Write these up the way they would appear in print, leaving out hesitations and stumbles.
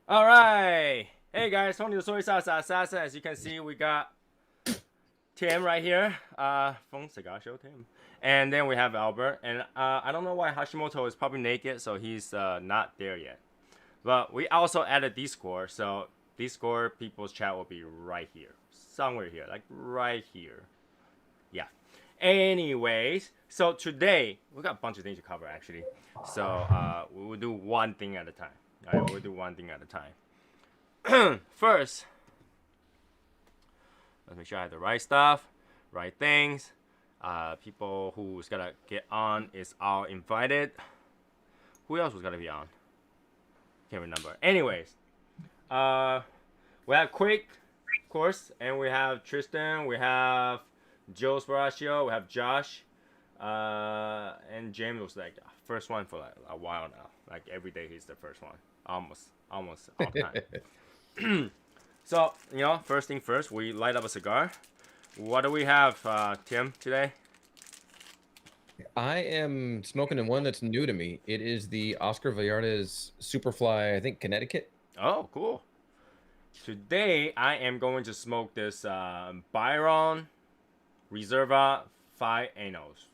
All right. Hey guys, Tony the SoySauceAssassin. As you can see, we got Tim right here from Cigar Show Tim. And then we have Albert. And I don't know why Hashimoto is probably naked, so he's not there yet. But we also added Discord, so Discord people's chat will be right here. Somewhere here, like right here. Yeah. Anyways, so today, we got a bunch of things to cover actually. So we will do one thing at a time. All right, we'll do one thing at a time. First, let's make sure I have the right stuff, right things. People who's gonna get on is all invited. Who else was gonna be on? Can't remember. Anyways, we have Quick, of course, and we have Tristan, we have Joe Sparaccio, we have Josh, and James was like first one for like a while now. Like every day he's the first one, almost all time. So, first thing first, we light up a cigar. What do we have, Tim, today? I am smoking in one that's new to me. It is the Oscar Vallarta's Superfly, I think, Connecticut. Oh, cool. Today, I am going to smoke this Byron Reserva 5 Anos.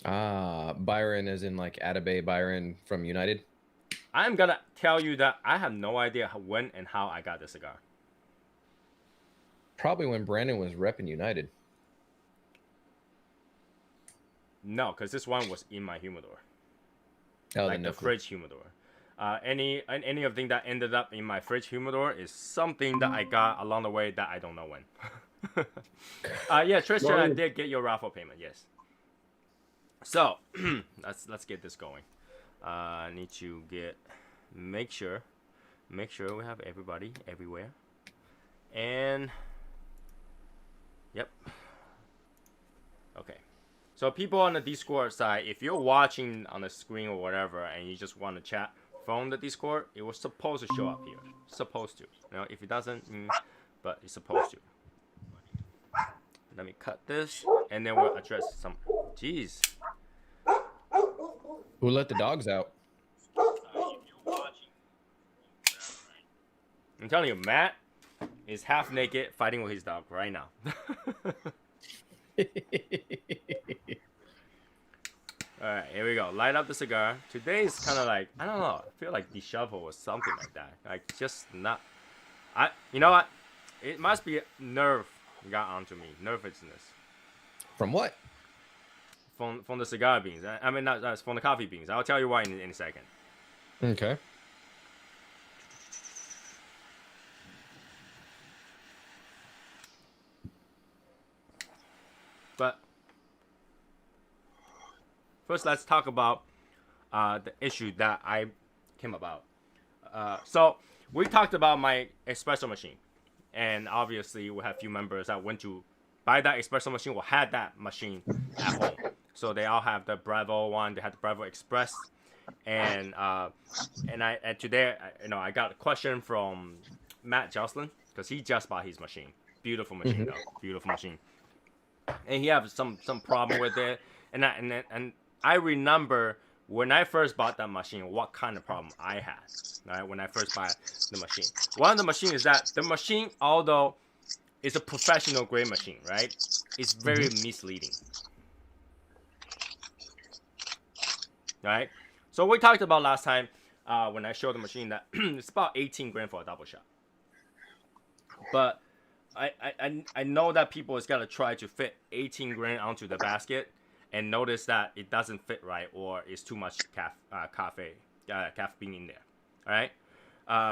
Byron as in like Atabey Byron from United. I'm gonna tell you that I have no idea when and how I got this cigar. Probably when Brandon was repping United. No, because this one was in my humidor. Oh, Like the fridge humidor. Any of thing that ended up in my fridge humidor is something that I got along the way that I don't know when. Yeah, Tristan, I did get your raffle payment. Yes. So let's get this going. I need to make sure we have everybody everywhere. And yep. Okay. So people on the Discord side, if you're watching on the screen or whatever, and you just want to chat from the Discord, it was supposed to show up here. Supposed to. If it doesn't, but it's supposed to. Let me cut this, and then we'll address some. Jeez. Who let the dogs out? I'm telling you, Matt is half naked fighting with his dog right now. Alright, here we go. Light up the cigar. Today is kind of like, I don't know, I feel like disheveled or something like that. Like, just not. You know what? It must be nerve got onto me. Nervousness. From what? From the cigar beans. I mean, not from the coffee beans. I'll tell you why in a second. Okay. But first, let's talk about the issue that I came about. So we talked about my espresso machine, and obviously we have a few members that went to buy that espresso machine or had that machine at home. So they all have the Bravo one. They had the Bravo Express, and today I got a question from Matt Jocelyn because he just bought his machine. Beautiful machine though, beautiful machine. And he have some problem with it, and I remember when I first bought that machine, what kind of problem I had. Right, when I first bought the machine, one of the machines is that the machine, although it's a professional grade machine, right, it's very misleading. Right, so we talked about last time when I showed the machine that it's about 18 grand for a double shot, but I know that people is gonna try to fit 18 grand onto the basket and notice that it doesn't fit right or it's too much caffeine in there. All right,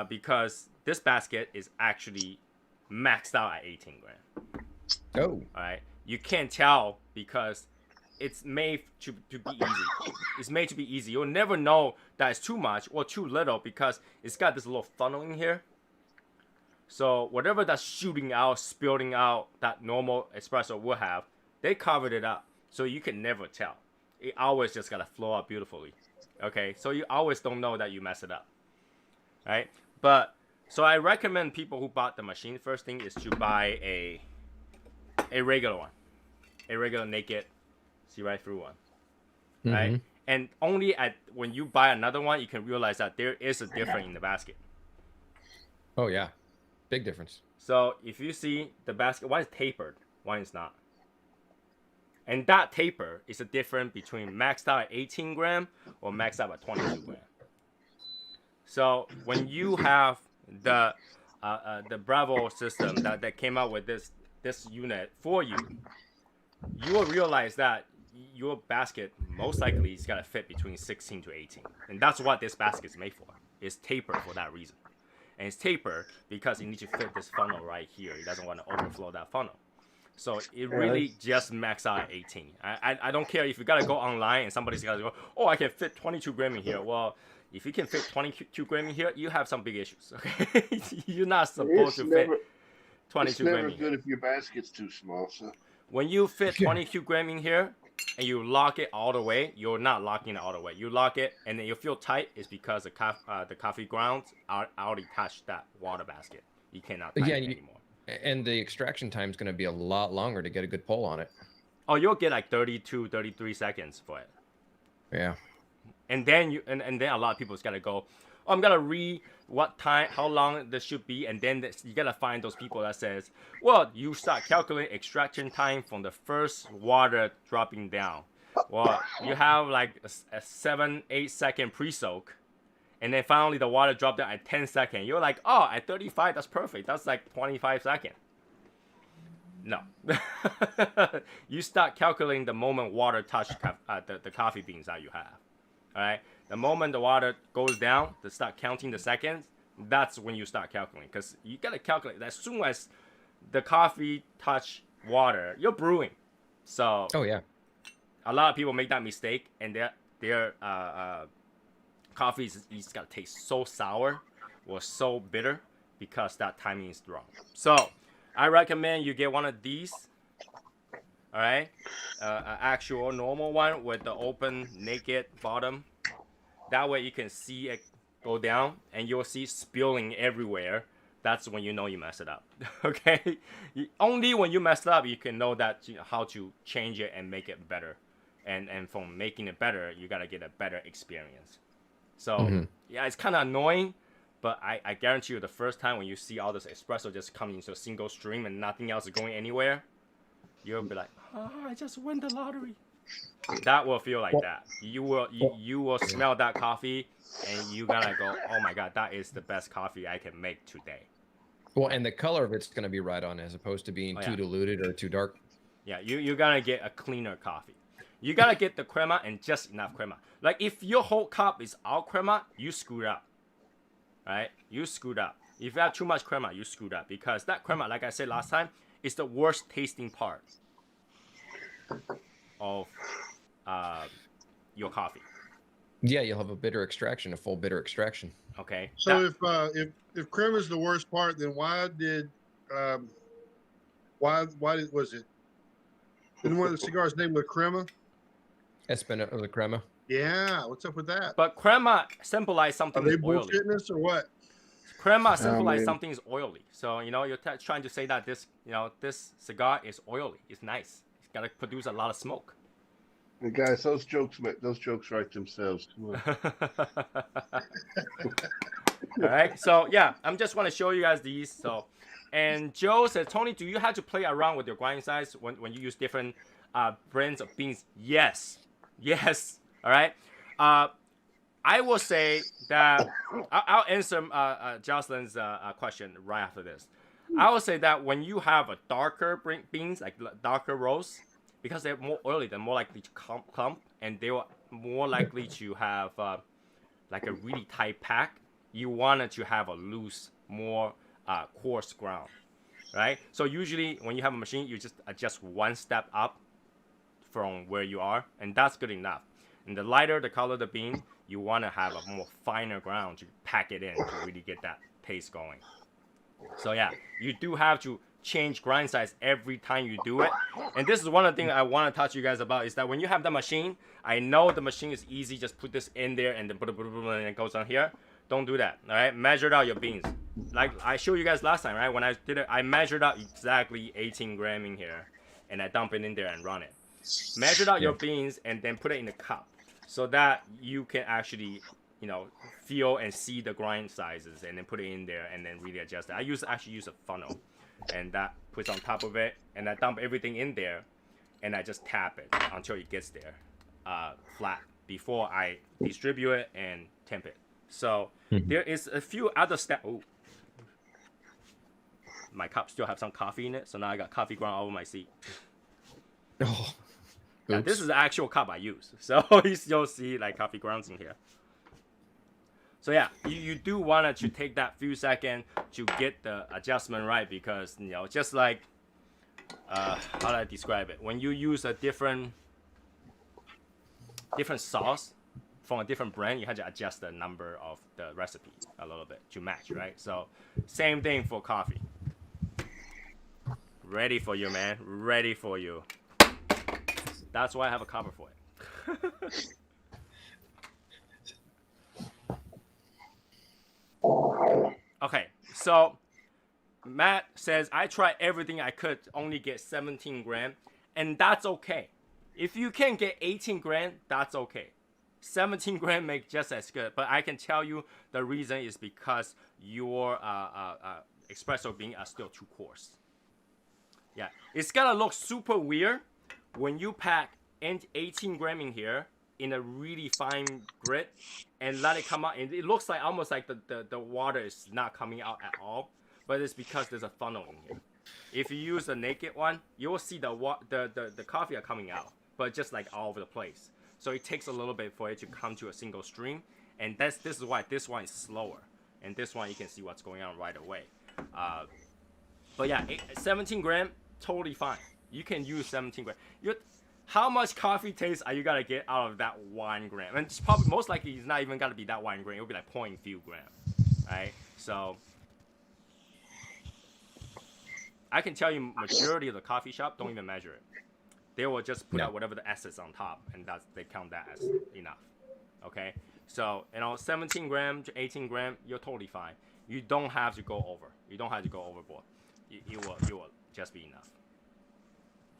because this basket is actually maxed out at 18 grand. Oh. All right, you can't tell because it's made to be easy. It's made to be easy. You'll never know that it's too much or too little because it's got this little funnel in here. So whatever that's shooting out, spilling out that normal espresso will have, they covered it up. So you can never tell. It always just gotta flow out beautifully. Okay, so you always don't know that you mess it up. Right? But so I recommend people who bought the machine, first thing is to buy a regular one. A regular naked see right through one. Right? And only when you buy another one, you can realize that there is a difference in the basket. Oh yeah, big difference. So if you see the basket, one is tapered, one is not. And that taper is a difference between maxed out at 18 gram or maxed out at 22 gram. So when you have the Bravo system that came out with this unit for you, you will realize that your basket most likely is gonna fit between 16 to 18, and that's what this basket is made for. It's tapered for that reason, and it's tapered because it needs to fit this funnel right here. It doesn't want to overflow that funnel. So it really just max out at 18. I don't care if you gotta go online and somebody's gotta go, oh, I can fit 22 gram in here. Well, if you can fit 22 gram in here, you have some big issues. Okay, you're not supposed to fit 22 gram in here. It's never good if your basket's too small. So when you fit 22 gram in here and you lock it all the way, you're not locking it all the way. You lock it and then you feel tight. It's because the coffee grounds already touched that water basket. You cannot tighten it anymore. And the extraction time is going to be a lot longer to get a good pull on it. Oh, you'll get like 32, 33 seconds for it. Yeah. And then and then a lot of people's got to go, oh, I'm going to read what time, how long this should be. And then you got to find those people that says, well, you start calculating extraction time from the first water dropping down. Well, you have like a 7-8 second pre-soak. And then finally the water dropped down at 10 seconds. You're like, oh, at 35, that's perfect. That's like 25 seconds. No. You start calculating the moment water touched the coffee beans that you have. All right? The moment the water goes down, to start counting the seconds, that's when you start calculating. Because you got to calculate that as soon as the coffee touch water, you're brewing. So oh yeah, a lot of people make that mistake, and their coffee is gonna taste so sour or so bitter because that timing is wrong. So I recommend you get one of these. All right, an actual normal one with the open naked bottom. That way you can see it go down, and you'll see spilling everywhere. That's when you know you messed it up. Okay, only when you messed up you can know that how to change it and make it better. And from making it better, you gotta get a better experience. So yeah, it's kind of annoying, but I guarantee you the first time when you see all this espresso just coming into a single stream and nothing else is going anywhere, you'll be like, oh, I just won the lottery. That will feel like that. You will smell that coffee and you gotta go, oh my god, that is the best coffee I can make today. Well, and the color of it's gonna be right on, as opposed to being too diluted or too dark. Yeah, you're gonna get a cleaner coffee. You gotta get the crema and just enough crema. Like if your whole cup is all crema, you screwed up. Right? You screwed up. If you have too much crema, you screwed up, because that crema, like I said last time, is the worst tasting part of your coffee. Yeah, you'll have a bitter extraction, a full bitter extraction. Okay. So if crema is the worst part, then why did was it? Didn't one of the cigars named La Crema? Espino La Crema. Yeah, what's up with that? But crema symbolize something Are they oily. bullshitting us or what? Crema symbolize something is oily. So you're trying to say that this cigar is oily. It's nice. It's gotta produce a lot of smoke. The guys, those jokes write themselves. Come on. All right. So yeah, I'm just want to show you guys these. So, and Joe says, Tony, do you have to play around with your grinding size when you use different brands of beans? Yes. All right. I will say that I'll answer Jocelyn's question right after this. I will say that when you have a darker beans, like darker roast, because they're more oily, they're more likely to clump, and they are more likely to have like a really tight pack. You wanted to have a loose, more coarse ground, right? So usually when you have a machine, you just adjust one step up from where you are, and that's good enough. And the lighter the color of the bean, you want to have a more finer ground to pack it in to really get that taste going. So yeah, you do have to change grind size every time you do it. And this is one of the things I want to talk to you guys about, is that when you have the machine, I know the machine is easy, just put this in there and then and it goes on here. Don't do that. All right, measured out your beans. Like I showed you guys last time, right? When I did it, I measured out exactly 18 gram in here, and I dump it in there and run it. Measured out your beans and then put it in the cup. so that you can actually, you know, feel and see the grind sizes, and then put it in there, and then really adjust it. I actually use a funnel, and that puts on top of it, and I dump everything in there, and I just tap it until it gets there, flat, before I distribute it and temp it. So there is a few other steps. Oh, my cup still have some coffee in it, so now I got coffee ground all over my seat. Oh, Yeah, this is the actual cup I use, so you still see like coffee grounds in here. So yeah, you do want to take that few seconds to get the adjustment right, because, you know, just like how do I describe it? When you use a different sauce from a different brand, you have to adjust the number of the recipe a little bit to match, right? So same thing for coffee. Ready for you, man. Ready for you. That's why I have a cover for it. Okay, so Matt says, I tried everything I could to only get 17 gram, and that's okay. If you can get 18 gram, that's okay. 17 gram make just as good, but I can tell you the reason is because your espresso beans are still too coarse. Yeah, it's gonna look super weird when you pack 18 gram in here in a really fine grit and let it come out, and it looks like almost like the water is not coming out at all, but it's because there's a funnel in here. If you use a naked one, you will see the coffee are coming out, but just like all over the place. So it takes a little bit for it to come to a single stream, and this is why this one is slower, and this one you can see what's going on right away. But yeah, 17 gram, totally fine. You can use 17 gram. How much coffee taste are you gonna get out of that 1 gram? And it's probably most likely it's not even gonna be that 1 gram. It'll be like point few gram, right? So I can tell you, majority of the coffee shop don't even measure it. They will just put out whatever the essence on top, and they count that as enough. Okay, so 17 gram to 18 gram, you're totally fine. You don't have to go over. You don't have to go overboard. You will just be enough.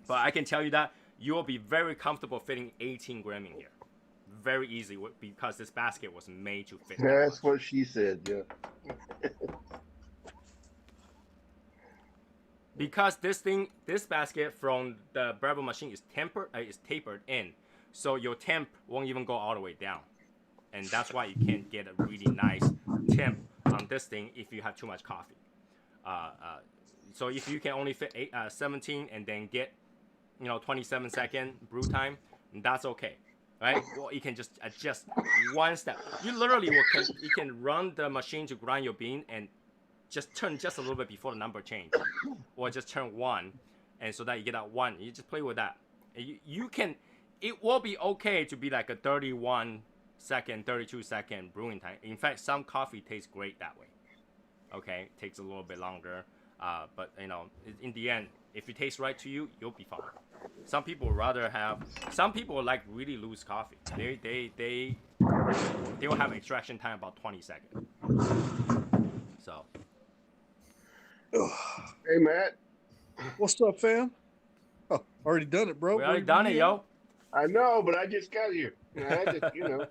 But I can tell you that you will be very comfortable fitting 18 gram in here. Very easy, because this basket was made to fit. That's what she said, yeah. Because this basket from the Bravo machine is tapered in, so your temp won't even go all the way down, and that's why you can't get a really nice temp on this thing if you have too much coffee. So if you can only fit 17 and then get 27-second brew time, that's okay, right? Well, you can just adjust one step. You literally you can run the machine to grind your bean and just turn just a little bit before the number change, or just turn 1, and so that you get that 1. You just play with that. You can. It will be okay to be like a 31-second, 32-second brewing time. In fact, some coffee tastes great that way. Okay, takes a little bit longer, but in the end, if it tastes right to you, you'll be fine. Some people like really loose coffee. They will have extraction time about 20 seconds. So. Hey, Matt. What's up, fam? Oh, already done it, bro. We already done it, yo. I know, but I just got here. I had to,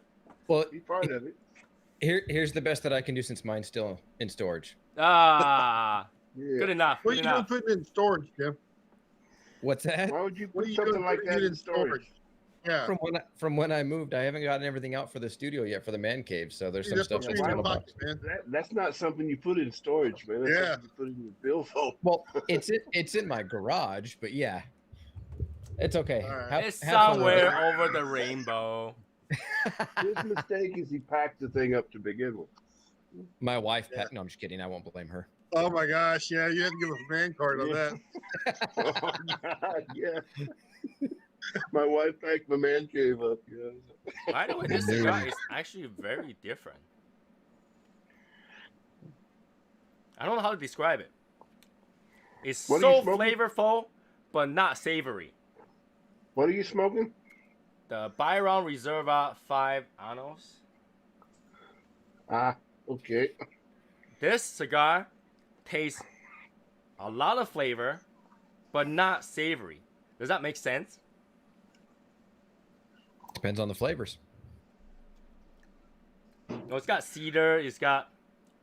Well, be part of it. here's the best that I can do since mine's still in storage. Yeah. Good enough. What are Good you enough. doing putting it in storage, Jim? What's that? Why would you What put are you something doing like putting that it in storage? Yeah. From when I moved, I haven't gotten everything out for the studio yet for the man cave. So there's some That's stuff what's that's in kind your of pocket, man. That's not something you put in storage, man. That's Yeah. something you put in your billfold. Well, it's in my garage, but yeah, it's okay. All right. It's Have fun with somewhere it. over the rainbow. His mistake is he packed the thing up to begin with. My wife. No, I'm just kidding. I won't blame her. Oh my gosh, yeah, you had to give a fan card on that. Oh God, yeah. My wife packed my man cave up. Yeah. By the way, this cigar is actually very different. I don't know how to describe it. It's What are so you smoking? flavorful, but not savory. What are you smoking? The Byron Reserva 5 Anos. Ah, okay. This cigar tastes a lot of flavor, but not savory. Does that make sense? Depends on the flavors. Well, it's got cedar. It's got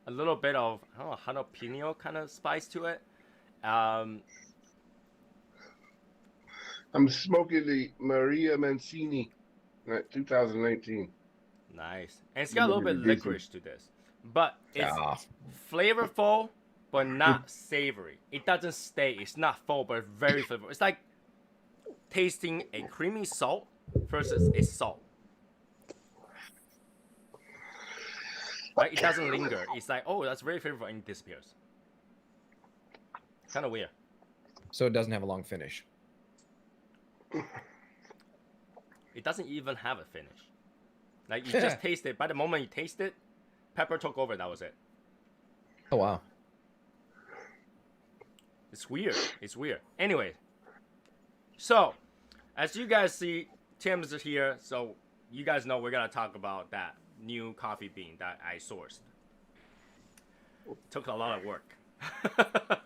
a little bit of jalapeno kind of spice to it. I'm smoking the Maria Mancini, 2019. Nice, and it's got a little bit licorice to this, but it's Ah. flavorful, but not savory. It doesn't stay. It's not full, but very flavorful. It's like tasting a creamy salt versus a salt. Right? It doesn't linger. It's like, oh, that's very flavorful, and it disappears. Kind of weird. So it doesn't have a long finish. It doesn't even have a finish. Like, you just taste it. By the moment you taste it, pepper took over. That was it. Oh, wow. It's weird. It's weird. Anyway, so as you guys see, Tim's here. So you guys know we're going to talk about that new coffee bean that I sourced. It took a lot of work.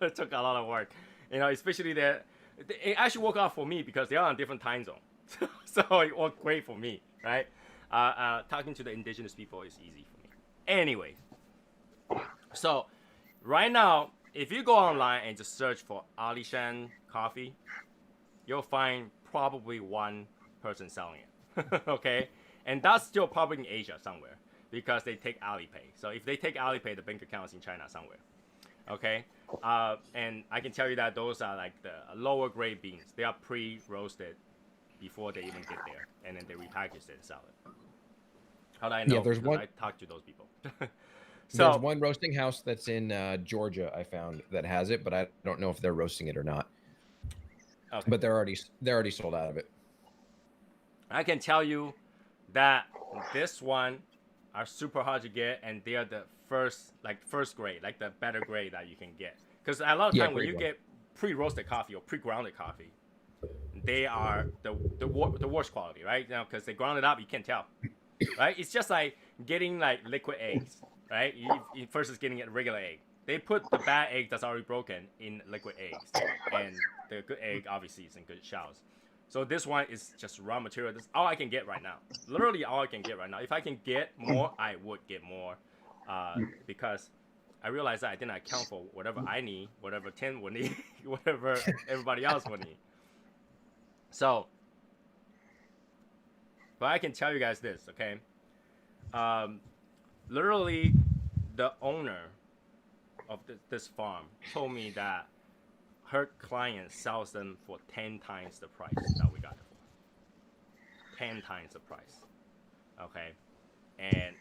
It took a lot of work. You know, especially that it actually worked out for me because they are on different time zone. So it worked great for me, right? Talking to the indigenous people is easy for me. Anyway, so right now, if you go online and just search for Alishan coffee, you'll find probably one person selling it. Okay? And that's still probably in Asia somewhere because they take Alipay. So if they take Alipay, the bank account is in China somewhere. Okay? And I can tell you that those are like the lower grade beans. They are pre-roasted before they even get there. And then they repackage it and sell it. How do I know? Yeah, there's because one. I talked to those people. There's one roasting house that's in Georgia I found that has it, but I don't know if they're roasting it or not. Okay. But they're already sold out of it. I can tell you that this one are super hard to get, and they are the first grade, like the better grade that you can get. Because a lot of time when you get pre-roasted coffee or pre-grounded coffee, they are the worst quality, right? You know, because they ground it up, you can't tell, right? It's just like getting like liquid eggs, right? You versus getting a regular egg. They put the bad egg that's already broken in liquid eggs, and the good egg obviously is in good shells. So this one is just raw material. This is all I can get right now. Literally all I can get right now. If I can get more, I would get more, because I realized that I didn't account for whatever I need, whatever Tim would need, whatever everybody else would need. So, but I can tell you guys this, okay? Literally, the owner of this farm told me that her client sells them for 10 times the price that we got it for. 10 times the price. Okay? And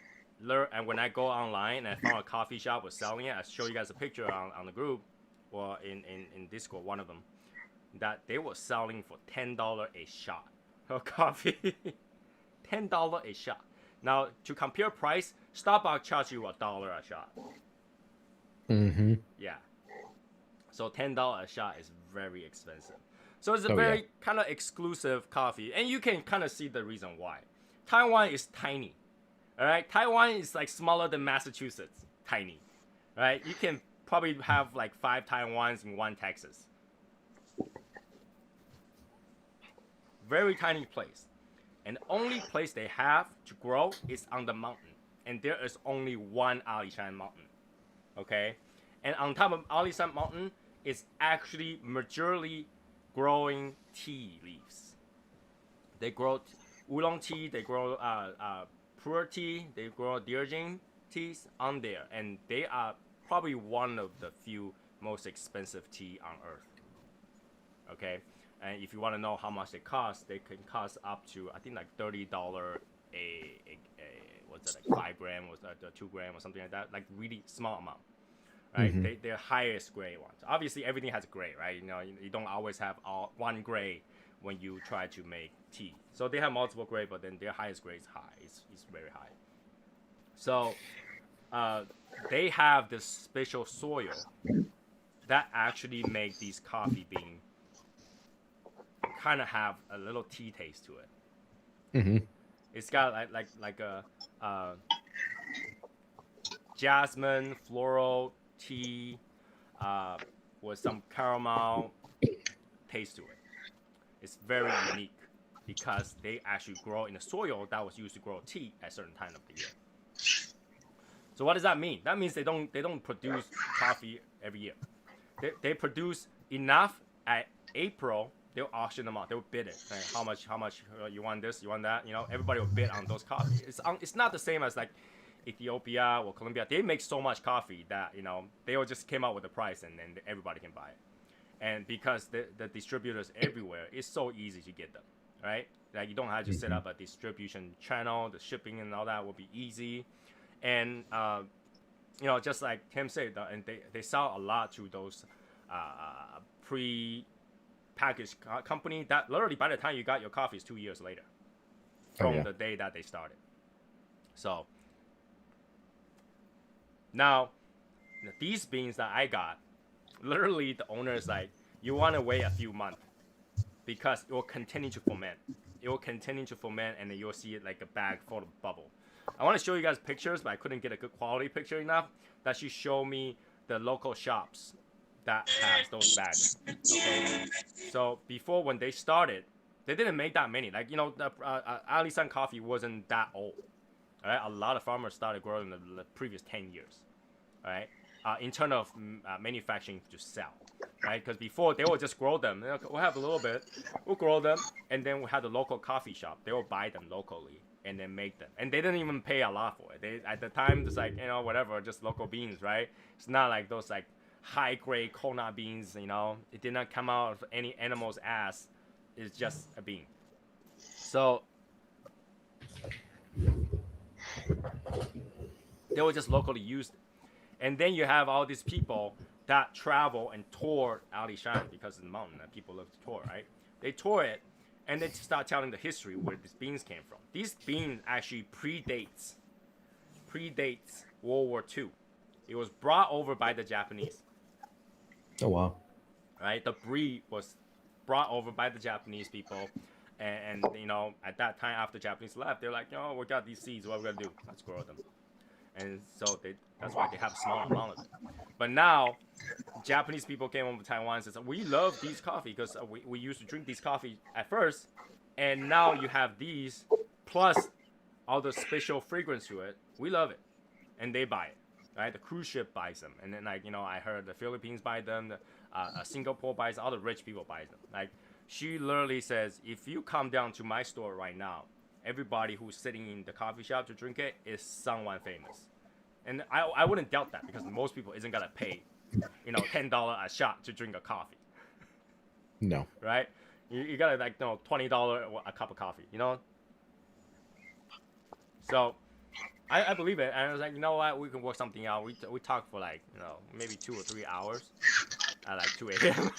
when I go online and I found a coffee shop was selling it, I show you guys a picture on the group, or in Discord, one of them, that they were selling for $10 a shot of coffee. $10 a shot. Now, to compare price, Starbucks charge you $1 a shot. Mm-hmm. Yeah. So $10 a shot is very expensive. So it's a very kind of exclusive coffee, and you can kind of see the reason why. Taiwan is tiny. All right, Taiwan is like smaller than Massachusetts. Tiny. Right? You can probably have like 5 Taiwans in one Texas. Very tiny place. And the only place they have to grow is on the mountain. And there is only one Alishan mountain. Okay? And on top of Alishan mountain is actually majorly growing tea leaves. They grow oolong tea, they grow pu'er tea, they grow Darjeeling teas on there. And they are probably one of the few most expensive tea on earth. Okay? And if you want to know how much they cost, they can cost up to, I think, like $30 what's that, like 5 gram or 2 gram or something like that, like really small amount, right? Mm-hmm. They're highest grade ones. Obviously, everything has a grade, right? You know, you don't always have one grade when you try to make tea. So they have multiple grade, but then their highest grade is high. It's very high. So they have this special soil that actually make these coffee beans kind of have a little tea taste to it. Mm-hmm. It's got like a jasmine floral tea with some caramel taste to it. It's very unique because they actually grow in the soil that was used to grow tea at a certain time of the year. So what does that mean? That means they don't produce coffee every year. They produce enough at April. They'll auction them out. They'll bid it. Like, how much you want this, you want that. Everybody will bid on those coffee. It's not the same as like Ethiopia or Colombia. They make so much coffee that they will just came out with a price and then everybody can buy it. And because the distributors everywhere, it's so easy to get them, right? Like you don't have to set up a distribution channel. The shipping and all that will be easy. And just like Tim said, and they sell a lot to those pre-packaged company that literally by the time you got your coffee is 2 years later from the day that they started. So now these beans that I got, literally the owner is like, you want to wait a few months because it will continue to ferment. It will continue to ferment and then you'll see it like a bag full of bubble. I want to show you guys pictures, but I couldn't get a good quality picture enough that she showed me the local shops that has those bags. Okay, so before when they started, they didn't make that many. Like the Alishan coffee wasn't that old. All right, a lot of farmers started growing in the previous 10 years. All right, in terms of manufacturing to sell. Right, because before they would just grow them. We'll have a little bit, we'll grow them, and then we have the local coffee shop. They will buy them locally and then make them. And they didn't even pay a lot for it. They at the time it's like whatever, just local beans, right? It's not like those like high grade Kona beans. It did not come out of any animal's ass. It's just a bean. So they were just locally used. And then you have all these people that travel and tour Alishan because of the mountain that people love to tour, right? They tour it and they start telling the history where these beans came from. These beans actually predates World War II. It was brought over by the Japanese. Oh wow! Right, the breed was brought over by the Japanese people, and at that time after the Japanese left, they're like, we got these seeds. What are we gonna do? Let's grow them. And so that's why they have a small amount of it. But now, Japanese people came over to Taiwan and said, we love these coffee because we used to drink these coffee at first. And now you have these plus all the special fragrance to it. We love it. And they buy it. Right? The cruise ship buys them. And then, I heard the Philippines buy them. Singapore buys them. All the rich people buy them. Like, she literally says, if you come down to my store right now, everybody who's sitting in the coffee shop to drink it is someone famous. And I wouldn't doubt that because most people isn't gonna pay, $10 a shot to drink a coffee. No. Right? You gotta $20 a cup of coffee, So I believe it, and I was like, you know what, we can work something out. We talked for maybe 2 or 3 hours at like 2 a.m.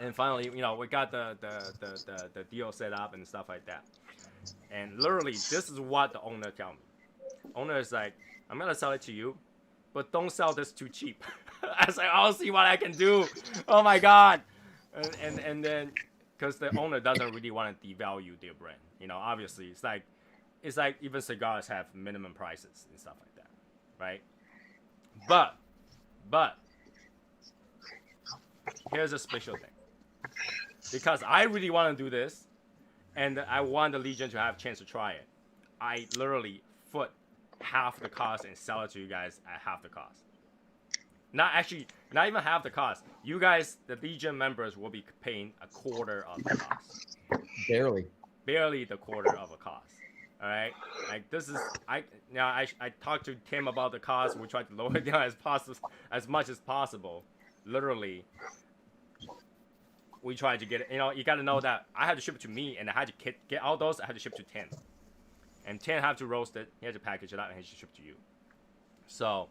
And finally, we got the deal set up and stuff like that. And literally, this is what the owner told me. Owner is like, I'm gonna sell it to you, but don't sell this too cheap. I was like, I'll see what I can do. Oh my god! And then, because the owner doesn't really want to devalue their brand. Obviously, it's like even cigars have minimum prices and stuff like that, right? But here's a special thing. Because I really want to do this, and I want the Legion to have a chance to try it. I literally foot half the cost and sell it to you guys at half the cost. Not even half the cost. You guys, the Legion members, will be paying a quarter of the cost. Barely the quarter of a cost. All right, like this is I talked to Tim about the cost. We tried to lower it down as much as possible. Literally, we tried to get it. You got to know that I had to ship it to me, and I had to get all those. I had to ship to Tim, and Tim had to roast it. He had to package it out, and he had to ship to you. So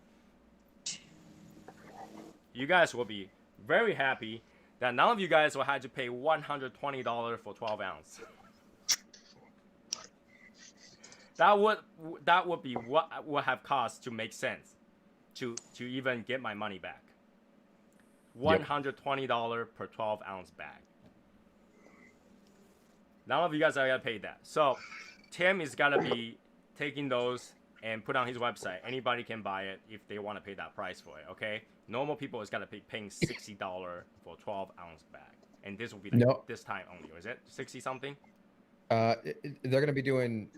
you guys will be very happy that none of you guys will have to pay $120 for 12 ounce. That would be what would have cost to make sense, to even get my money back. $120 per 12 ounce bag. None of you guys are gonna pay that. So Tim is gonna be taking those and put on his website. Anybody can buy it if they want to pay that price for it. Okay, normal people is gonna be paying $60 for 12 ounce bag, and this will be this time only. Is it 60 something? They're gonna be doing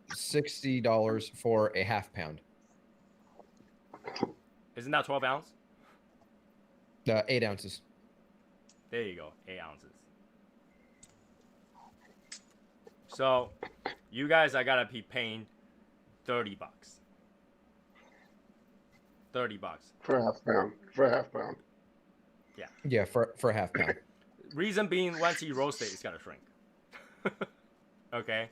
$60 for a half pound. Isn't that 12 ounce? 8 ounces. There you go, 8 ounces. So, you guys are gonna be paying $30. $30 for a half pound. For a half pound. Yeah, for a half pound. Reason being, once you roast it, it's gonna shrink. Okay,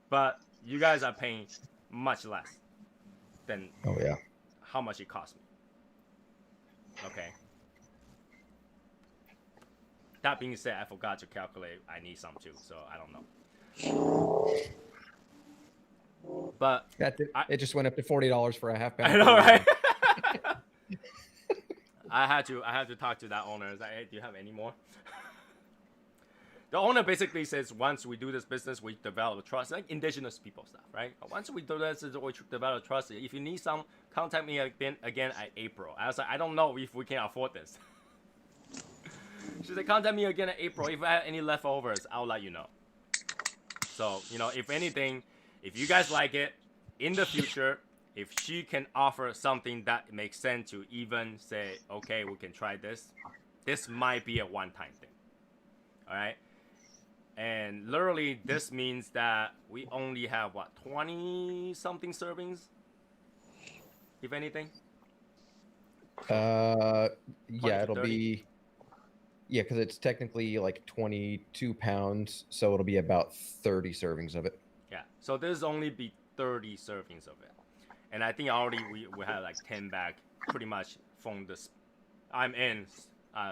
but you guys are paying much less than how much it cost me. Okay. That being said, I forgot to calculate. I need some too, so I don't know. But It just went up to $40 for a half pound. I know, right? I had to talk to that owner. I was like, hey, do you have any more? The owner basically says, once we do this business, we develop trust, like indigenous people stuff, right? Once we do this, we develop trust. If you need some, contact me again at April. I was like, I don't know if we can afford this. She said, contact me again at April. If I have any leftovers, I'll let you know. So, if anything, if you guys like it, in the future, if she can offer something that makes sense to even say, okay, we can try this, this might be a one-time thing. All right? And literally, this means that we only have, 20-something servings? If anything? Yeah, it'll 30? be... Yeah, because it's technically like 22 pounds, so it'll be about 30 servings of it. Yeah, so there's only be 30 servings of it. And I think already we have like 10 back, pretty much from this. I'm in,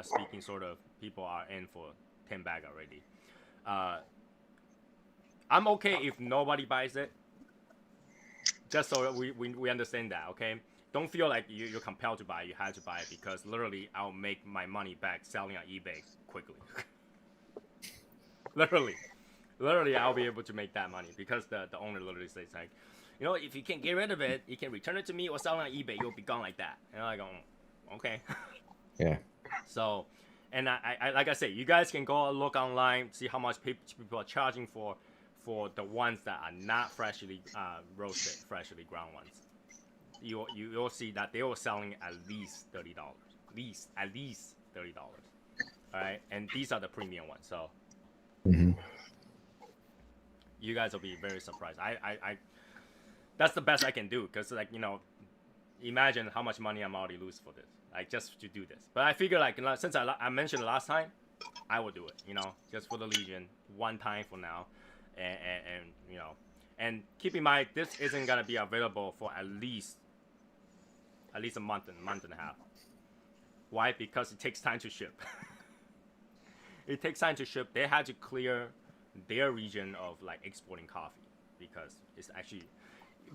speaking sort of, people are in for 10 bag already. I'm okay if nobody buys it. Just so we understand that, okay? Don't feel like you're compelled to buy it. You have to buy it because literally I'll make my money back selling on eBay quickly. Literally I'll be able to make that money because the owner literally says like, if you can't get rid of it, you can return it to me or sell it on eBay. You'll be gone like that. And I'm like, okay. Yeah. So, and I like I said, you guys can go look online, see how much people are charging for the ones that are not freshly roasted, freshly ground ones. You'll see that they were selling at least $30. At least $30. All right, and these are the premium ones. So, you guys will be very surprised. I that's the best I can do because imagine how much money I'm already losing for this, like just to do this. But I figure since I mentioned it last time, I will do it. Just for the Legion, one time for now, and keep in mind this isn't gonna be available for at least a month and a half. Why? Because it takes time to ship. It takes time to ship. They had to clear their region of exporting coffee because it's actually,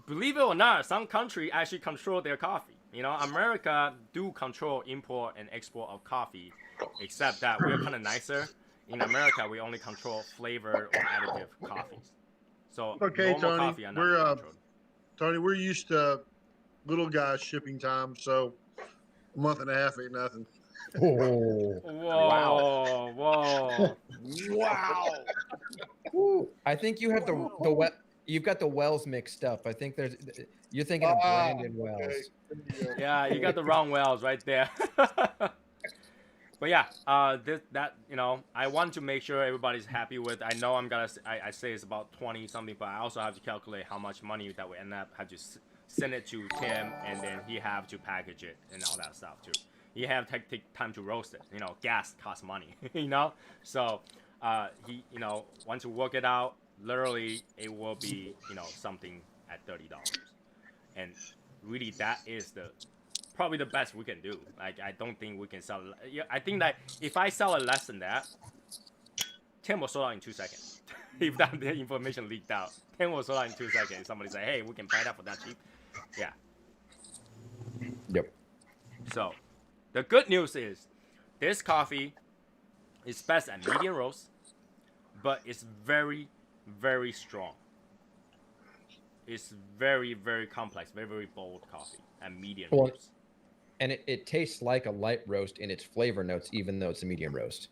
believe it or not, some country actually control their coffee. America do control import and export of coffee, except that we're kind of nicer. In America, we only control flavor or additive coffees. So okay, normal Tony, coffee are not controlled. Tony, we're used to little guy shipping time, so a month and a half ain't nothing. Oh, Whoa! Whoa! Woo. I think you have you've got the Wells mixed up. I think you're thinking of Brandon Wells. Okay. Yeah, you got the wrong wells right there. But yeah, I want to make sure everybody's happy with. I know I say it's about 20 something, but I also have to calculate how much money that we end up have to send it to Tim, and then he have to package it and all that stuff too. You have to take time to roast it. Gas costs money. So once you work it out, literally it will be something at $30, and really that is probably the best we can do. I don't think we can sell. I think that if I sell it less than that, Tim will sold out in 2 seconds. If that the information leaked out, Tim will sold out in 2 seconds. Somebody say, hey, we can buy that for that cheap. Yeah. Yep. So, the good news is, this coffee is best at medium roast, but it's very, very strong. It's very, very complex, very, very bold coffee at medium roast. And it tastes like a light roast in its flavor notes, even though it's a medium roast.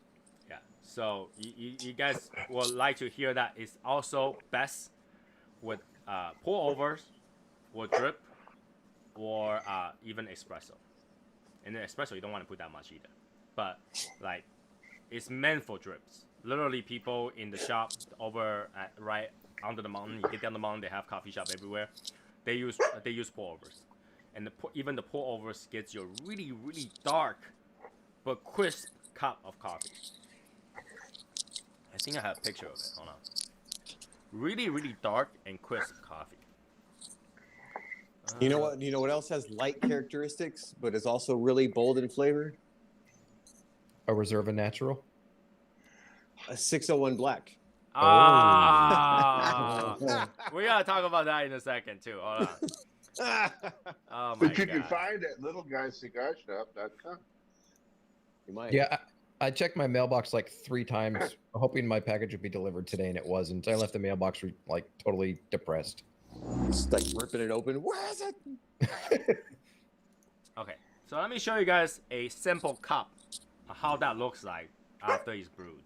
Yeah. So you guys will like to hear that it's also best with pour overs or drip or even espresso. And then espresso, you don't want to put that much either. But like, it's meant for drips. Literally, people in the shop over at right under the mountain, you get down the mountain, they have coffee shop everywhere. They use pour overs, and even the pour overs gets you a really really dark but crisp cup of coffee. I think I have a picture of it. Hold on. Really really dark and crisp coffee. You know what? You know what else has light characteristics, but is also really bold in flavor? A Reserva Natural. A 601 Black. We gotta talk about that in a second too. Hold on. Oh my But you God. can find it at littleguyscigarshop.com. You might. Yeah, I checked my mailbox like 3 times, hoping my package would be delivered today, and it wasn't. I left the mailbox like totally depressed. Just like ripping it open. Where is it? Okay, so let me show you guys a simple cup of how that looks like after it's brewed.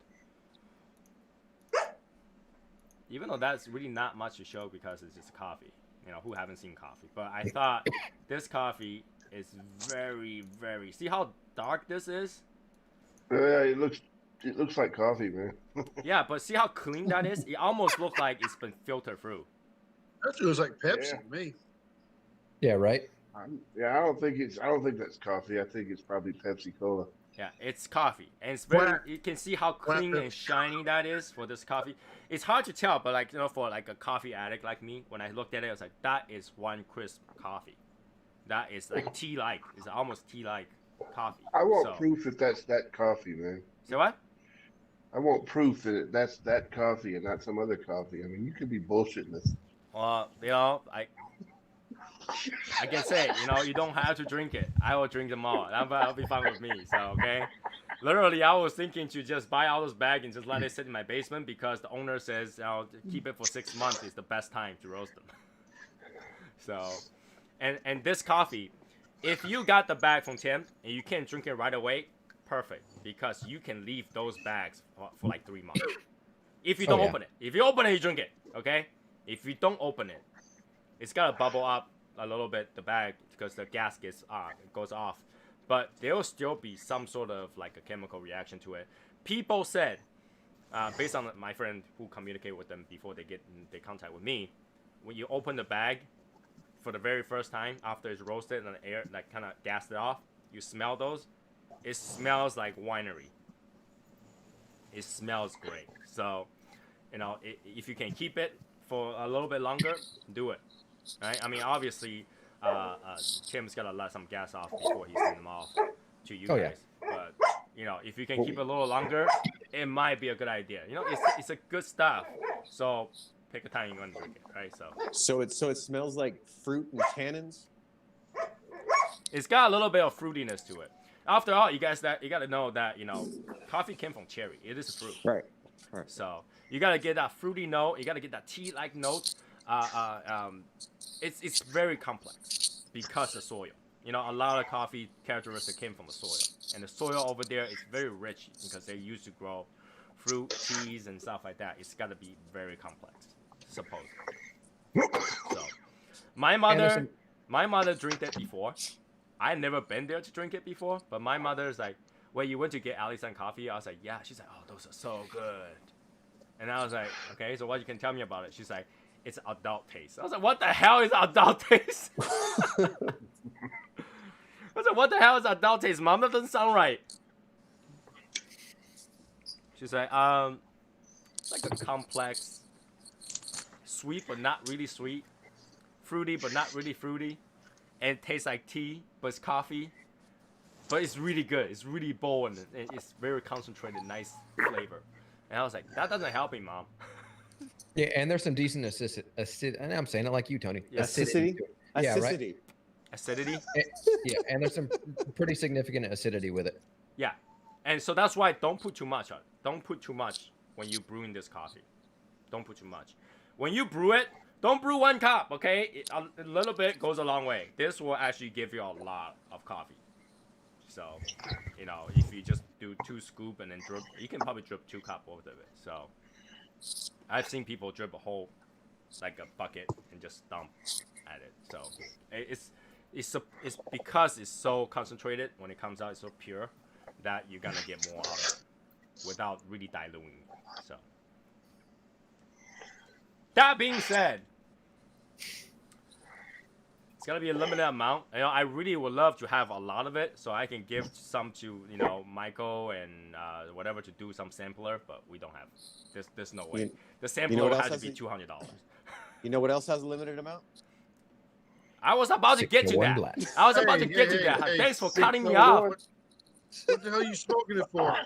Even though that's really not much to show because it's just coffee. You know, who haven't seen coffee? But I thought this coffee is very, very... See how dark this is? It looks like coffee, man. Yeah, but see how clean that is? It almost looks like it's been filtered through. That feels like Pepsi Yeah. to me. Yeah, right. I don't think that's coffee. I think it's probably Pepsi Cola. Yeah, it's coffee, and it's very. Black. You can see how clean Black. and shiny that is for this coffee. It's hard to tell, but like, you know, for like a coffee addict like me, when I looked at it, I was like, that is one crisp coffee. That is like tea-like. It's almost tea-like coffee. I want So- proof if that's that coffee, man. So what? I want proof that that's that coffee and not some other coffee. I mean, you could be bullshitting this. Well, you know, I can say, you know, you don't have to drink it. I will drink them all. That'll be fine with me. So, okay. Literally, I was thinking to just buy all those bags and just let it sit in my basement because the owner says, you know, keep it for 6 months is the best time to roast them. So, and this coffee, if you got the bag from Tim and you can't drink it right away, perfect, because you can leave those bags for like 3 months. If you don't open it. If you open it, you drink it. Okay. If you don't open it, it's gotta bubble up a little bit, the bag, because the gas goes off, but there will still be some sort of like a chemical reaction to it. People said, based on my friend who communicate with them before they contact with me, when you open the bag for the very first time after it's roasted and the air like kind of gassed it off, you smell those. It smells like winery. It smells great. So, you know, if you can keep it for a little bit longer, do it. Right? I mean, obviously, Tim's gotta let some gas off before he sends them off to you guys. But you know, if you can keep it a little longer, it might be a good idea. You know, it's a good stuff. So pick a time you're gonna drink it, right? So it smells like fruit and tannins. It's got a little bit of fruitiness to it. After all, you gotta know that, you know, coffee came from cherry. It is a fruit. Right. So you gotta get that fruity note. You gotta get that tea-like note. It's very complex because of soil. You know, a lot of coffee characteristics came from the soil, and the soil over there is very rich because they used to grow fruit, teas, and stuff like that. It's gotta be very complex, supposedly. So, my mother drank it before. I never been there to drink it before, but my mother's like, "Well, you went to get Alishan coffee?" I was like, "Yeah." She's like, "Oh, those are so good." And I was like, "Okay, so what you can tell me about it?" She's like, "It's adult taste." I was like, "What the hell is adult taste?" I was like, "What the hell is adult taste, Mom? That doesn't sound right." She's like, it's like a complex, sweet but not really sweet, fruity but not really fruity, and it tastes like tea but it's coffee, but it's really good. It's really bold and it's very concentrated, nice flavor. And I was like, that doesn't help me, Mom. Yeah, and there's some decent acid. And I'm saying it like you, Tony. Yeah. Acidity. to it. Yeah, right. Acidity. Acidity. Yeah, and there's some pretty significant acidity with it. Yeah, and so that's why don't put too much on it. Don't put too much when you brewing this coffee. Don't put too much. When you brew it, don't brew 1 cup, okay? A little bit goes a long way. This will actually give you a lot of coffee. So, you know, if you just do 2 scoop and then drip, you can probably drip 2 cups worth of it. So, I've seen people drip a whole like a bucket and just dump at it. So it's because it's so concentrated when it comes out, it's so pure that you're gonna get more out of it without really diluting. So that being said, it's gonna be a limited amount. I really would love to have a lot of it so I can give some to Michael and whatever to do some sampler, but we don't have. There's no way. The sampler has to be $200. You know what else has a limited amount? I was about to get to that. Blast. I was about to get to that. Thanks for cutting me off. What the hell are you smoking it for?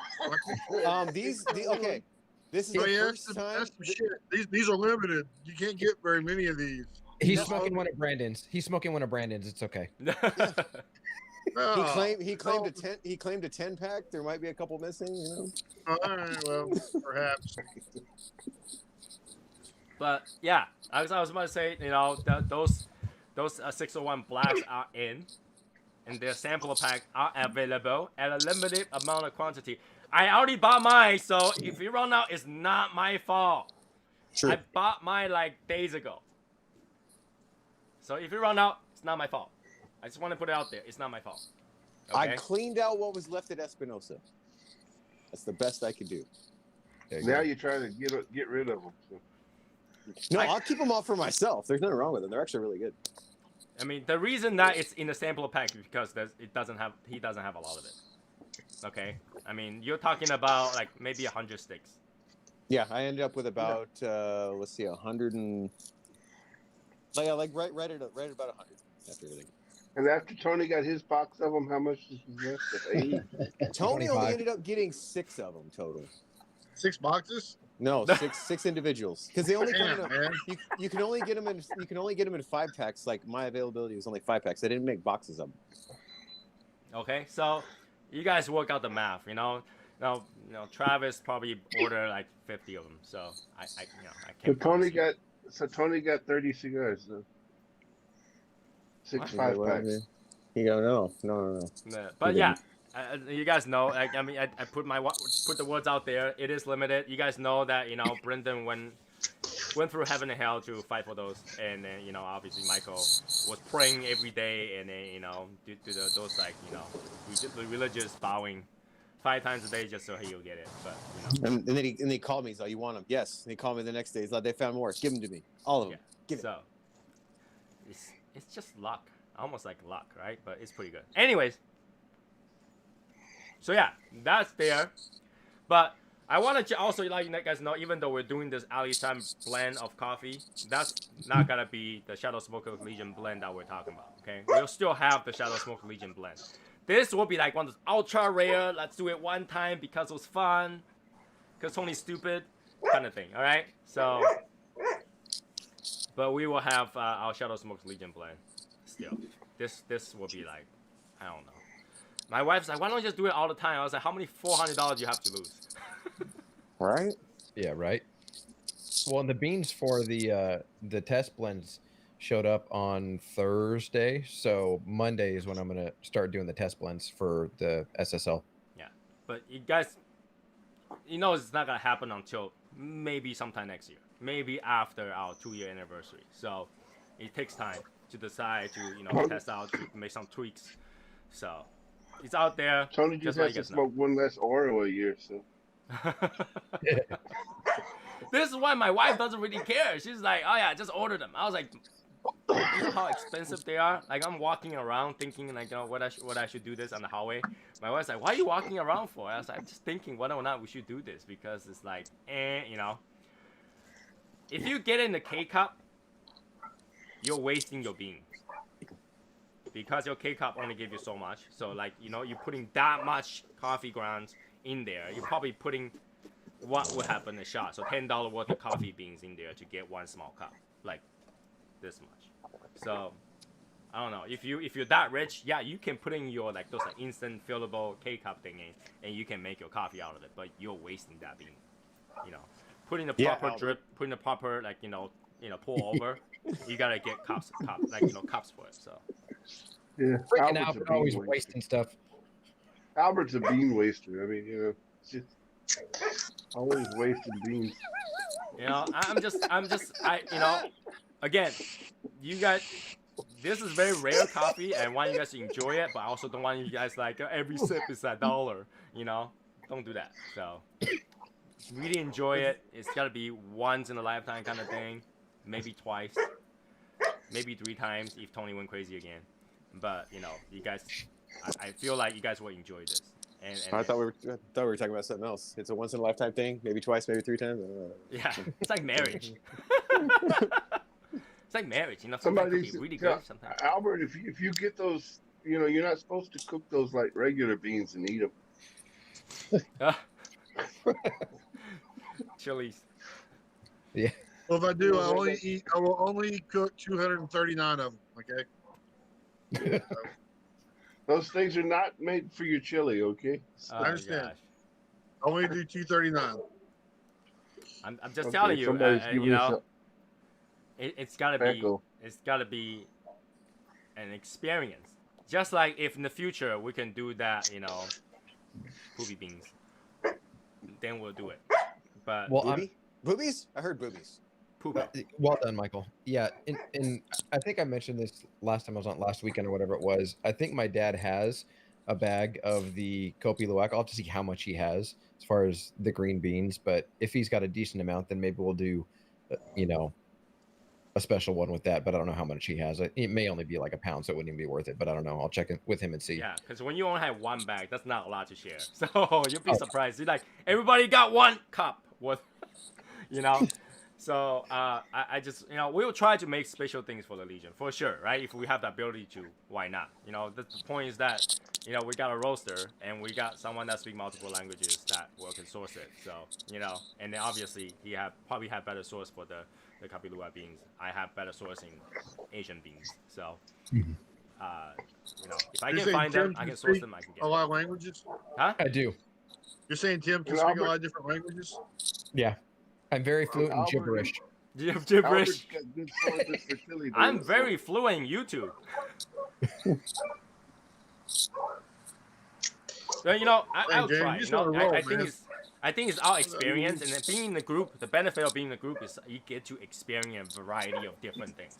Okay. This is the first time. That's some shit. These are limited. You can't get very many of these. He's smoking one of Brandon's. He's smoking one of Brandon's. It's okay. He claimed a 10-pack. There might be a couple missing. All right, well, perhaps. But yeah, as I was about to say, those 601 blacks are in, and their sampler pack are available at a limited amount of quantity. I already bought mine, so if you run out, it's not my fault. True. I bought mine like days ago. So if you run out, it's not my fault. I just want to put it out there. It's not my fault. Okay? I cleaned out what was left at Espinosa. That's the best I could do. Now you're trying to get rid of them. So. No, I'll keep them all for myself. There's nothing wrong with them. They're actually really good. I mean, the reason that it's in the sampler pack is because he doesn't have a lot of it. Okay? I mean, you're talking about like maybe 100 sticks. Yeah, I ended up with about let's see, 100 and right at about 100 after everything. And after Tony got his box of them, how much was left? 80? Tony 25. only ended up getting 6 of them total. 6 boxes? No, six individuals, because they only come in. Man. You can only get them in. You can only get them in 5-packs. Like my availability was only 5-packs. They didn't make boxes of them. Okay, so you guys work out the math. Now, Travis probably ordered like 50 of them. So I can't. So Tony got 30 cigars. So. 6 5-packs. You go no. But yeah, you guys know. I put the words out there. It is limited. You guys know that. Brendan went through heaven and hell to fight for those, and then obviously Michael was praying every day, and then do those like religious bowing 5 times a day just so he'll get it. But and then he called me. He's like, "You want them?" Yes. And he called me the next day. He's like, "They found more. Give them to me. All of them. Give it." So it's just luck, almost like luck, right? But it's pretty good. Anyways, so yeah, that's there. But I want to also let you guys know, even though we're doing this Alishan blend of coffee, that's not gonna be the Shadow Smoker Legion blend that we're talking about. Okay, we'll still have the Shadow Smoker Legion blend. This will be like one of those ultra rare. Let's do it one time because it was fun, because Tony's stupid, kind of thing. All right, so. But we will have our Shadow Smoke Legion blend still. This will be like, I don't know. My wife's like, why don't you just do it all the time? I was like, how many $400 you have to lose? Right? Yeah, right. Well, and the beans for the test blends showed up on Thursday, so Monday is when I'm gonna start doing the test blends for the SSL. Yeah, but you guys, it's not gonna happen until maybe sometime next year. Maybe after our 2-year anniversary. So it takes time to decide to test out, to make some tweaks. So it's out there. Tony just has to smoke one less Oro a year. So this is why my wife doesn't really care. She's like, oh yeah, just order them. I was like, you know how expensive they are? Like I'm walking around thinking like, what I should do this on the hallway. My wife's like, why are you walking around for? I was like, I'm just thinking whether or not we should do this because it's like, If you get in the K-cup, you're wasting your beans. Because your K-cup only gives you so much. So, like, you're putting that much coffee grounds in there. You're probably putting what would happen a shot. So, $10 worth of coffee beans in there to get one small cup. Like, this much. So, I don't know. If you're that rich, yeah, you can put in your, like, those like, instant fillable K-cup thing in, and you can make your coffee out of it. But you're wasting that bean, Putting the proper drip, putting the proper pour over. You gotta get cups for it. So yeah, freaking Albert always wasting stuff. Albert's a bean waster. I mean, just always wasting beans. You know, again, you guys, this is very rare coffee, and I want you guys to enjoy it, but I also don't want you guys like every sip is $1. You know, don't do that. So, really enjoy it. It's gotta be once in a lifetime kind of thing, maybe twice, maybe 3 times if Tony went crazy again. But you know, you guys, I feel like you guys will enjoy this. And I thought we were talking about something else. It's a once in a lifetime thing, maybe twice, maybe 3 times. yeah, it's like marriage. It's like marriage, you know. Sometimes Somebody it can be really good. Sometimes. Albert, if you get those, you know, you're not supposed to cook those like regular beans and eat them. Chilies. Yeah. Well, if I do, I will only cook 239 of them. Okay. Those things are not made for your chili, okay? Oh, I understand. gosh. I only do 239. I'm just Okay, telling you, somebody's giving you you know, some it's gotta tobacco. be an experience. Just like if in the future we can do that, you know, poopy beans, then we'll do it. But Well, Boobies? I heard boobies. poopy. well done, Michael. Yeah, and I think I mentioned this last time I was on last weekend or whatever it was. I think my dad has a bag of the Kopi Luwak. I'll have to see how much he has as far as the green beans. But if he's got a decent amount, then maybe we'll do, you know, a special one with that. But I don't know how much he has. It may only be like a pound, so it wouldn't even be worth it. But I don't know. I'll check it with him and see. Yeah, because when you only have 1 bag, that's not a lot to share. So you'll be surprised. You're like, everybody got 1 cup with, you know. So I just, you know, we'll try to make special things for the Legion for sure, right? If we have the ability to, why not? You know, the point is that, you know, we got a roaster and we got someone that speaks multiple languages that can source it. So, you know, and then obviously he probably have better source for the Kapilua beans. I have better sourcing Asian beans. So, you know, if I You're can saying find Tim them, I can can source speak them. I can get a them. lot of languages? Huh? I do. You're saying Tim can Well, speak a Albert- lot of different languages? Yeah, I'm very fluent in Albert- gibberish. You have Albert's gibberish. got good sources for chili I'm beans, very fluent in YouTube. So, you know, I'll James, try. you You just know, wanna roll, I think it's our experience, and then being in the group. The benefit of being in the group is you get to experience a variety of different things.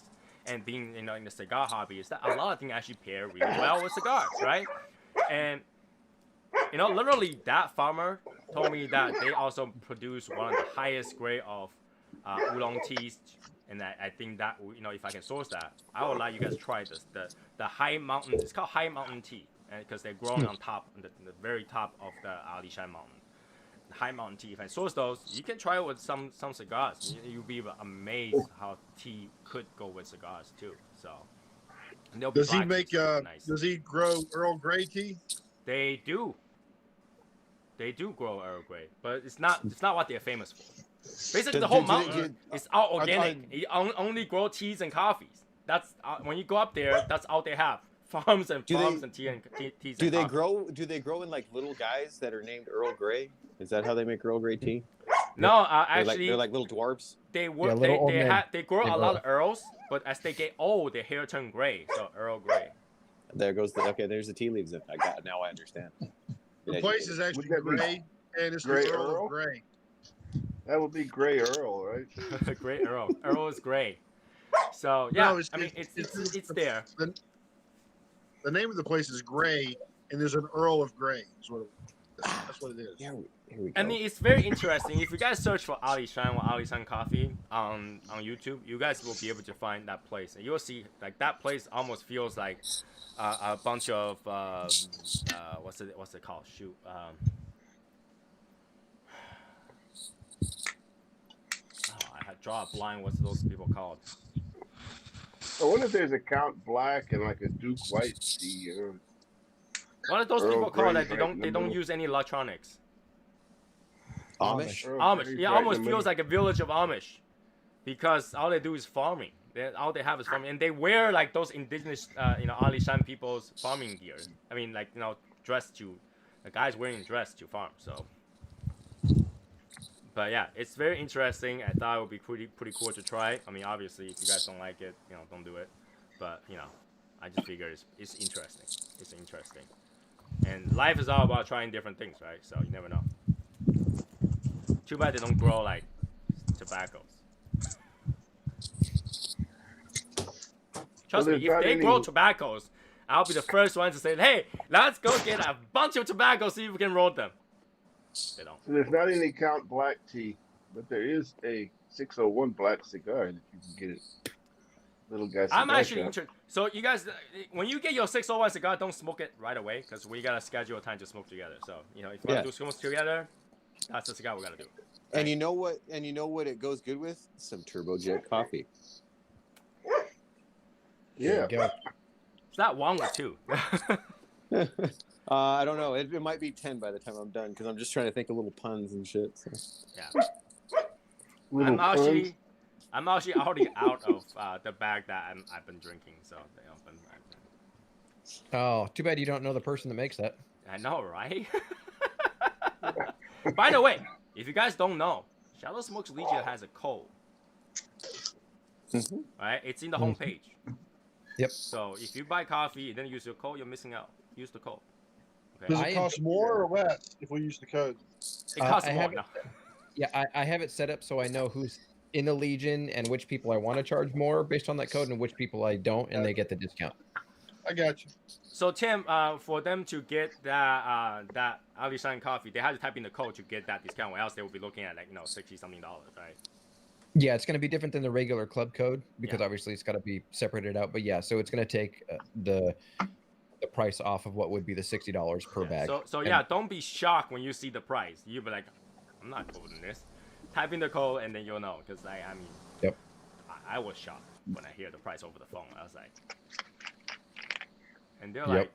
And being, you know, in the cigar hobby is that a lot of things actually pair really well with cigars, right? And you know, literally, that farmer told me that they also produce one of the highest grade of oolong teas, and I think that, you know, if I can source that, I would like you guys to try this. The high mountain, it's called high mountain tea, because they're growing on top, the very top of the Alishan mountain. High mountain tea. If I source those, you can try it with some cigars. You'll be amazed how tea could go with cigars too. So, and they'll be Does he black make? teas, so nice. Does he grow Earl Grey tea? They do. They do grow Earl Grey, but it's not what they're famous for. Basically, the whole mountain is all organic. You only grow teas and coffees. That's when you go up there. That's all they have. Farms and teas and teas. Do they grow in like little guys that are named Earl Grey? Is that how they make Earl Grey tea? No, actually, they're like little dwarves. they work. Yeah, they grow a lot of earls, but as they get old, their hair turn gray. So Earl Grey. There's the tea leaves. I got now. I understand. The place is actually Would that be gray, and it's Grey the Earl Earl? of Grey. That would be Gray Earl, right? Gray Earl. Earl is gray. So yeah, No, I mean it's there. The name of the place is Gray, and there's an Earl of Grey. That's what it is. Here we go. I mean, it's very interesting. If you guys search for Alishan or Alishan Coffee on YouTube, you guys will be able to find that place, and you'll see like that place almost feels like a bunch of what's it called? Shoot. I had draw a blind. What's those people called? I wonder if there's a Count Black and like a Duke White tea. You know? What are those Earl people called Grey's that right in they the don't middle. use any electronics? Amish. Earl Amish. Grey's Yeah, right in almost the feels middle. like a village of Amish, because all they do is farming. All they have is farming, and they wear like those indigenous, Alishan people's farming gear. I mean, like, dressed to, the guys wearing dress to farm. So, but yeah, it's very interesting. I thought it would be pretty cool to try. I mean, obviously, if you guys don't like it, don't do it. But I just figure it's interesting. It's interesting, and life is all about trying different things, right? So you never know. Too bad they don't grow like tobaccos. So Trust me, there's if not they any- grow tobaccos, I'll be the first one to say, hey, let's go get a bunch of tobacco, see if we can roll them. They don't. So there's not any Count Black tea, but there is a 601 black cigar that you can get it. Little guy cigar I'm actually shop. interested. So you guys, when you get your 601 cigar, don't smoke it right away because we gotta schedule a time to smoke together. So if you want to do smoke together, that's the cigar we're gonna do. And you know what? And you know what? It goes good with some turbojet coffee. Yeah. There you go. It's not one or two. I don't know. It might be 10 by the time I'm done because I'm just trying to think of little puns and shit. So. Yeah. Little puns. I'm actually already out of the bag that I've been drinking. So Oh, too bad you don't know the person that makes that. I know, right? By the way, if you guys don't know, Shadow Smokes Legion has a code. Right? It's in the homepage. Yep. So if you buy coffee and then use your code, you're missing out. Use the code. Okay. Does it cost more or what if we use the code? It costs I more. have No. Yeah, I have it set up so I know who's in the Legion and which people I want to charge more based on that code and which people I don't, and they get the discount. I got you. So Tim, for them to get that Alishan coffee, they have to type in the code to get that discount, or else they will be looking at like $60 something, right? Yeah, it's going to be different than the regular club code because obviously it's got to be separated out. But yeah, so it's going to take the price off of what would be the $60 per bag. So yeah, don't be shocked when you see the price. You'll be like, I'm not coding this. Type in the code and then you'll know. Because I mean, Yep. I was shocked when I hear the price over the phone. I was like, and they're like,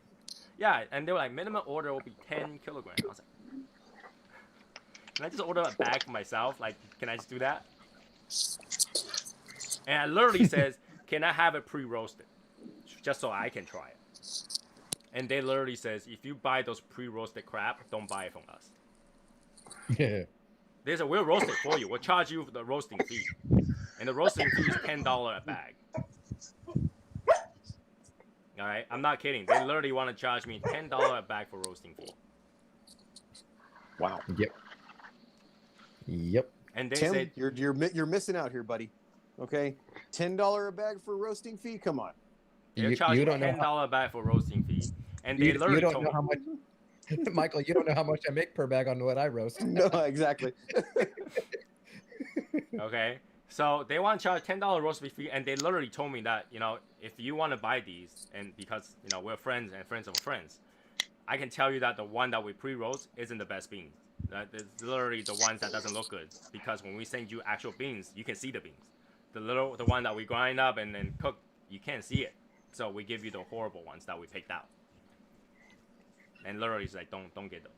yeah, and they were like, minimum order will be 10 kilograms. I was like, can I just order a bag for myself? Like, can I just do that? And it literally says, can I have it pre-roasted? Just so I can try it. And they literally says, if you buy those pre-roasted crap, don't buy it from us. Yeah. We'll roast it for you. We'll charge you for the roasting fee. And the roasting fee is $10 a bag. Alright? I'm not kidding. They literally want to charge me $10 a bag for roasting fee. Wow. Yep. And they Tim, said, you're missing out here, buddy. Okay, $10 a bag for roasting fee. Come on. they're charging $10 a bag for roasting fee. And they literally you don't told know me. how much. Michael, you don't know how much I make per bag on what I roast. No, exactly. Okay, so they want to charge $10 roasting fee, and they literally told me that if you want to buy these, and because we're friends and friends of friends, I can tell you that the one that we pre-roast isn't the best beans. That is literally the ones that doesn't look good, because when we send you actual beans, you can see the beans. The one that we grind up and then cook, you can't see it. So we give you the horrible ones that we picked out. And literally, it's like, don't get those.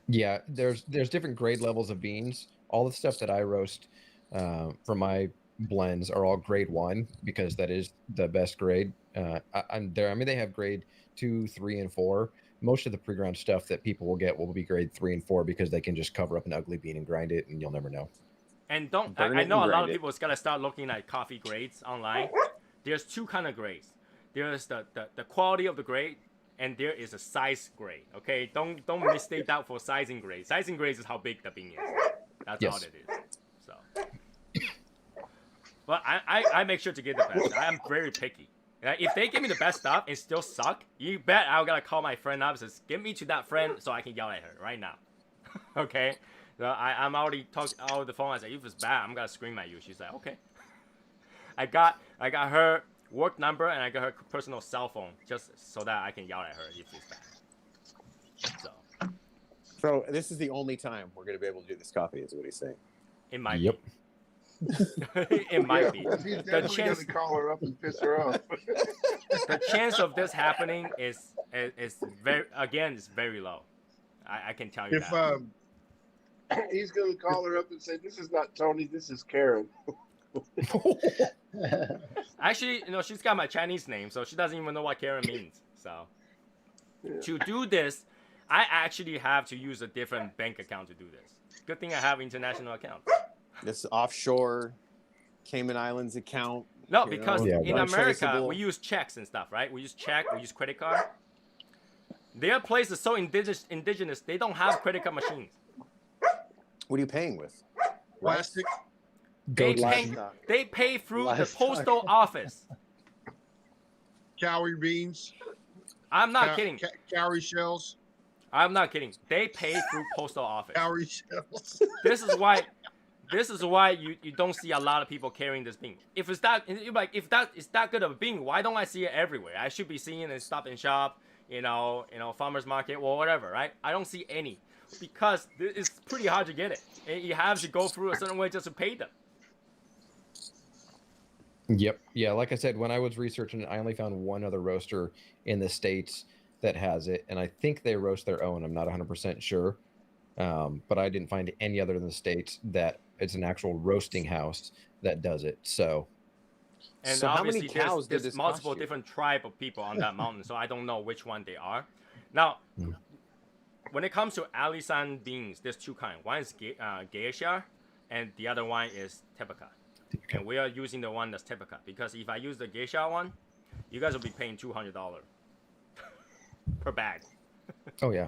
Yeah, there's different grade levels of beans. All the stuff that I roast for my blends are all grade 1 because that is the best grade. They have grade 2, 3, and 4. Most of the pre-ground stuff that people will get will be grade 3 and 4 because they can just cover up an ugly bean and grind it, and you'll never know. And I know a lot of people is gonna start looking at coffee grades online. There's two kind of grades. There's the quality of the grade, and there is a size grade. Okay, don't mistake that for sizing grade. Sizing grade is how big the bean is. That's all it is. So, but I make sure to get the best. I am very picky. If they give me the best stuff and still suck, you bet I'm gonna call my friend up and says, "Give me to that friend so I can yell at her right now." Okay. So I'm already talking over the phone. I said, if it's bad, I'm gonna scream at you. She's like, okay. I got her work number and I got her personal cell phone just so that I can yell at her if it's bad. So this is the only time we're gonna be able to do this coffee, is what he's saying. It might Yep. be. It might be. He's definitely going to call her up and piss her off. The chance of this happening is very low. I can tell you that. He's going to call her up and say, "This is not Tony, this is Karen." Actually, she's got my Chinese name, so she doesn't even know what Karen means. So to do this, I actually have to use a different bank account to do this. Good thing I have international account. This offshore Cayman Islands account. No, because in America, untraceable. we use checks and stuff, right? We use check, we use credit card. Their place is so indigenous, they don't have credit card machines. What are you paying with? Plastic. They Goat pay, livestock. they pay through the Livestock. postal office. Cowrie beans. I'm not kidding. Cowrie shells. I'm not kidding. They pay through postal office. Cowrie shells. This is why you don't see a lot of people carrying this bean. If it's that, you're like, if that is that good of a bean, why don't I see it everywhere? I should be seeing it in Stop and Shop, farmers market or whatever, right? I don't see any because it's pretty hard to get it. And you have to go through a certain way just to pay them. Yep. Yeah. Like I said, when I was researching it, I only found one other roaster in the States that has it. And I think they roast their own. I'm not 100% sure. But I didn't find any other in the States that it's an actual roasting house that does it. So. And So how many obviously cows did there's this multiple cost you? different tribe of people on that mountain, so I don't know which one they are. Now, when it comes to Alishan beans, there's two kinds. One is geisha, and the other one is tepeca. And we are using the one that's tepeca because if I use the geisha one, you guys will be paying $200 per bag. Oh yeah.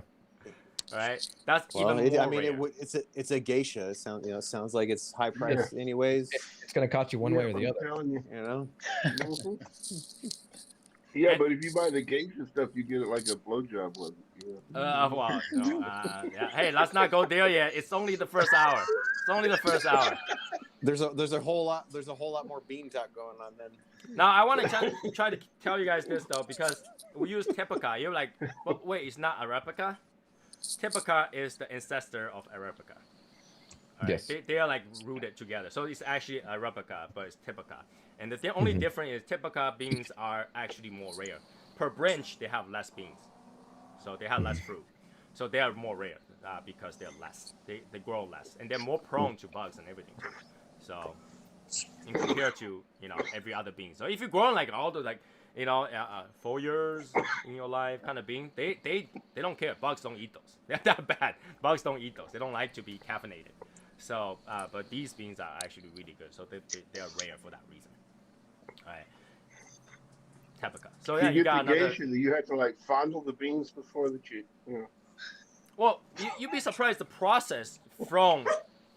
All right, that's Well, even more I mean, rare. it's a geisha. It sounds like it's high price, anyways. It's going to cost you one way or the I'm other. telling you. You know. Mhm. Yeah, but if you buy the geisha stuff, you get it like a blowjob with it. Well, no, yeah. Hey, let's not go there yet. It's only the first hour. It's only the first hour. There's a whole lot more bean talk going on then. Now I want to try to tell you guys this though because we use tepeca. You're like, but wait, it's not Arabica. Tepeca is the ancestor of Arabica. All right? Yes. They are like rooted together, so it's actually Arabica, but it's tepeca. And the only difference is tepeca beans are actually more rare. Per branch, they have less beans, so they have less fruit. So they are more rare because they're less. They grow less, and they're more prone to bugs and everything too. So, in compared to every other bean. So if you're growing like all the 4 years in your life kind of bean, they don't care. Bugs don't eat those. They're that bad. Bugs don't eat those. They don't like to be caffeinated. So, but these beans are actually really good. So they are rare for that reason. All right. Tepeca. So yeah, you you get got the another. geisha, you have to like fondle the beans before the Well, you'd be surprised the process from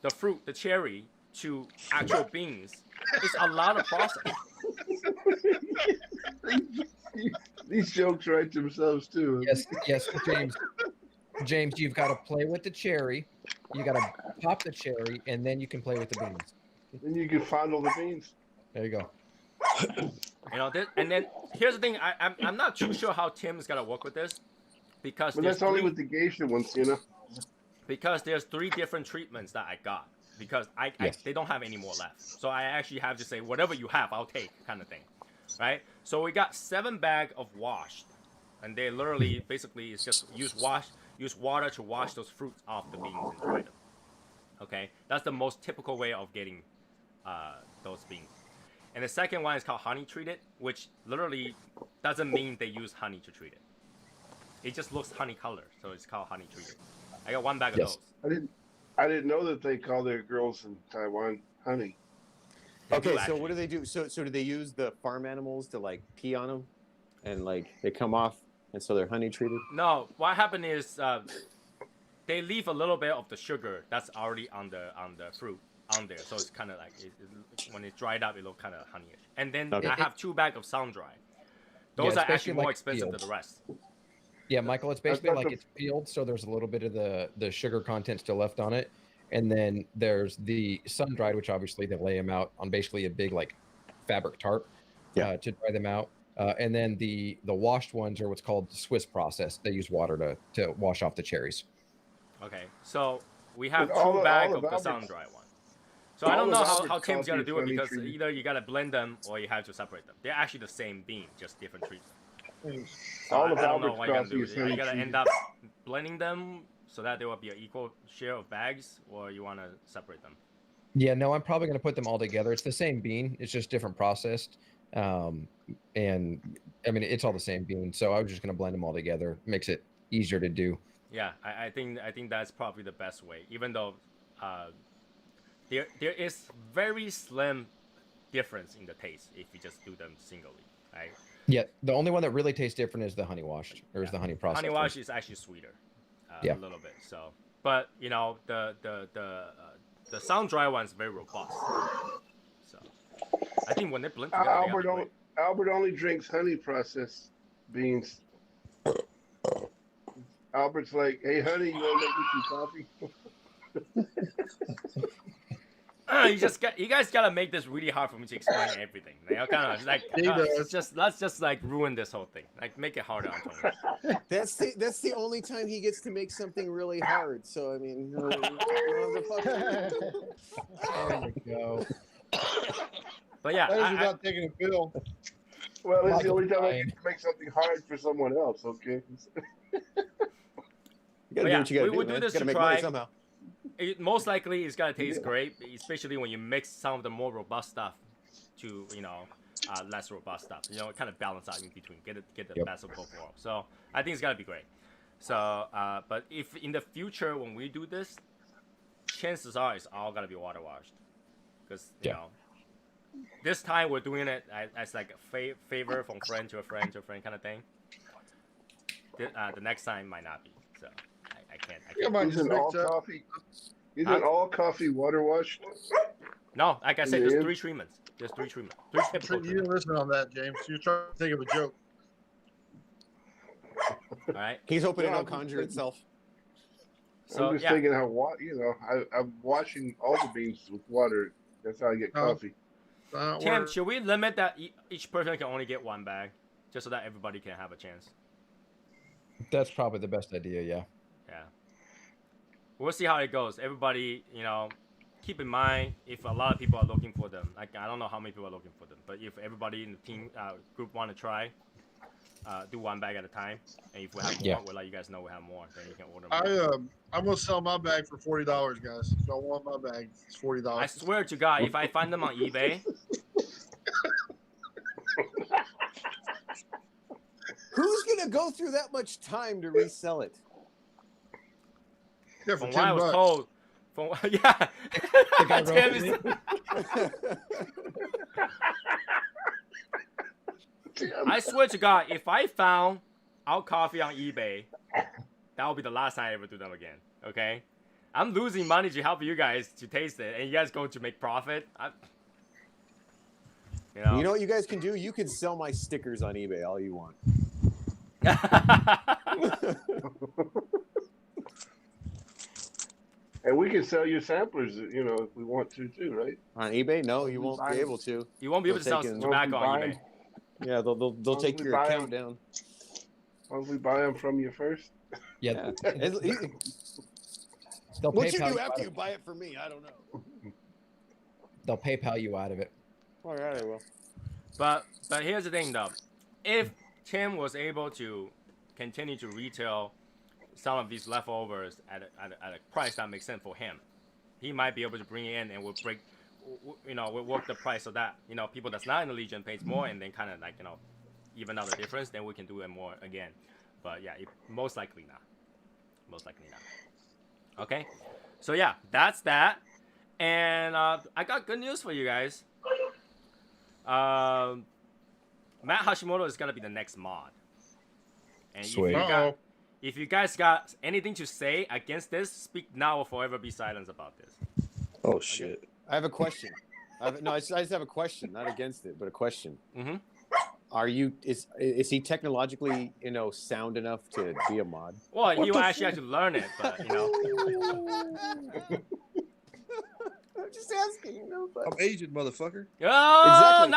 the fruit, the cherry, to actual beans. It's a lot of process. These jokes write themselves too. Yes, James, you've got to play with the cherry. You got to pop the cherry, and then you can play with the beans. Then you can fondle the beans. There you go. And then here's the thing. I'm not too sure how Tim's gonna work with this because But there's that's only three, with the geisha ones, because there's 3 different treatments that I got because Yes. they don't have any more left. So I actually have to say whatever you have, I'll take kind of thing, right? So we got 7 bags of washed, and they literally basically it's just use water to wash those fruits off the beans and dry them. Okay, that's the most typical way of getting those beans. And the second one is called honey treated, which literally doesn't mean they use honey to treat it. It just looks honey color, so it's called honey treated. I got 1 bag of Yes. those. I didn't know that they call their girls in Taiwan honey. They Okay, do, so actually. what do they do? So do they use the farm animals to like pee on them, and like they come off, and so they're honey treated? No, what happened is they leave a little bit of the sugar that's already on the fruit on there, so it's kind of like when it's dried up, it looks kind of honeyish. And then Okay. I have 2 bags of sun dry. Those Yeah, are actually especially more like expensive peeled. than the rest. Yeah, Michael, it's basically thought like the- it's peeled, so there's a little bit of the sugar content still left on it. And then there's the sun-dried, which obviously they lay them out on basically a big like fabric tarp to dry them out. And then the washed ones are what's called Swiss process. They use water to wash off the cherries. Okay, so we have But 2 all bags of of the Albert's- sun dry one. So I all don't of know Albert's how Tim's gonna coffee do it is honey because treated. either you gotta blend them or you have to separate them. They're actually the same bean, just different treatment. So All I of don't know Albert's what you're gonna coffee do. is You honey gotta treated. end up blending them so that there will be an equal share of bags, or you wanna separate them. Yeah, no, I'm probably going to put them all together. It's the same bean. It's just different processed. And I mean, it's all the same bean. So I was just going to blend them all together. Makes it easier to do. Yeah, I think that's probably the best way. Even though there is very slim difference in the taste if you just do them singly, right? Yeah, the only one that really tastes different is the honey washed, or is the honey processed. Honey one. wash is actually sweeter, Yeah. a little bit. So, but the sun dry one is very robust. think when they blend together, they gotta be great. Albert only drinks honey processed beans. Albert's like, hey, honey, you want to make me some coffee? You guys gotta make this really hard for me to explain everything. Like, kind of like, let's just like ruin this whole thing. Like, make it harder on Tony. That's the only time he gets to make something really hard. So I mean, There we go. But yeah, That is without taking a pill. Well, it's the only time I get to make something hard for someone else, okay? you gotta do what you gotta we'll do, do man. this Gotta to make try. money somehow. Most likely it's gonna taste great, especially when you mix some of the more robust stuff to less robust stuff. Kind of balance out in between, get the best of both worlds. So I think it's gonna be great. So, but if in the future when we do this, chances are it's all gonna be water washed, because this time we're doing it as like a favor from friend to a friend to a friend kind of thing. The next time might not be. So I can't. Isn't all coffee water washed? No, like I said, there's 3 treatments. There's 3 treatments. 3 typical You didn't listen on that, James. You're trying to think of a joke. All right. He's hoping it don't conjure itself. So I'm just thinking how I'm washing all the beans with water. That's how I get coffee. Tim, should we limit that each person can only get 1 bag, just so that everybody can have a chance? That's probably the best idea. Yeah. Yeah. We'll see how it goes. Everybody, keep in mind if a lot of people are looking for them. Like, I don't know how many people are looking for them, but if everybody in the team group want to try, do 1 bag at a time. And if we have more, we'll let you guys know we have more. Then you can order more. I'm gonna sell my bag for $40, guys. If y'all want my bag, it's $40. I swear to God, if I find them on eBay. Who's gonna go through that much time to resell it? Yeah, for From $10. what I was told, I swear to God, if I found our coffee on eBay, that will be the last time I ever do them again. Okay, I'm losing money to help you guys to taste it, and you guys go to make profit. You know what you guys can do? You can sell my stickers on eBay all you want. And we can sell your samplers, if we want to too, right? On eBay? No, you won't be able to. You won't be able to sell tobacco on eBay. Yeah, they'll take your account down. Why don't we buy them from you first? Yeah. What you do after you buy it from me? I don't know. They'll PayPal you out of it. All right, I will. But here's the thing, though. If Tim was able to continue to retail some of these leftovers at a price that makes sense for him, he might be able to bring it in, and we'll work the price so that people that's not in the Legion pays more, and then kind of like even out the difference. Then we can do it more again. But yeah, most likely not. Most likely not. Okay, so yeah, that's that. And I got good news for you guys. Matt Hashimoto is gonna be the next mod. And Sweet. if you guys got anything to say against this, speak now or forever be silent about this. Oh shit! I have a question. I just have a question, not against it, but a question. Mm-hmm. Is he technologically sound enough to be a mod? Well, he will actually have to learn it, but I'm just asking. But... I'm Asian, motherfucker. Oh, exactly.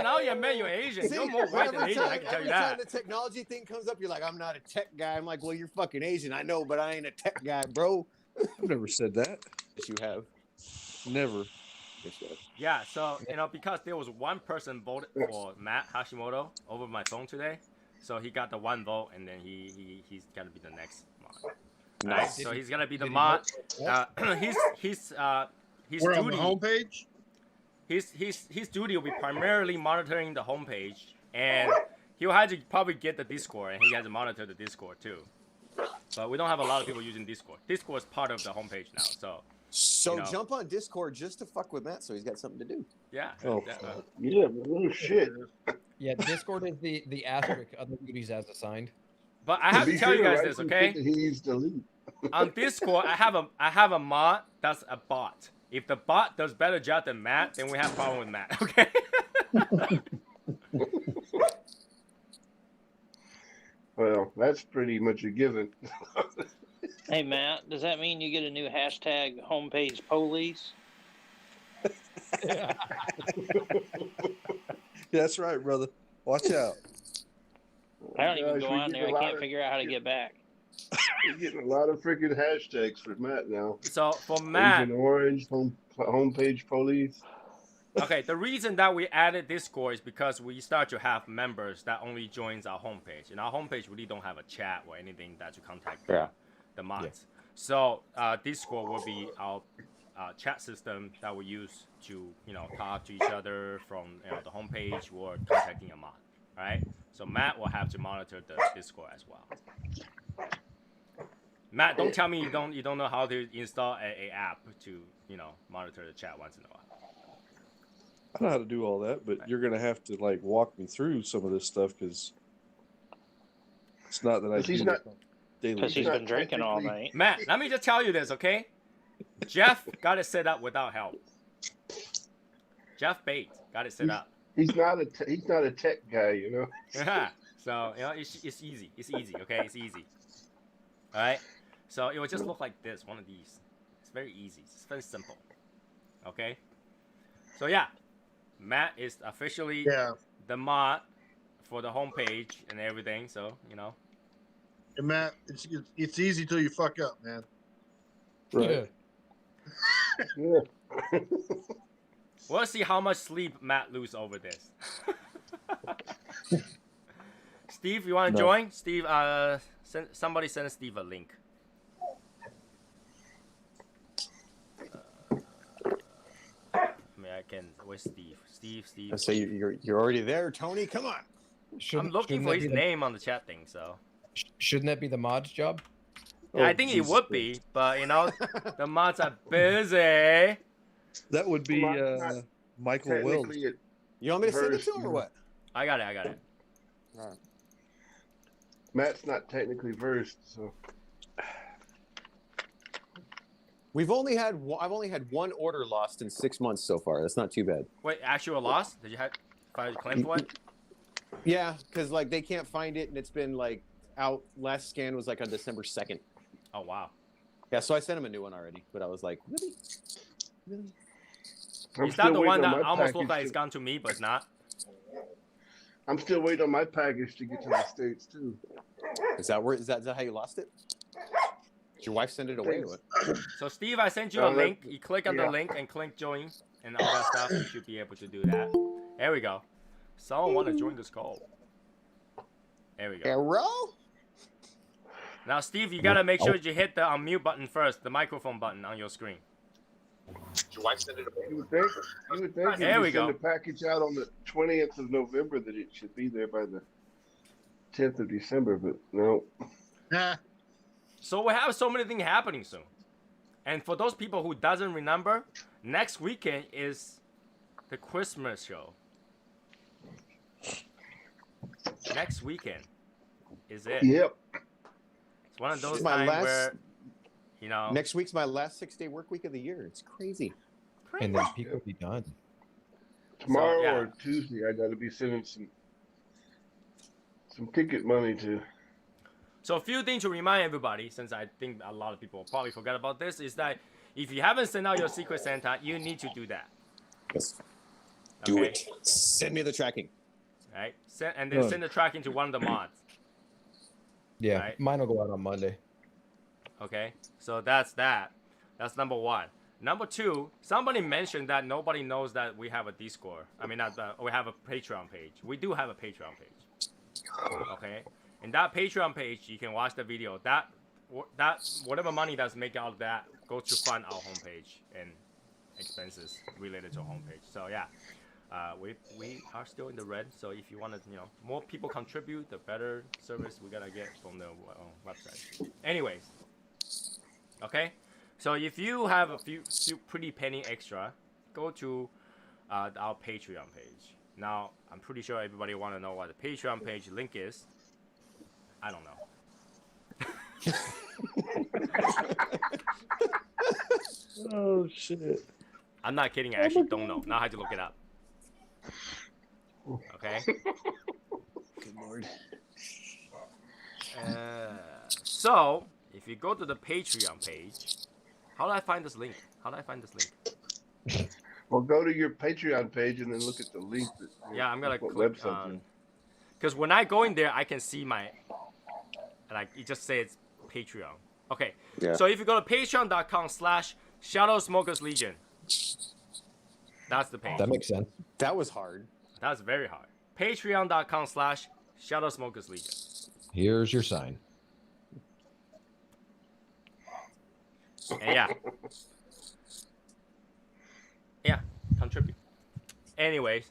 now you're Asian. See, you're more white than Asian. I can tell you that. Every time the technology thing comes up, you're like, I'm not a tech guy. I'm like, well, you're fucking Asian. I know, but I ain't a tech guy, bro. I've never said that. Yes, you have. Never. Yes, you have. Yeah, so because there was one person voted for Matt Hashimoto over my phone today, so he got the 1 vote, and then he's gonna be the next mod. Nice. So he's gonna be the mod. His We're duty, on the homepage. His duty will be primarily monitoring the homepage, and he'll have to probably get the Discord, and he has to monitor the Discord too. But we don't have a lot of people using Discord. Discord is part of the homepage now, so jump on Discord just to fuck with Matt, so he's got something to do. yeah. Yeah, no shit. Yeah, Discord is the asterisk. Other duties as assigned. But I have to tell you guys this, okay? He needs to leave. On Discord, I have a mod that's a bot. If the bot does better job than Matt, then we have a problem with Matt, okay? Well, that's pretty much a given. Hey, Matt, does that mean you get a new hashtag homepage police? That's right, brother. Watch out. I don't even Gosh, go we're on getting there. a I lot can't of- figure out how to get back. We're getting a lot of freaking hashtags for Matt now. So for Matt, Agent Orange, homepage police. okay, the reason that we added Discord is because we start to have members that only joins our homepage. And our homepage really don't have a chat or anything that to contact the mods. So Discord will be our chat system that we use to talk to each other from the homepage or contacting a mod. Right? So Matt will have to monitor the Discord as well. Matt, don't tell me you don't know how to install a app to monitor the chat once in a while. I know how to do all that, but you're gonna have to like walk me through some of this stuff because it's not that I do He's it not- on a daily Because he's basis. been drinking all night. Matt, let me just tell you this, okay? Jeff got it set up without help. Jeff Bate got it set up. He's not a tech guy, you know. So it's easy. It's easy, okay? It's easy. All right. So it will just look like this, one of these. It's very easy. It's very simple. Okay. So yeah, Matt is officially the mod for the homepage and everything. So And Matt, it's easy till you fuck up, man. Right. Yeah. We'll see how much sleep Matt lose over this. Steve, you want to join? Steve, somebody send Steve a link. I mean, I can. Where's Steve? Steve. So you're already there, Tony. Come on. I'm looking for his name on the chat thing. So Shouldn't that be the mod's job? yeah, I think it would be, but the mods are busy. That would be Well, not Michael Wells. Technically, it You want me to send it to him or what? I got it. Matt's not technically versed, so I've only had one order lost in 6 months so far. That's not too bad. Wait, actual loss? Did you file a claim for it? Yeah, because like they can't find it, and it's been like out. Last scan was like on December 2nd. Oh wow. Yeah, so I sent him a new one already, but I was like, really? Is that the one waiting on that my almost looks package like it's gone to me, but it's not? I'm still waiting on my package to get to the States too. Is that how you lost it? Did your wife send it away? Or what? So Steve, I sent you a Oh, that- link. You click on the link and click join and all that stuff. You should be able to do that. There we go. Someone want to join this call. There we go. Arrow? Now, Steve, you gotta make sure you hit the unmute button first, the microphone button on your screen. You would think if There you we send go. the package out on the 20th of November that it should be there by the 10th of December, but no. So we have so many things happening soon. And for those people who doesn't remember, next weekend is the Christmas show. Next weekend is it. Yep. It's one of those It's my times last- where, Next week's my last 6-day work week of the year. It's crazy. And then people will be done. Tomorrow yeah. or Tuesday, I got to be sending some ticket money to. So a few things to remind everybody, since I think a lot of people probably forgot about this, is that if you haven't sent out your Secret Santa, you need to do that. Yes. Do Okay? it. Send me the tracking. Right? And then send the tracking to one of the mods. Yeah, Right. mine will go out on Monday. Okay? So that's that. That's number one. Number two, somebody mentioned that nobody knows that we have a Discord. I mean, we have a Patreon page. We do have a Patreon page. Okay? In that Patreon page, you can watch the video. That whatever money that's made out of that goes to fund our homepage and expenses related to homepage. So yeah, we are still in the red. So if you want to, more people contribute, the better service we're gonna get from the website. Anyways, okay. So if you have a few pretty penny extra, go to our Patreon page. Now I'm pretty sure everybody want to know what the Patreon page link is. I don't know. Oh shit! I'm not kidding. I actually don't know. Now I had to look it up. Okay. Good lord. So if you go to the Patreon page, how do I find this link? Well, go to your Patreon page and then look at the link. Yeah, I'm gonna what click website on. Because when I go in there, I can see my, like, it just says Patreon. Okay, Yeah. so if you go to patreon.com/ShadowSmokersLegion, that's the page. That makes sense. That was hard. That's very hard. Patreon.com/ShadowSmokersLegion. Here's your sign. And yeah, contribute. Anyways,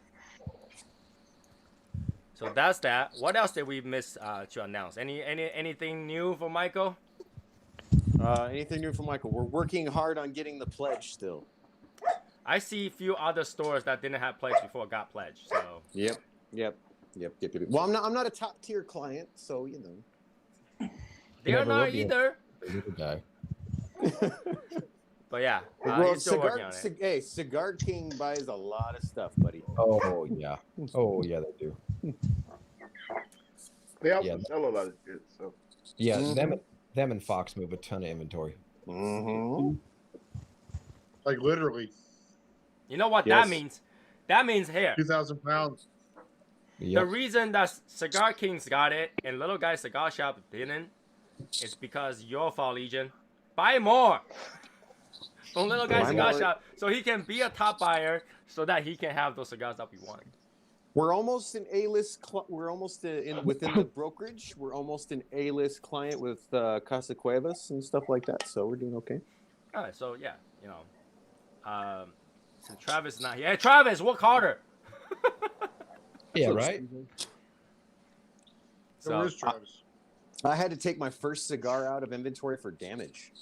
so that's that. What else did we miss to announce? Anything new for Michael? Anything new from Michael? We're working hard on getting the pledge still. I see a few other stores that didn't have pledge before got pledged. So Yep. Well, I'm not a top tier client, so you know. they are never will not be. either. Little guy. But yeah, Well, he's still working on it. hey, Cigar King buys a lot of stuff, buddy. Oh yeah. Oh yeah, they do. They also Yeah. sell a lot of shit. So Yeah, Mhm. them and Fox move a ton of inventory. Mm-hmm. Like literally You know what Yes. that means? That means here. 2,000 pounds. The Yep. reason that Cigar Kings got it and Little Guy Cigar Shop didn't is because your fault, Legion. Buy more from Little Guy Buy Cigar more. Shop so he can be a top buyer so that he can have those cigars that we want. We're almost an A-list. We're almost within the brokerage. We're almost an A-list client with Casa Cuevas and stuff like that. So we're doing okay. All right, so yeah, you know, so Travis is not here. Hey, Travis, work harder. Yeah, right? So So where's Travis? I had to take my first cigar out of inventory for damage.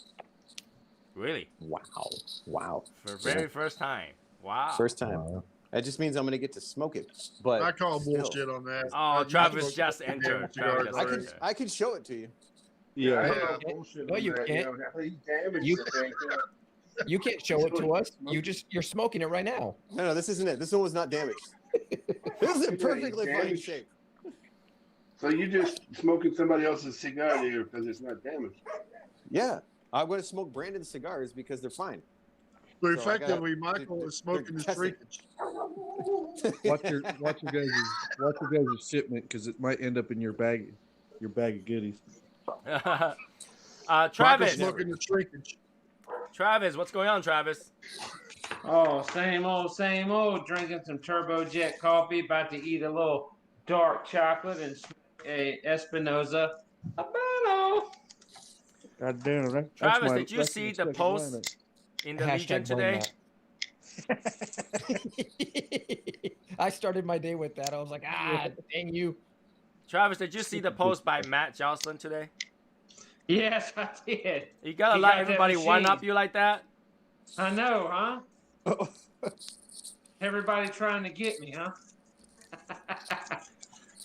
really, Wow. for the very first time. Wow. First time. Wow. That just means I'm gonna get to smoke it. But I call still. bullshit on that. Oh, You Travis smoke just damn entered. cigars Travis just I entered. can I can show it to you. Yeah. I No, don't you know bullshit. No, on you that, can't. know, how you damage You- the thing. You can't show it to us. You're smoking it right now. No, this isn't it. This one was not damaged. This is in perfectly fine Damaged. shape. So you just smoking somebody else's cigar there because it's not damaged. Yeah. I'm gonna smoke Brandon's cigars because they're fine. So So I effectively, gotta- Michael they're- is smoking they're the testing. shrinkage. Watch your guys' shipment because it might end up in your bag of goodies. Travis, Michael's smoking the shrinkage. Travis, what's going on, Travis? Oh, same old. Drinking some Turbojet coffee. About to eat a little dark chocolate and smoke a Espinosa Habano. God damn, that's Travis, my- did you that's see my the second post lineup. in the Legion blame today? that. I started my day with that. I was like, dang you. Travis, did you see the post by Matt Jocelyn today? Yes, I did. You gotta He let got that everybody one machine. up you like that? I know, huh? Everybody trying to get me, huh?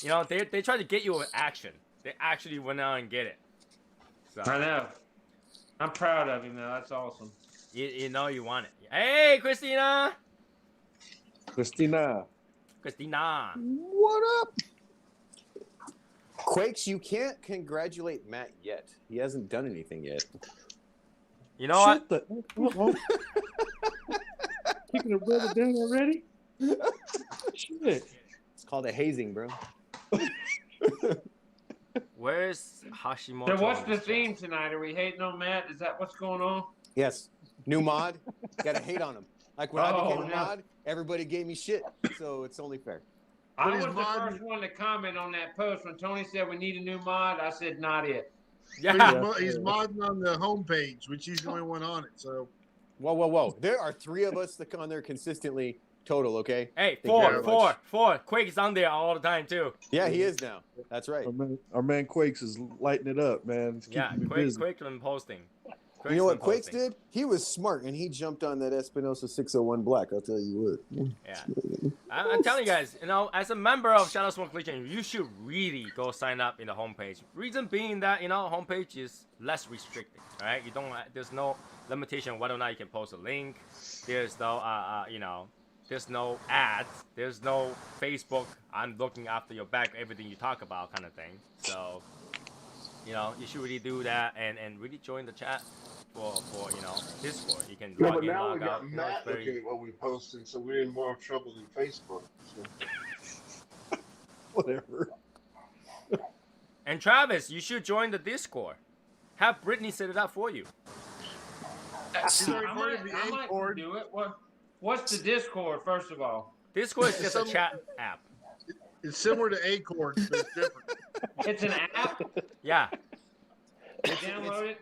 You know, they tried to get you with action. They actually went out and get it. So I know. I'm proud of him, though. That's awesome. you know you want it. Hey, Christina! Christina. Christina. What up? Quakes, you can't congratulate Matt yet. He hasn't done anything yet. You know what? Shut the Kicking a brother down already? Shit. It's called a hazing, bro. Where's Hashimoto? So what's on the this theme tonight? Are we hating on Matt? Is that what's going on? Yes. New mod. Gotta hate on him. Like when I Oh, became a no. mod, everybody gave me shit. So it's only fair. I But was he's the mod- first one to comment on that post when Tony said we need a new mod. I said not it. Yeah. He's modding on the homepage, which he's the only one on it. So Whoa. There are 3 of us that come on there consistently total, okay? Hey, Thank you very four. Quake's on there all the time too. Yeah, he is now. That's right. Our man Quakes is lighting it up, man. It's Yeah, keeping me Quake, busy. Quake's been posting. You know what Quake's Quakes been did? He was smart and he jumped on that Espinosa 601 Black. I'll tell you what. Yeah. I'm telling you guys, you know, as a member of Shadow Smoke Legion, you should really go sign up in the homepage. Reason being that, you know, homepage is less restricted. All right, there's no limitation whether or not you can post a link. There's no, you know, there's no ads, there's no Facebook. I'm looking after your back, everything you talk about, kind of thing. So, you know, you should really do that and really join the chat for Discord. You can Yeah, log but in, now we log got out. You know, Matt it's very. looking at what we posting, so we're in more trouble than Facebook. So. Whatever. And Travis, you should join the Discord. Have Brittany set it up for you. He's already I part of the might Accord. do it. What's the Discord, first of all? Discord is just a chat app. It's similar to Acorn, but it's different. It's an app. Yeah. You download it.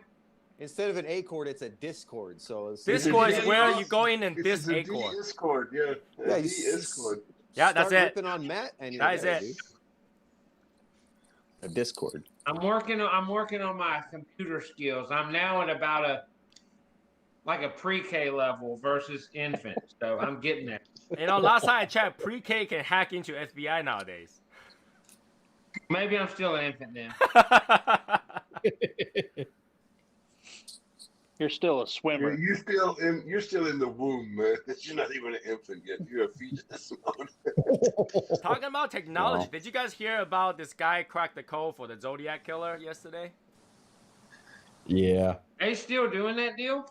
Instead of an Acord, it's a Discord. So it's Discord is Yeah, where yeah. you go in and It's diss a Acorn. Discord, yeah. Yeah, you Discord. Yeah, that's start it. ripping on Matt, and you're That is there, it. dude. A Discord. I'm working on my computer skills. I'm now at about a pre-K level versus infant. So I'm getting there. You know, last time I checked, pre-K can hack into FBI nowadays. Maybe I'm still an infant then. You're still a Yeah, swimmer. you're still in the womb, man. You're not even an infant yet. You're a fetus. Talking about technology, did you guys hear about this guy cracked the code for the Zodiac killer yesterday? Yeah. They still doing that deal?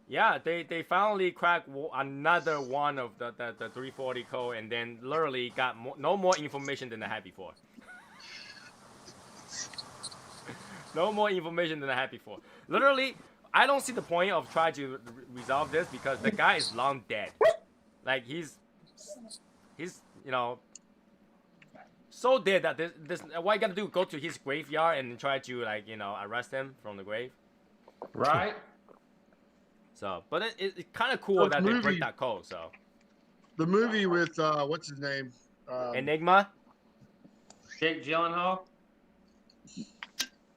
Yeah, they finally cracked another one of the 340 code, and then literally got no more information than they had before. No more information than I had before. Literally, I don't see the point of trying to resolve this because the guy is long dead. Like he's you know so dead that this what you gotta do, go to his graveyard and try to, like, you know, arrest him from the grave. Right? So, but it's kind of cool that they break movie- that code. So The movie with what's his name? Enigma. Jake Gyllenhaal?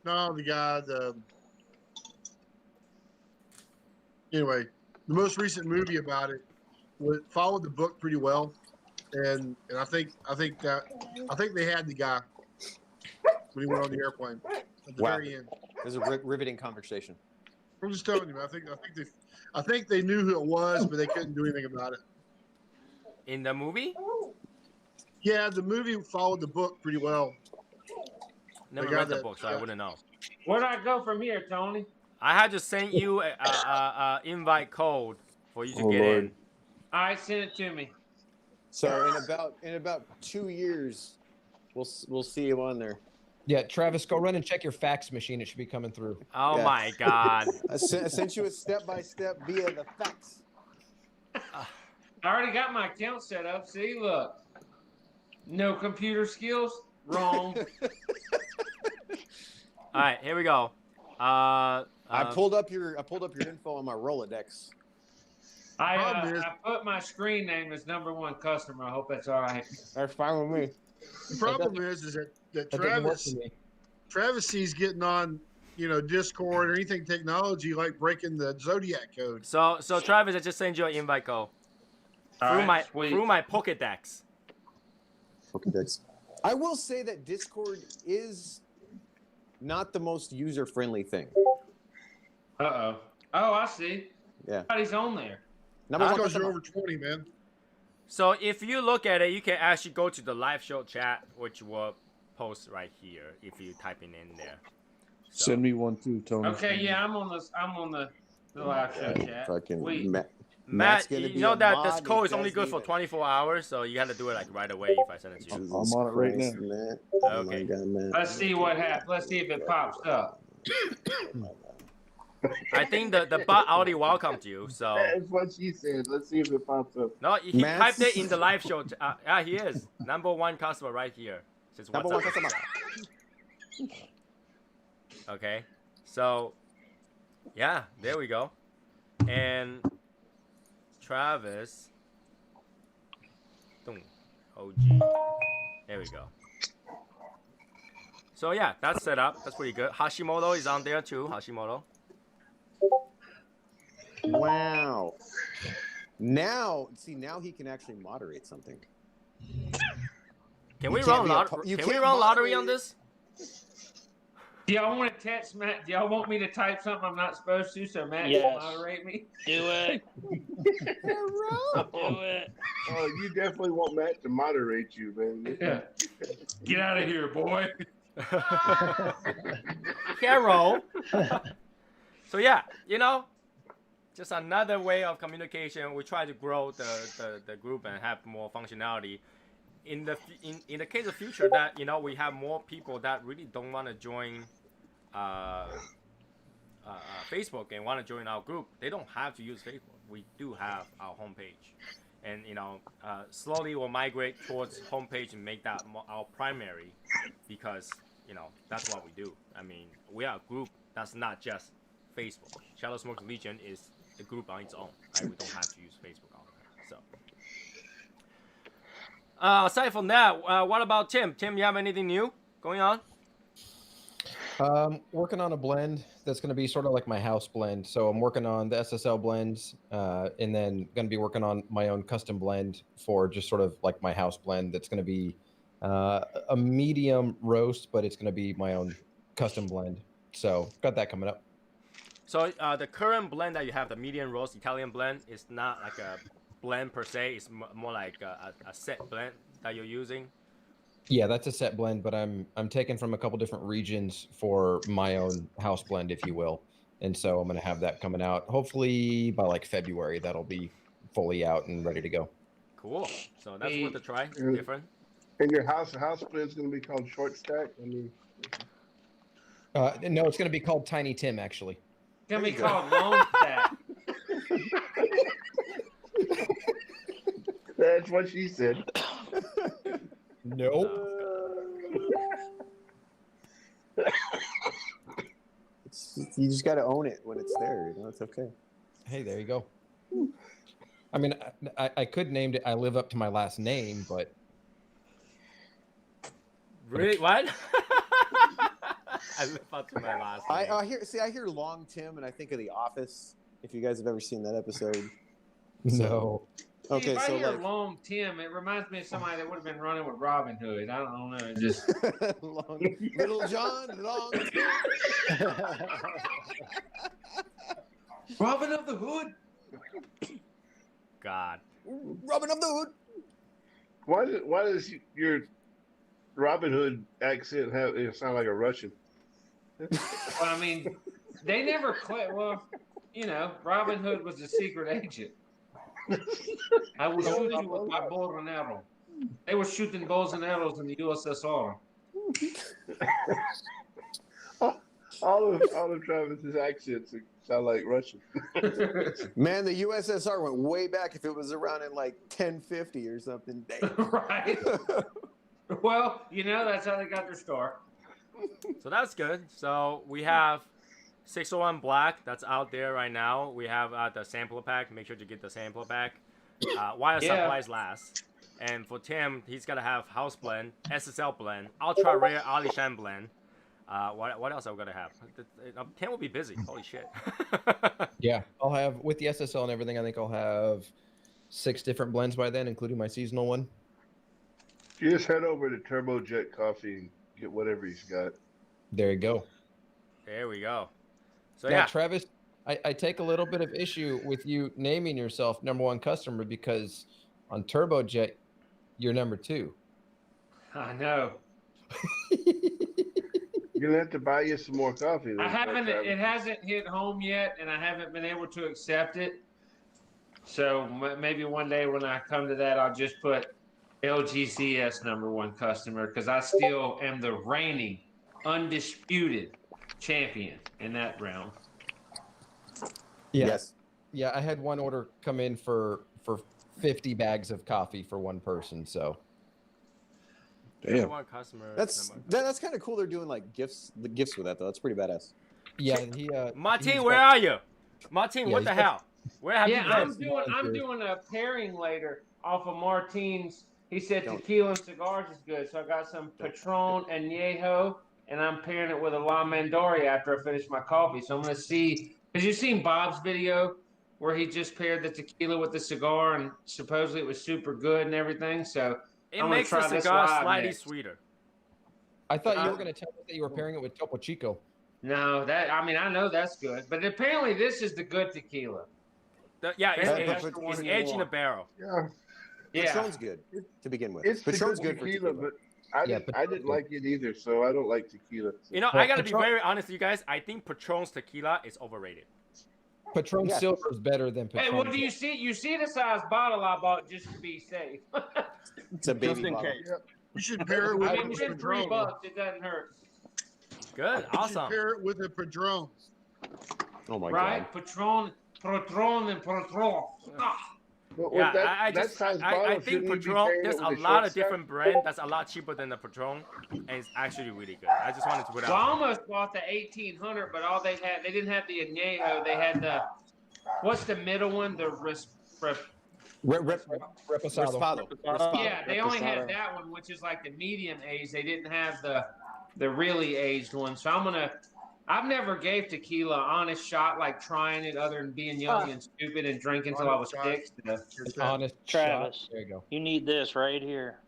No, the guy. Anyway, the most recent movie about it followed the book pretty well, and I think they had the guy when he went on the airplane at the Wow. very end. It was a riveting conversation. I'm just telling you, man, I think they knew who it was, but they couldn't do anything about it. In the movie? Yeah, the movie followed the book pretty well. Never guy read the that- book, so I wouldn't know. Where'd I go from here, Tony? I had to send you a invite code for you to Oh, get Lord. in. All right, send it to me. So in about 2 years, we'll see you on there. Yeah, Travis, go run and check your fax machine. It should be coming through. Oh Yeah. my god. I sent you a step-by-step via the fax. I already got my account set up. See, look. No computer skills? Wrong. All right, here we go. I pulled up your info on my Rolodex. Problem is- I put my screen name as #1 customer. I hope that's all right. That's fine with me. The problem is that That doesn't work for me. Travis sees getting on, Discord or anything technology like breaking the Zodiac code. So Travis, I just sent you an invite code All through right, sweet. my Pokédex. Pokédex. I will say that Discord is not the most user-friendly thing. Uh-oh. Oh, I see. Yeah. Everybody's on there. Number That's one because you're customer. over 20, man. So if you look at it, you can actually go to the live show chat, which will post right here if you type it in there. So, Send me one too, Tony. Okay, yeah, I'm on the live show chat. Fucking Sweet. Matt, Matt's gonna you be know a that this mod code is that only good doesn't for even- 24 hours, so you got to do it like right away if I send it to you. I'm on it right now. Matt. Oh my Okay. God, Matt. Let's see what happens. Let's see if it pops up. I think the bot already welcomed you, so That's what she said. Let's see if it pops up. no, he Matt's- typed it in the live show. Yeah, he is #1 customer right here. Says, Number "What's one up?" customer. Okay, so yeah, there we go. And Travis, OG, there we go. So yeah, that's set up. That's pretty good. Hashimoto is on there too. Hashimoto. Wow. Now he can actually moderate something. Can we can't run be a lottery? pu- you Can we can't run lottery on moderate this? Do y'all want to text Matt? Do y'all want me to type something I'm not supposed to so Matt Yes. can moderate me? Do it. Do it. Oh, you definitely want Matt to moderate you, man. Yeah. Get out of here, boy. Carol. So yeah, just another way of communication. We try to grow the group and have more functionality. In the case of future that we have more people that really don't want to join Facebook and want to join our group, they don't have to use Facebook. We do have our homepage, and slowly we'll migrate towards homepage and make that our primary, because that's what we do. I mean, we are a group that's not just Facebook. Shadow Smoke Legion is a group on its own. Right? We don't have to use Facebook all the time. So, aside from that, what about Tim? Tim, you have anything new going on? Working on a blend that's going to be sort of like my house blend. So I'm working on the SSL blends, and then going to be working on my own custom blend for just sort of like my house blend. That's going to be a medium roast, but it's going to be my own custom blend. So got that coming up. So the current blend that you have, the medium roast Italian blend, is not like a blend per se. It's more like a set blend that you're using. Yeah, that's a set blend, but I'm taking from a couple different regions for my own house blend, if you will. And so I'm going to have that coming out hopefully by like February. That'll be fully out and ready to go. Cool. So that's worth a try. Different. And your house blend's going to be called Short Stack. I mean, no, it's going to be called Tiny Tim, actually. It's going to be called Lone Stack. That's what she said. Nope. You just got to own it when it's there. It's okay. Hey, there you go. I mean, I could name it I Live Up to My Last Name, but... Really? What? I live up to my last name. I hear Long Tim, and I think of The Office. If you guys have ever seen that episode. No. Okay, if I so hear like Long Tim, it reminds me of somebody that would have been running with Robin Hood. I don't know. Just Little John, Long Tim. Robin of the Hood. God. Robin of the Hood. Why does your Robin Hood accent sound like a Russian? Well, I mean, they never quit. Well, Robin Hood was a secret agent. I will shoot you with my bow and arrow. They were shooting bows and arrows in the USSR. all of Travis's accents sound like Russian. Man, the USSR went way back. If it was around in like 1050 or something. Right. Well, that's how they got their start. So that's good. So we have 601 Black that's out there right now. We have the sampler pack. Make sure to get the sampler pack while supplies last. And for Tim, he's gonna have house blend, SSL blend, ultra rare Alishan blend. What else are we gonna have? Tim will be busy. Holy shit. Yeah, I'll have, with the SSL and everything, I think I'll have 6 different blends by then, including my seasonal one. You just head over to TurboJet Coffee and get whatever he's got. There you go. There we go. So now, yeah, Travis, I take a little bit of issue with you naming yourself #1 customer, because on TurboJet, you're #2. I know. You're gonna have to buy you some more coffee. I haven't. It hasn't hit home yet, and I haven't been able to accept it. So maybe one day when I come to that, I'll just put LGCS #1 customer, because I still am the reigning, undisputed champion in that realm. Yeah. Yes. Yeah, I had one order come in for 50 bags of coffee for one person. So Damn. one customer. That's kind of cool. They're doing like gifts with that though. That's pretty badass. yeah, and he Martin, where are you? Martin, Yeah, what the he's got- hell? Where have you Yeah, been? I'm doing a pairing later off of Martine's. He said Don't. tequila and cigars is good, so I got some Patron and Añejo, and I'm pairing it with a La Mandoria after I finish my coffee. So I'm gonna see, because you've seen Bob's video where he just paired the tequila with the cigar, and supposedly it was super good and everything. So It I'm gonna makes the try this cigar live slightly next. sweeter. I thought you were going to tell me that you were pairing it with Topo Chico. No, I know that's good, but apparently this is the good tequila. Yeah, That's it's the one aged you in a want. barrel. Yeah. Yeah. Patron's good to begin with. It's the Patron's good good for tequila, tequila. but Yeah, I didn't like it either, so I don't like tequila. You know, Well, I gotta be Patron- very honest with you guys. I think Patron's tequila is overrated. Patron Yeah. Silver is better than Hey, Patron. well, do you see? You see the size bottle I bought just to be safe. It's a baby Just in bottle. case. You should pair it with I a mean, it's been Padron. $3. It doesn't hurt, Good, You awesome. should pair it with a Padron. Oh my right? god. Patron, and Patron. Ah. But Yeah, with that, I that just size I bottle, think shouldn't you be Patron. pairing There's it a with lot short of stack? different brands that's a lot cheaper than the Patron, and it's actually really good. I just wanted to put it Well, I out. almost bought the 1800, but all they didn't have the añejo. They had the, what's the middle one? The Reposado. Raspado. yeah, they only had that one, which is like the medium aged. They didn't have the really aged one. So I've never gave tequila an honest shot, like trying it, other than being young and stupid and drinking until I was Honest 6. An honest Travis. shot. There you go. You need this right here.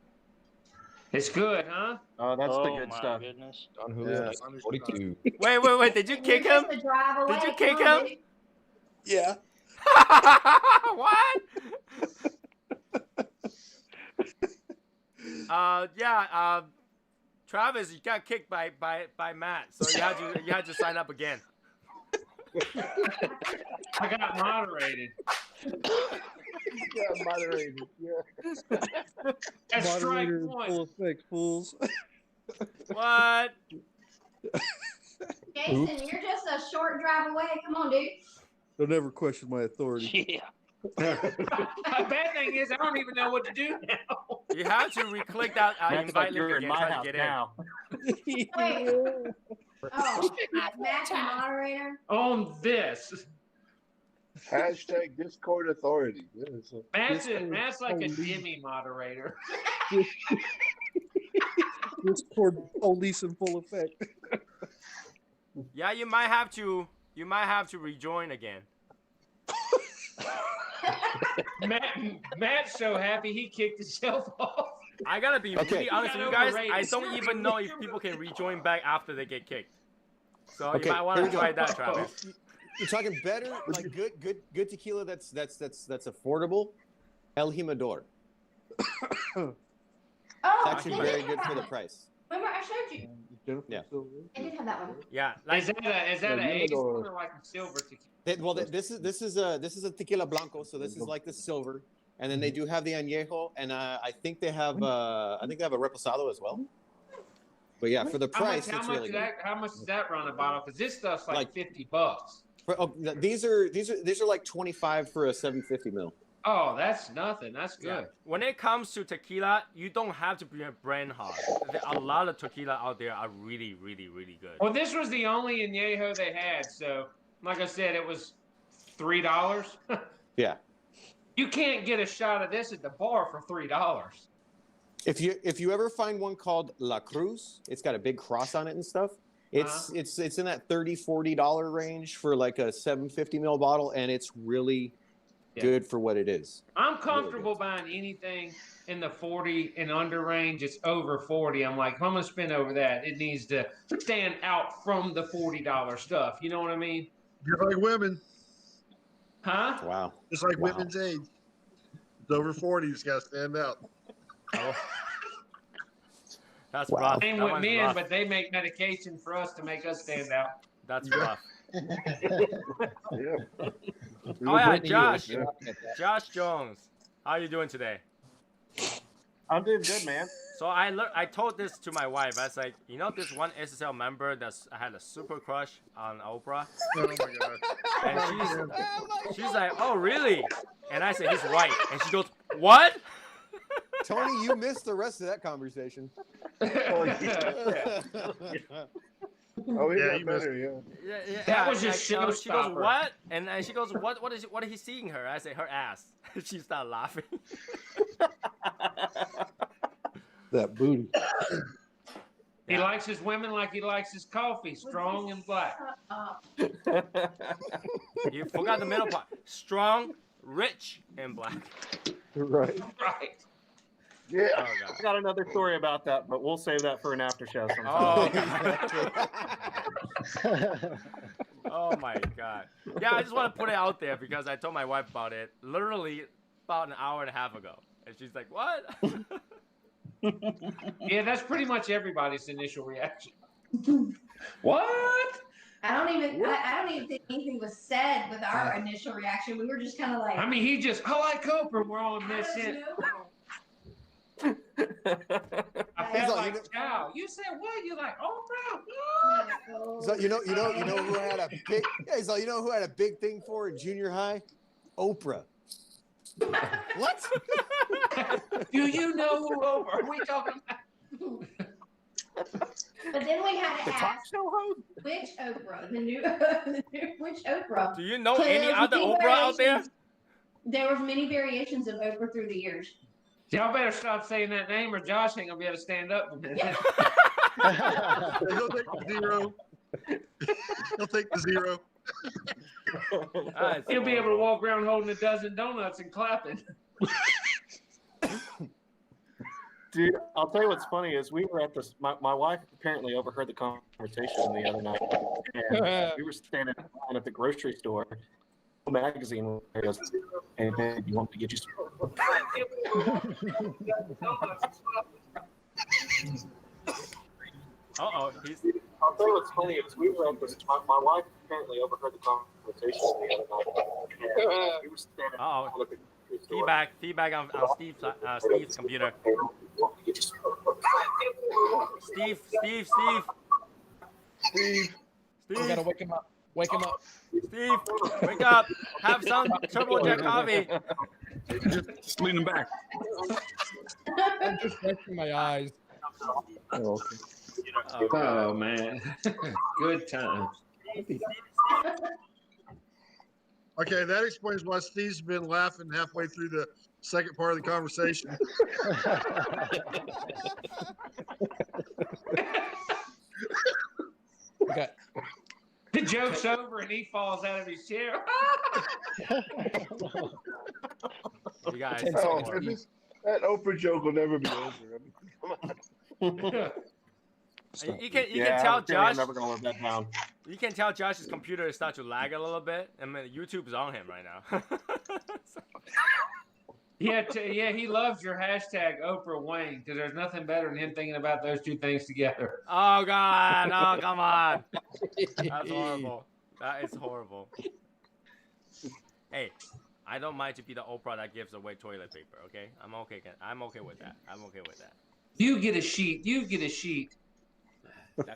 It's good, huh? Oh, that's the Oh good my stuff. goodness. Don Julio, Honest 1942. Wait, did you kick him? Just a drive away. Did you Come kick on, him? dude. Yeah. What? Yeah. Travis, you got kicked by Matt, so you had to sign up again. I got moderated. Yeah, moderated. Yeah. That's strike Moderator in one. full effect, fools. What? Jason, you're just a short drive away. Come on, dude. Don't ever question my authority. Yeah. The bad thing is, I don't even know what to do now. You have to re-click that Matt's invite like, link you're in again. my Try to house get now. Wait. Oh, Matt's a moderator. On this, Hashtag Discord authority. Yeah, so. Matt's like a Jimmy moderator. Discord police in full effect. in. Yeah, you might have to rejoin again. Matt's so happy he kicked himself off. I gotta be Okay. really honest with you got guys. overrated. I don't even know if people can rejoin back after they get kicked. So Okay, you might want here to we go. try that, Travis. You're talking better, like good tequila that's affordable. El Jimador. Oh, It's actually I very did good have for the that. price. Remember, I showed you. Jennifer Yeah. Silver. I did have that one. Yeah, like Is that an aged one or like a silver tequila? This is a tequila blanco, so this is like the silver, and then they do have the añejo, and I think they have a reposado as well. But yeah, for the price, How it's much really good. how much does that run a bottle? Because this stuff's like Like- $50. These are like 25 for a 750 mil. Oh, that's nothing. That's yeah. good. When it comes to tequila, you don't have to be a brand hard. A lot of tequila out there are really, really, really good. Well, this was the only añejo they had, so like I said, it was $3. Yeah. You can't get a shot of this at the bar for $3. If you ever find one called La Cruz, it's got a big cross on it and stuff. It's in that $30-$40 range for like a 750 ml bottle, and it's really good for what it is. I'm comfortable buying anything in the 40 and under range. It's over 40. I'm like, if I'm gonna spend over that, it needs to stand out from the $40 stuff. You know what I mean? Just like women. Huh? Wow. Just like Wow. women's age. It's over 40. It's got to stand out. Oh. That's Wow. rough. Same That with one's men, rough. but they make medication for us to make us stand out. That's rough. Yeah. Oh yeah, Brittany, Josh. you're- Josh Jones. How are you doing today? I'm doing good, man. So I told this to my wife. I was like, you know, this one SSL member I had a super crush on Oprah, Oh my God. and she's like, oh really? And I said, he's right. And she goes, what? Tony, you missed the rest of that conversation. Oh, he Yeah, got you better, yeah. Yeah, That was just she goes, showstopper. what? And she goes, what is he seeing her? I say, her ass. She started laughing. That booty. He likes his women like he likes his coffee, strong and black. You forgot the middle part. Strong, rich, and black. Right. Right. Yeah. Oh god. I got another story about that, but we'll save that for an after show sometime. Oh. Oh my god. Yeah, I just want to put it out there because I told my wife about it literally about an hour and a half ago. And she's like, what? Yeah, that's pretty much everybody's initial reaction. What? I don't even think anything was said with our initial reaction. We were just kind of like. I mean, he just, I like Oprah. We're all in this shit. I felt like, chow. You said what? You like Oprah? What? So you know who had a big so you know who had a big thing for in junior high? Oprah. What? Do you know who Oprah? Are we talking about? But then we had to ask which Oprah, the new which Oprah. Do you know any other Oprah out there? There was many variations of Oprah through the years. Y'all better stop saying that name, or Josh ain't gonna be able to stand up. He'll take the zero. He'll take the zero. He'll be able to walk around holding a dozen donuts and clapping. Dude, I'll tell you what's funny is we were at this. My wife apparently overheard the conversation the other night, and we were standing at the grocery store. Magazine goes, hey man, you want me to get you some? Uh-oh, I'll tell you what's funny is we were at this. My wife apparently overheard the conversation the other night, and we were standing at the grocery store. Feedback on Steve's computer. Steve. You gotta wake him up. Wake him up. Steve, wake up. Have some TurboJack coffee. Just lean him back. I'm just resting my eyes. Oh, okay. Oh man, good times. Okay, that explains why Steve's been laughing halfway through the second part of the conversation. Okay. The joke's over and he falls out of his chair. You guys. That Oprah joke will never be over. I mean, come on. You can tell Josh. I'm never gonna live that down. You can tell Josh's computer is starting to lag a little bit. I mean, YouTube's on him right now. Yeah, he loves your hashtag Oprah Wayne because there's nothing better than him thinking about those two things together. Oh God! Oh come on! That's horrible. That is horrible. Hey, I don't mind to be the Oprah that gives away toilet paper. Okay, I'm okay. I'm okay with that. I'm okay with that. You get a sheet. You get a sheet.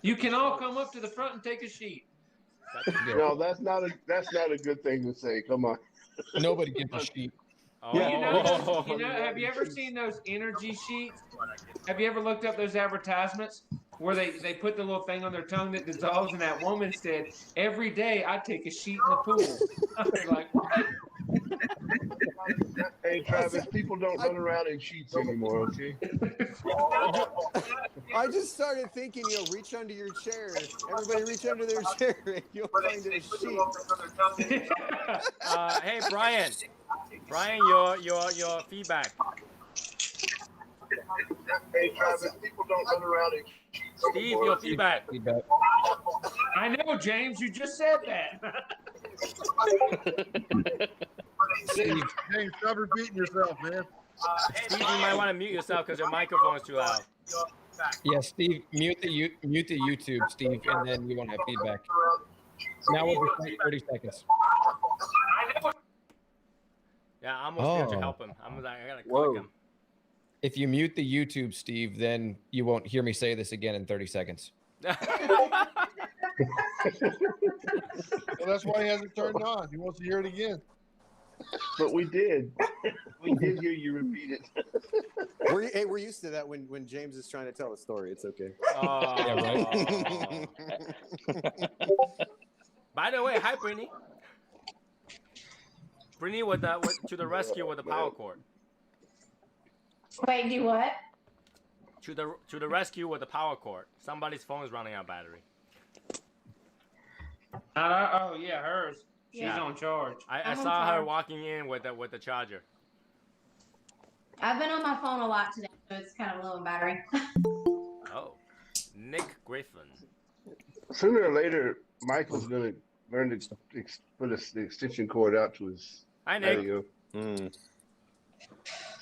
You can all come up to the front and take a sheet. No, that's not a good thing to say. Come on. Nobody gives a sheet. Oh. Have you ever seen those energy sheets? Have you ever looked up those advertisements where they put the little thing on their tongue that dissolves? And that woman said, "Every day I take a sheet in the pool." I was like, what? Hey Travis, people don't run around in sheets anymore, okay? I just started thinking, reach under your chair. Everybody reach under their chair and you'll find a sheet. Hey Brian, your feedback. Hey Travis, people don't run around in sheets Steve, your feedback. I know, James. You just said that. James, stop repeating yourself, man. Steve, you might want to mute yourself because your microphone is too loud. Yeah, Steve, mute the YouTube, Steve, and then you won't have feedback. Now we'll just wait 30 seconds. Yeah, I'm almost there to help him. I gotta click him. If you mute the YouTube, Steve, then you won't hear me say this again in 30 seconds. Well, that's why he hasn't turned on. He wants to hear it again. But we did. We did hear you repeat it. We're used to that when James is trying to tell a story. It's okay. Oh, yeah, right. By the way, hi Brittany. Brittany to the rescue with the power cord. Wait, do what? To the rescue with the power cord. Somebody's phone is running out of battery. Oh yeah, hers. She's on charge. I saw her walking in with the charger. I've been on my phone a lot today, so it's kind of low in battery. Oh, Nick Griffin. Sooner or later, Michael's gonna learn to put the extension cord out to his Hi, Nick. patio.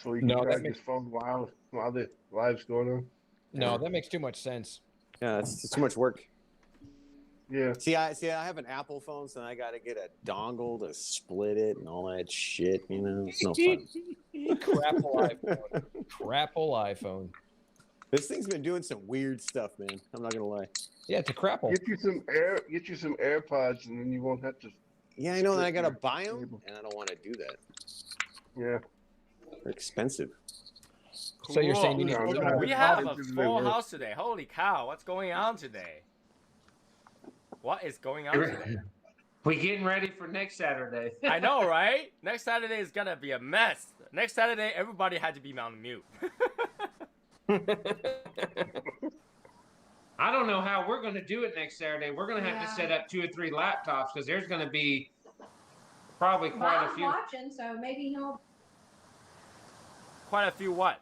So he can No, that charge his phone while the live's going on. No, that makes too much sense. Yeah, it's too much work. Yeah. See, I have an Apple phone, so I got to get a dongle to split it and all that shit. You know, it's no fun. Crapple iPhone. Crapple iPhone. This thing's been doing some weird stuff, man. I'm not gonna lie. Yeah, it's a crapple. Get you some AirPods, and then you won't have to. Yeah, I know. And I gotta buy them, and I don't want to do that. Yeah. They're expensive. So you're saying you need No, to no, We no. have a They full work. house today. Holy cow! What's going on today? What is going on today? We getting ready for next Saturday. I know, right? Next Saturday is gonna be a mess. Next Saturday, everybody had to be on mute. I don't know how we're going to do it next Saturday. We're going to have to set up 2 or 3 laptops because there's going to be probably quite Bob's a few. watching, so maybe he'll. Quite a few what?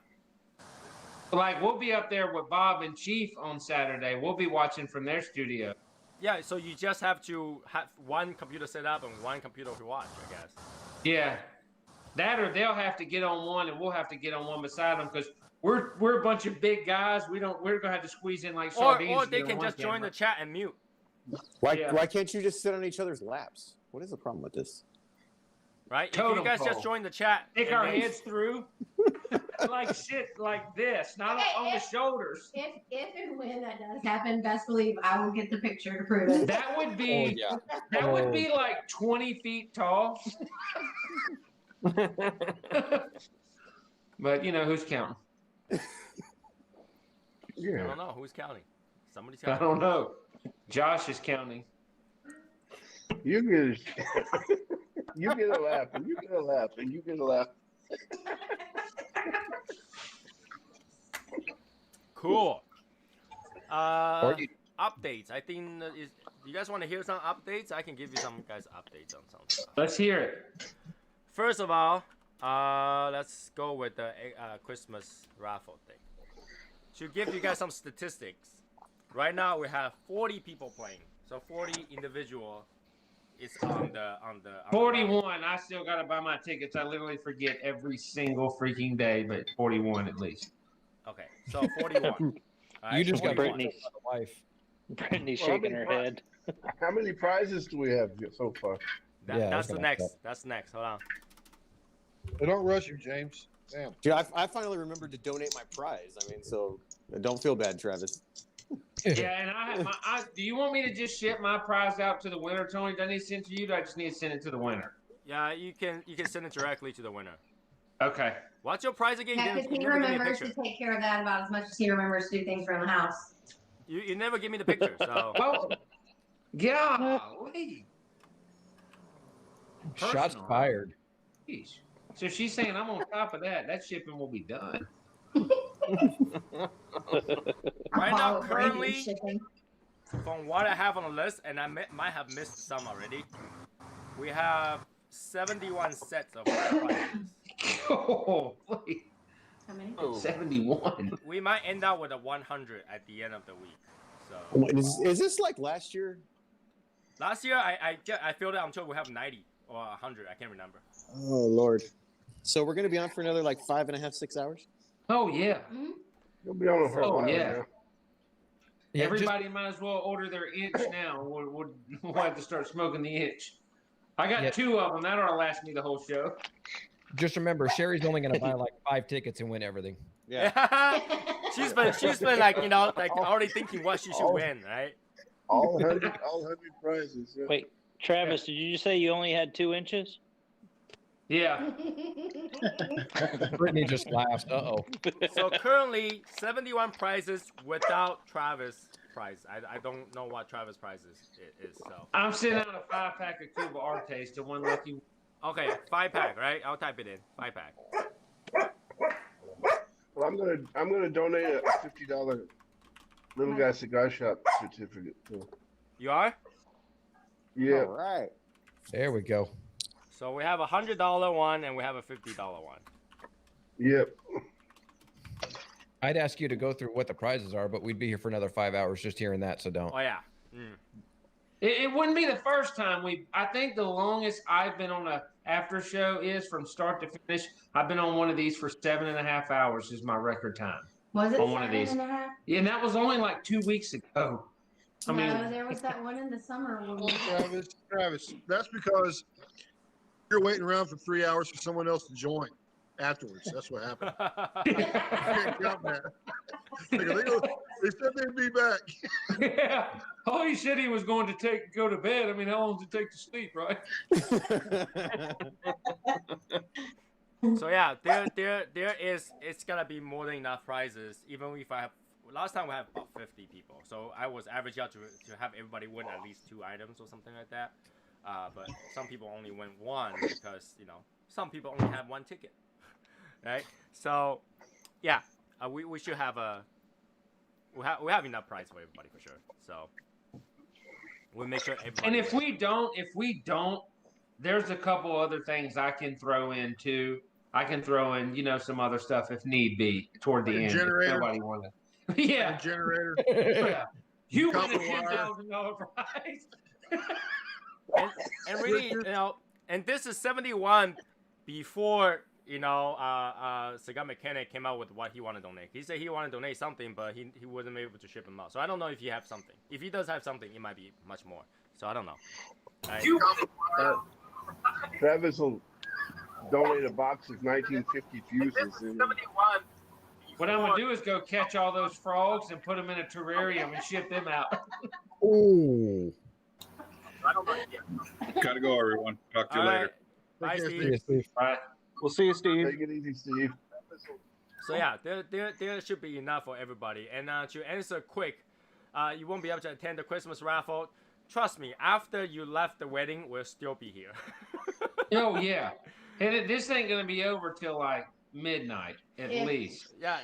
Like we'll be up there with Bob and Chief on Saturday. We'll be watching from their studio. Yeah, so you just have to have one computer set up and one computer to watch, I guess. Yeah, that or they'll have to get on one and we'll have to get on one beside them because we're a bunch of big guys. We're gonna have to squeeze in like sardines. Or to they get on can one just join camera. the chat and mute. Why can't you just sit on each other's laps? What is the problem with this? Right? If Totem you guys pole. just join the chat. Stick and our then- heads through like shit like this, not Okay, on the shoulders. If and when that does happen, best believe I will get the picture to prove it. That would be Oh, yeah. that would be like 20 feet tall. But you know who's counting? I Yeah. don't know. Who's counting? Somebody's I counting. don't know. Josh is counting. You get you get a laugh, and you get a laugh, and you get a laugh. Cool. Or you- Updates. I think you guys want to hear some updates? I can give you some guys updates on some stuff. Let's hear it. First of all, let's go with the Christmas raffle thing. To give you guys some statistics, right now we have 40 people playing. So 40 individual is on the 41. I still gotta buy my tickets. I literally forget every single freaking day, but 41 at least. Okay, so 41. All You just got 41. Brittany. the wife. Brittany's Well, I shaking mean, her what- head. How many prizes do we have so far? That, Yeah, I that's was the gonna next. ask that. That's next. Hold on. They don't rush you, James. Damn. Dude, I finally remembered to donate my prize. I mean, so don't feel bad, Travis. Yeah, and I have my. Do you want me to just ship my prize out to the winner, Tony? Do I need to send it to you? Or do I just need to send it to the winner? Yeah, you can send it directly to the winner. Okay. What's your prize again? Yeah, You, because didn't, he you never give me a remembers picture. to take care of that about as much as he remembers to do things around the house. You never give me the picture, so Well, golly. Shots Personal. fired. Jeez. So if she's saying I'm on top of that, that shipping will be done. right now, Apollo Brady currently, shipping. from what I have on the list, and I might have missed some already, we have 71 sets of prizes. Oh, wait. How many? 71. We might end up with a 100 at the end of the week. So Is this like last year? last year, I filled it until we have 90 or 100. I can't remember. Oh Lord. So we're gonna be on for another like 5.5, 6 hours. Oh, yeah. You'll be on for a Oh, while yeah. now. Yeah, Everybody might as well order their itch now. We'll have to start smoking the itch. I got Yeah. 2 of them. That'll last me the whole show. Just remember, Sherry's only going to buy like 5 tickets and win everything. Yeah. she's been like like already thinking what she should win, right? All 100 prizes. Yeah. Wait, Travis, did you just say you only had 2 inches? Yeah. Brittany just laughs. Uh-oh. So currently 71 prizes without Travis prize. I don't know what Travis prize is. So I'm sending out a 5-pack of Cuba Artes to one lucky. okay, 5-pack, right? I'll type it in. 5-pack. Well, I'm gonna donate a $50 little guy cigar shop certificate. Too. You are? Yeah. All right. There we go. So we have a $100 one and we have a $50 one. Yep. I'd ask you to go through what the prizes are, but we'd be here for another 5 hours just hearing that, so don't. Oh yeah. Mm. It wouldn't be the first time I think the longest I've been on a after show is from start to finish. I've been on one of these for 7.5 hours is my record time. Was it on one of these? 7.5? Yeah, and that was only like 2 weeks ago. I mean, No, there was that one in the summer when we Travis, that's because you're waiting around for 3 hours for someone else to join afterwards. That's what happened. You can't count that. They said they'd be back. yeah. Oh, he said he was going to go to bed. I mean, how long does it take to sleep, right? So yeah, there is. It's gonna be more than enough prizes. Even if I have, last time we had about 50 people, so I was average out to have everybody win at least 2 items or something like that. But some people only win 1 because some people only have 1 ticket, right? So yeah, we should have we have enough prize for everybody for sure. So we'll make sure everybody. And if we don't, there's a couple other things I can throw in too. I can throw in, some other stuff if need be toward the end. Generator. If nobody wanted. Yeah. A generator. Yeah. You win a Copper wire. $10,000 prize. and really, and this is 71 before Cigar Mechanic came out with what he wanted to donate. He said he wanted to donate something, but he wasn't able to ship them out. So I don't know if he have something. If he does have something, it might be much more. So I don't know. Right? Travis will donate a box of 1950 fuses. What I'm gonna do is go catch all those frogs and put them in a terrarium and ship them out. Ooh. Gotta go, everyone. Talk to you later. Bye, See Steve. you, Steve. Bye. We'll see you, Steve. Take it easy, Steve. So yeah, there should be enough for everybody. And to answer quick, you won't be able to attend the Christmas raffle. Trust me, after you left the wedding, we'll still be here. Oh yeah, and this ain't gonna be over till like midnight at least. Yeah,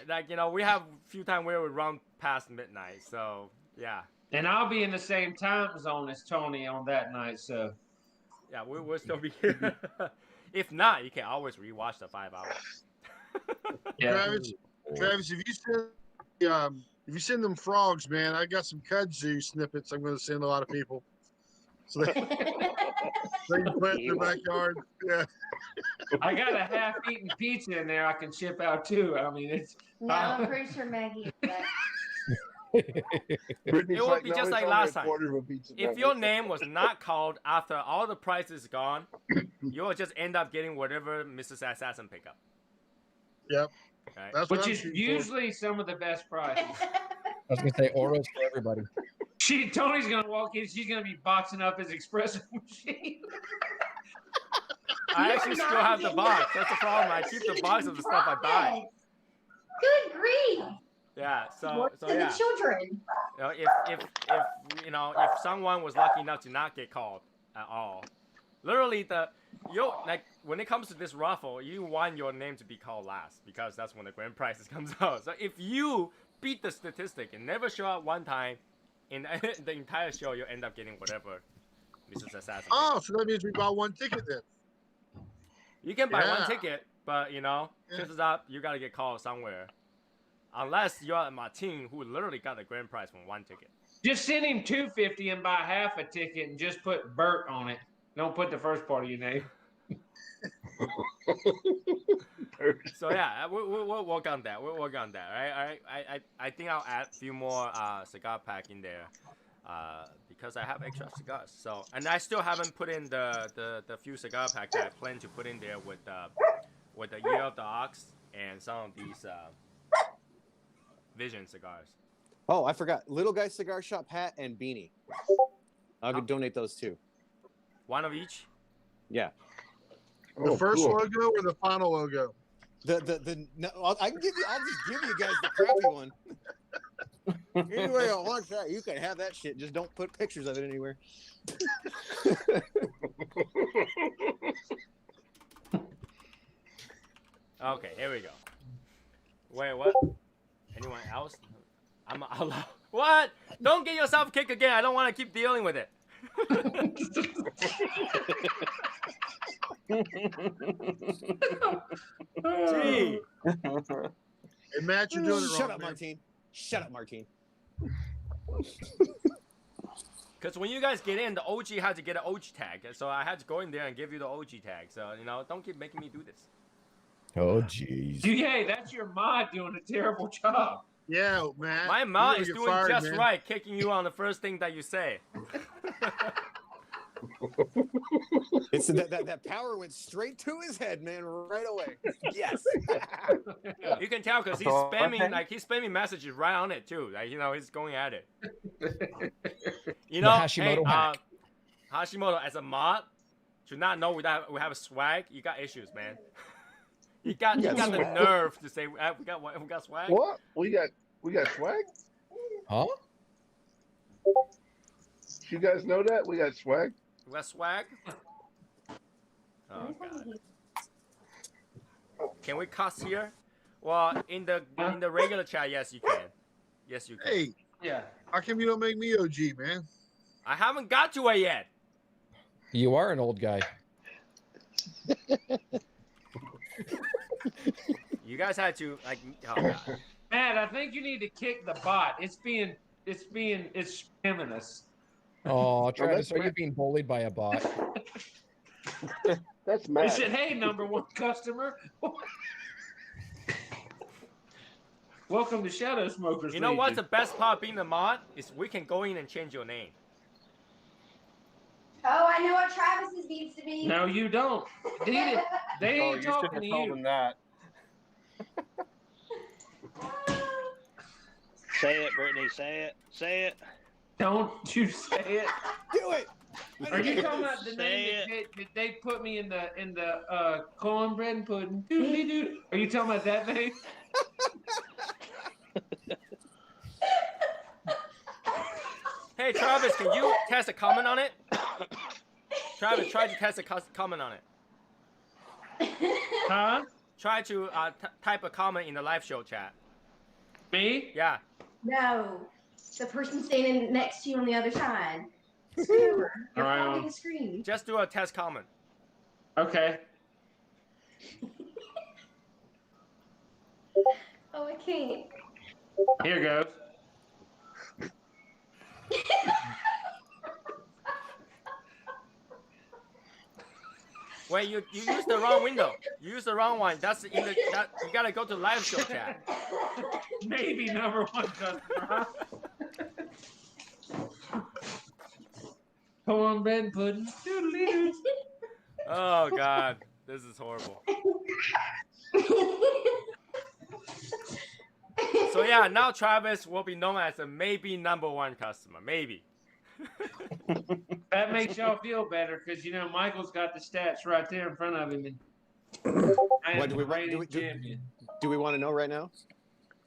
we have a few times where we run past midnight. So yeah. And I'll be in the same time zone as Tony on that night. So yeah, we'll still be here. If not, you can always rewatch the 5 hours. yeah. Travis, if you send them frogs, man, I got some kudzu snippets I'm going to send a lot of people. So they can plant in their backyard. Yeah. I got a half-eaten pizza in there I can ship out too. I mean, it's. No, I'm pretty sure Maggie is back. It will be just like last time. If your name was not called after all the prizes gone, you will just end up getting whatever Mrs. Assassin pick up. Yep. Right? That's Which is usually some of the best prizes. I was gonna say Oros for everybody. Tony's gonna walk in. She's gonna be boxing up his espresso machine. I actually still have the box. That's the problem. I keep the box of the stuff I buy. Good grief! Yeah. So What to yeah. the children? If someone was lucky enough to not get called at all, literally when it comes to this raffle, you want your name to be called last because that's when the grand prize comes out. So if you beat the statistic and never show up one time in the entire show, you'll end up getting whatever Mrs. Assassin. Oh, so that means we bought 1 ticket then. You can buy 1 ticket, but chances are you gotta get called somewhere. Unless you're Martin, who literally got the grand prize from 1 ticket. Just send him $250 and buy half a ticket and just put Bert on it. Don't put the first part of your name. So yeah, we'll work on that. We'll work on that. Right? I think I'll add a few more cigar pack in there because I have extra cigars. So I still haven't put in the few cigar pack that I plan to put in there with the Year of the Ox and some of these Vision cigars. Oh, I forgot. Little Guy Cigar Shop hat and beanie. I'll donate those too. 1 of each? Yeah. The first logo or the final logo? No, I'll just give you guys the crappy one. Anyway, I want that. You can have that shit. Just don't put pictures of it anywhere. Okay, here we go. Wait, what? Anyone else? I'm allowed. What? Don't get yourself kicked again. I don't want to keep dealing with it. Gee. Hey, Matt, you're doing it wrong. Shut up, Martine. Shut up, Martine. Because when you guys get in, the OG had to get an OG tag. So I had to go in there and give you the OG tag. So, don't keep making me do this. Oh, jeez. Hey, that's your mod doing a terrible job. Yeah, man. My mod is doing just right, kicking you on the first thing that you say. It's that power went straight to his head, man, right away. Yes. You can tell because he's spamming messages right on it too. He's going at it. Hashimoto hack. Hashimoto as a mod should not know we have a swag. You got issues, man. You got the nerve to say we got swag. What? We got swag? Huh? You guys know that? We got swag? We got swag? Oh god. Can we cuss here? Well, in the regular chat, yes you can. Yes you can. Hey, Yeah. how come you don't make me OG, man? I haven't got to it yet. You are an old guy. You guys had to oh god. Matt, I think you need to kick the bot. It's spamming us. Oh, Travis, are you being bullied by a bot? That's It mad. said, "Hey, #1 customer, welcome to Shadow Smokers." You know what's the best part of being a mod? Is we can go in and change your name. Oh, I know what Travis's needs to be. No, you don't. They ain't talking to you. that. Say it, Brittany. Say it. Say it. Don't you say it. Do it. Are you talking about the Say name that they put me in the cornbread pudding? Doodly doo. Are you talking about that name? Hey Travis, can you test a comment on it? Travis, try to test a comment on it. Huh? Try to type a comment in the live show chat. Me? Yeah. No, the person standing next to you on the other side. You're Alright, fogging the screen. Just do a test comment. Okay. Oh, I can't. Here goes. Wait, you used the wrong window. You used the wrong one. That's you gotta go to live show chat. Maybe #1 customer, huh? Cornbread pudding. Doodly doo. Oh god, this is horrible. So yeah, now Travis will be known as a maybe #1 customer. Maybe. That makes y'all feel better because Michael's got the stats right there in front of him. And I am What do we the reigning champion. Do we want to know right now?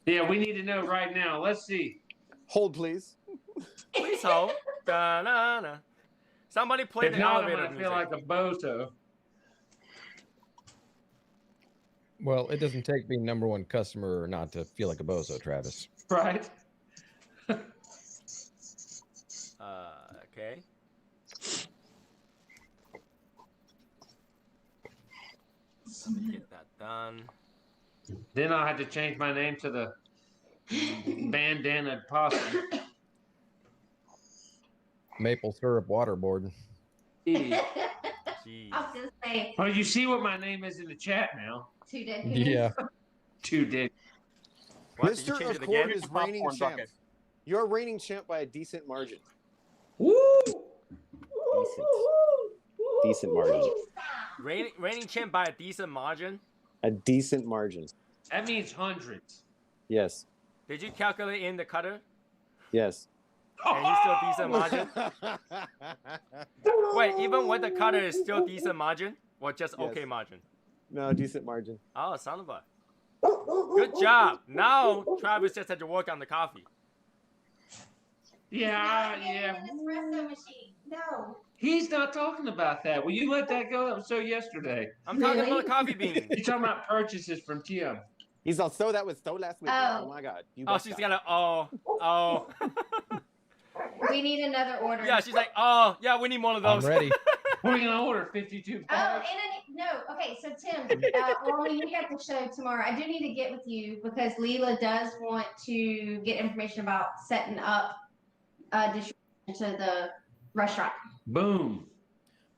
Yeah, we need to know right now. Let's see. Hold, please. Please hold. Da-na-na. Somebody play If the not, I'm elevator gonna feel music. like a bozo. Well, it doesn't take being #1 customer or not to feel like a bozo, Travis. Right? Okay. Let me get that done. Then I'll have to change my name to the bandana possum. Maple syrup waterboard. Jeez. I was gonna say Oh, you see what my name is in the chat now. 2 dead goonies. Yeah. 2 dick. What? Did you Mr. change it Accord again? is reigning Popcorn champ. bucket. You're reigning champ by a decent margin. Woo! Decent margin. Reigning champ by a decent margin. A decent margin. That means hundreds. Yes. Did you calculate in the cutter? Yes. And he's still decent margin? Wait, even with the cutter is still decent margin? Or just Yes. okay margin? No, decent margin. Oh, son of a. Good job. Now Travis just had to work on the coffee. Yeah, Not getting yeah. an espresso machine. No. He's not talking about that. Will you let that go? That was so yesterday. I'm talking Really? about coffee bean. You're talking about purchases from Tim. He's also that was so last week. Oh. Oh my god. You Oh, betcha. she's got a oh. We need another order. Yeah, she's like, oh, yeah, we need one of I'm those. ready. We're gonna order 52 Oh, packs. no. Okay, so Tim, when you get the show tomorrow, I do need to get with you because Leela does want to get information about setting up distribution to restaurant. Boom.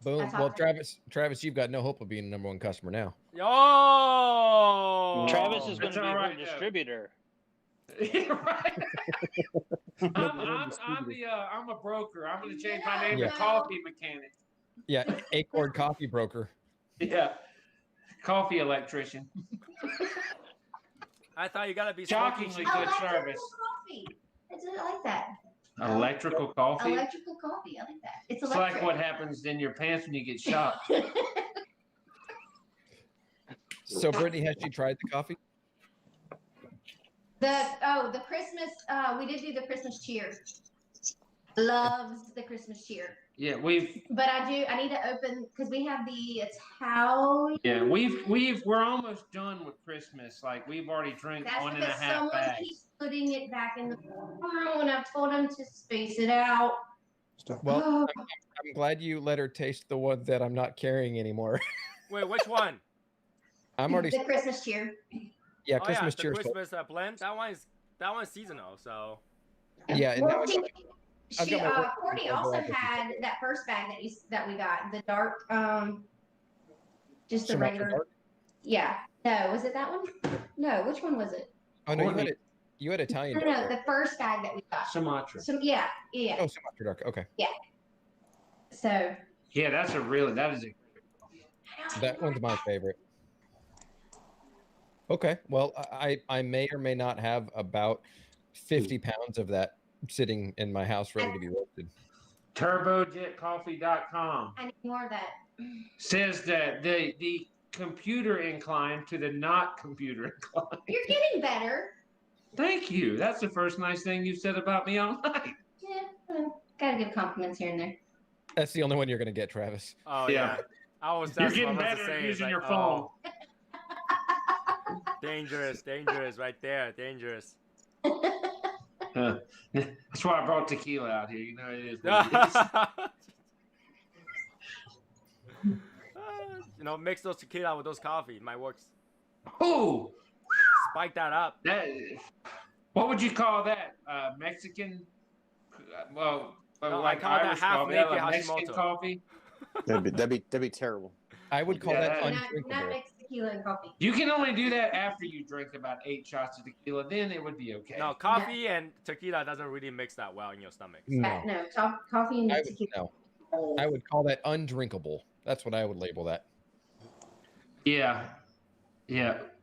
Boom. That's Well, awesome. Travis, you've got no hope of being the #1 customer now. Yo! Travis is going That's to be all her right, though. distributor. Yeah, right. Number one I'm distributor. a broker. I'm gonna change my name to Yeah. Coffee Mechanic. Yeah, Acorn Coffee Broker. Yeah, coffee electrician. I thought you gotta be Shockingly smoking. good Electrical service. coffee. I like that. Electrical coffee. Electrical coffee. I like that. It's It's electric. like what happens in your pants when you get shot. So, Brittany, has she tried the coffee? The Christmas, we did do the Christmas cheer. Loves the Christmas cheer. Yeah, But I need to open, because we have the Italian. we're almost done with Christmas. Like we've already drank That's 1.5 because someone bags. keeps putting it back in the room, and I've told them to space it out. Well, I'm glad you let her taste the one that I'm not carrying anymore. Wait, which one? I'm already. The Christmas cheer. Yeah, Oh, Christmas the cheer. Christmas blend. That one's seasonal. So Yeah, and now I've got my work Courtney bag also over had that first bag that we got, the dark, just the Sumatra regular. dark? Yeah. No, was it that one? No, which one was it? Oh no, you had Italian. No, dark, right? the first bag that we got. Sumatra. Yeah. Oh, Sumatra dark. Okay. Yeah. So. Yeah, that is a. That one's my favorite. Okay. Well, I may or may not have about 50 pounds of that sitting in my house ready to be roasted. TurboJetCoffee.com I need more of that. says that the computer inclined to the not computer inclined. You're getting better. Thank you. That's the first nice thing you've said about me all night. Yeah. Gotta give compliments here and there. That's the only one you're going to get, Travis. oh Yeah. yeah. I was. You're That's what I getting was better to say. at It's using like, your phone. oh, dangerous, right there, dangerous. That's why I brought tequila out here. You know, it is what it is. Mix those tequila with those coffee. It might work. Ooh, Spike that up. what would you call that? Mexican? Well, No, like I call that Irish half coffee. naked Like Mexican Hashimoto. coffee. That'd be terrible. I would call that Not undrinkable. mixed tequila and coffee. You can only do that after you drink about 8 shots of tequila. Then it would be okay. No, coffee and tequila doesn't really mix that well in your stomach. No, No, coffee and I would, tequila. no. I would call that undrinkable. That's what I would label that. Yeah.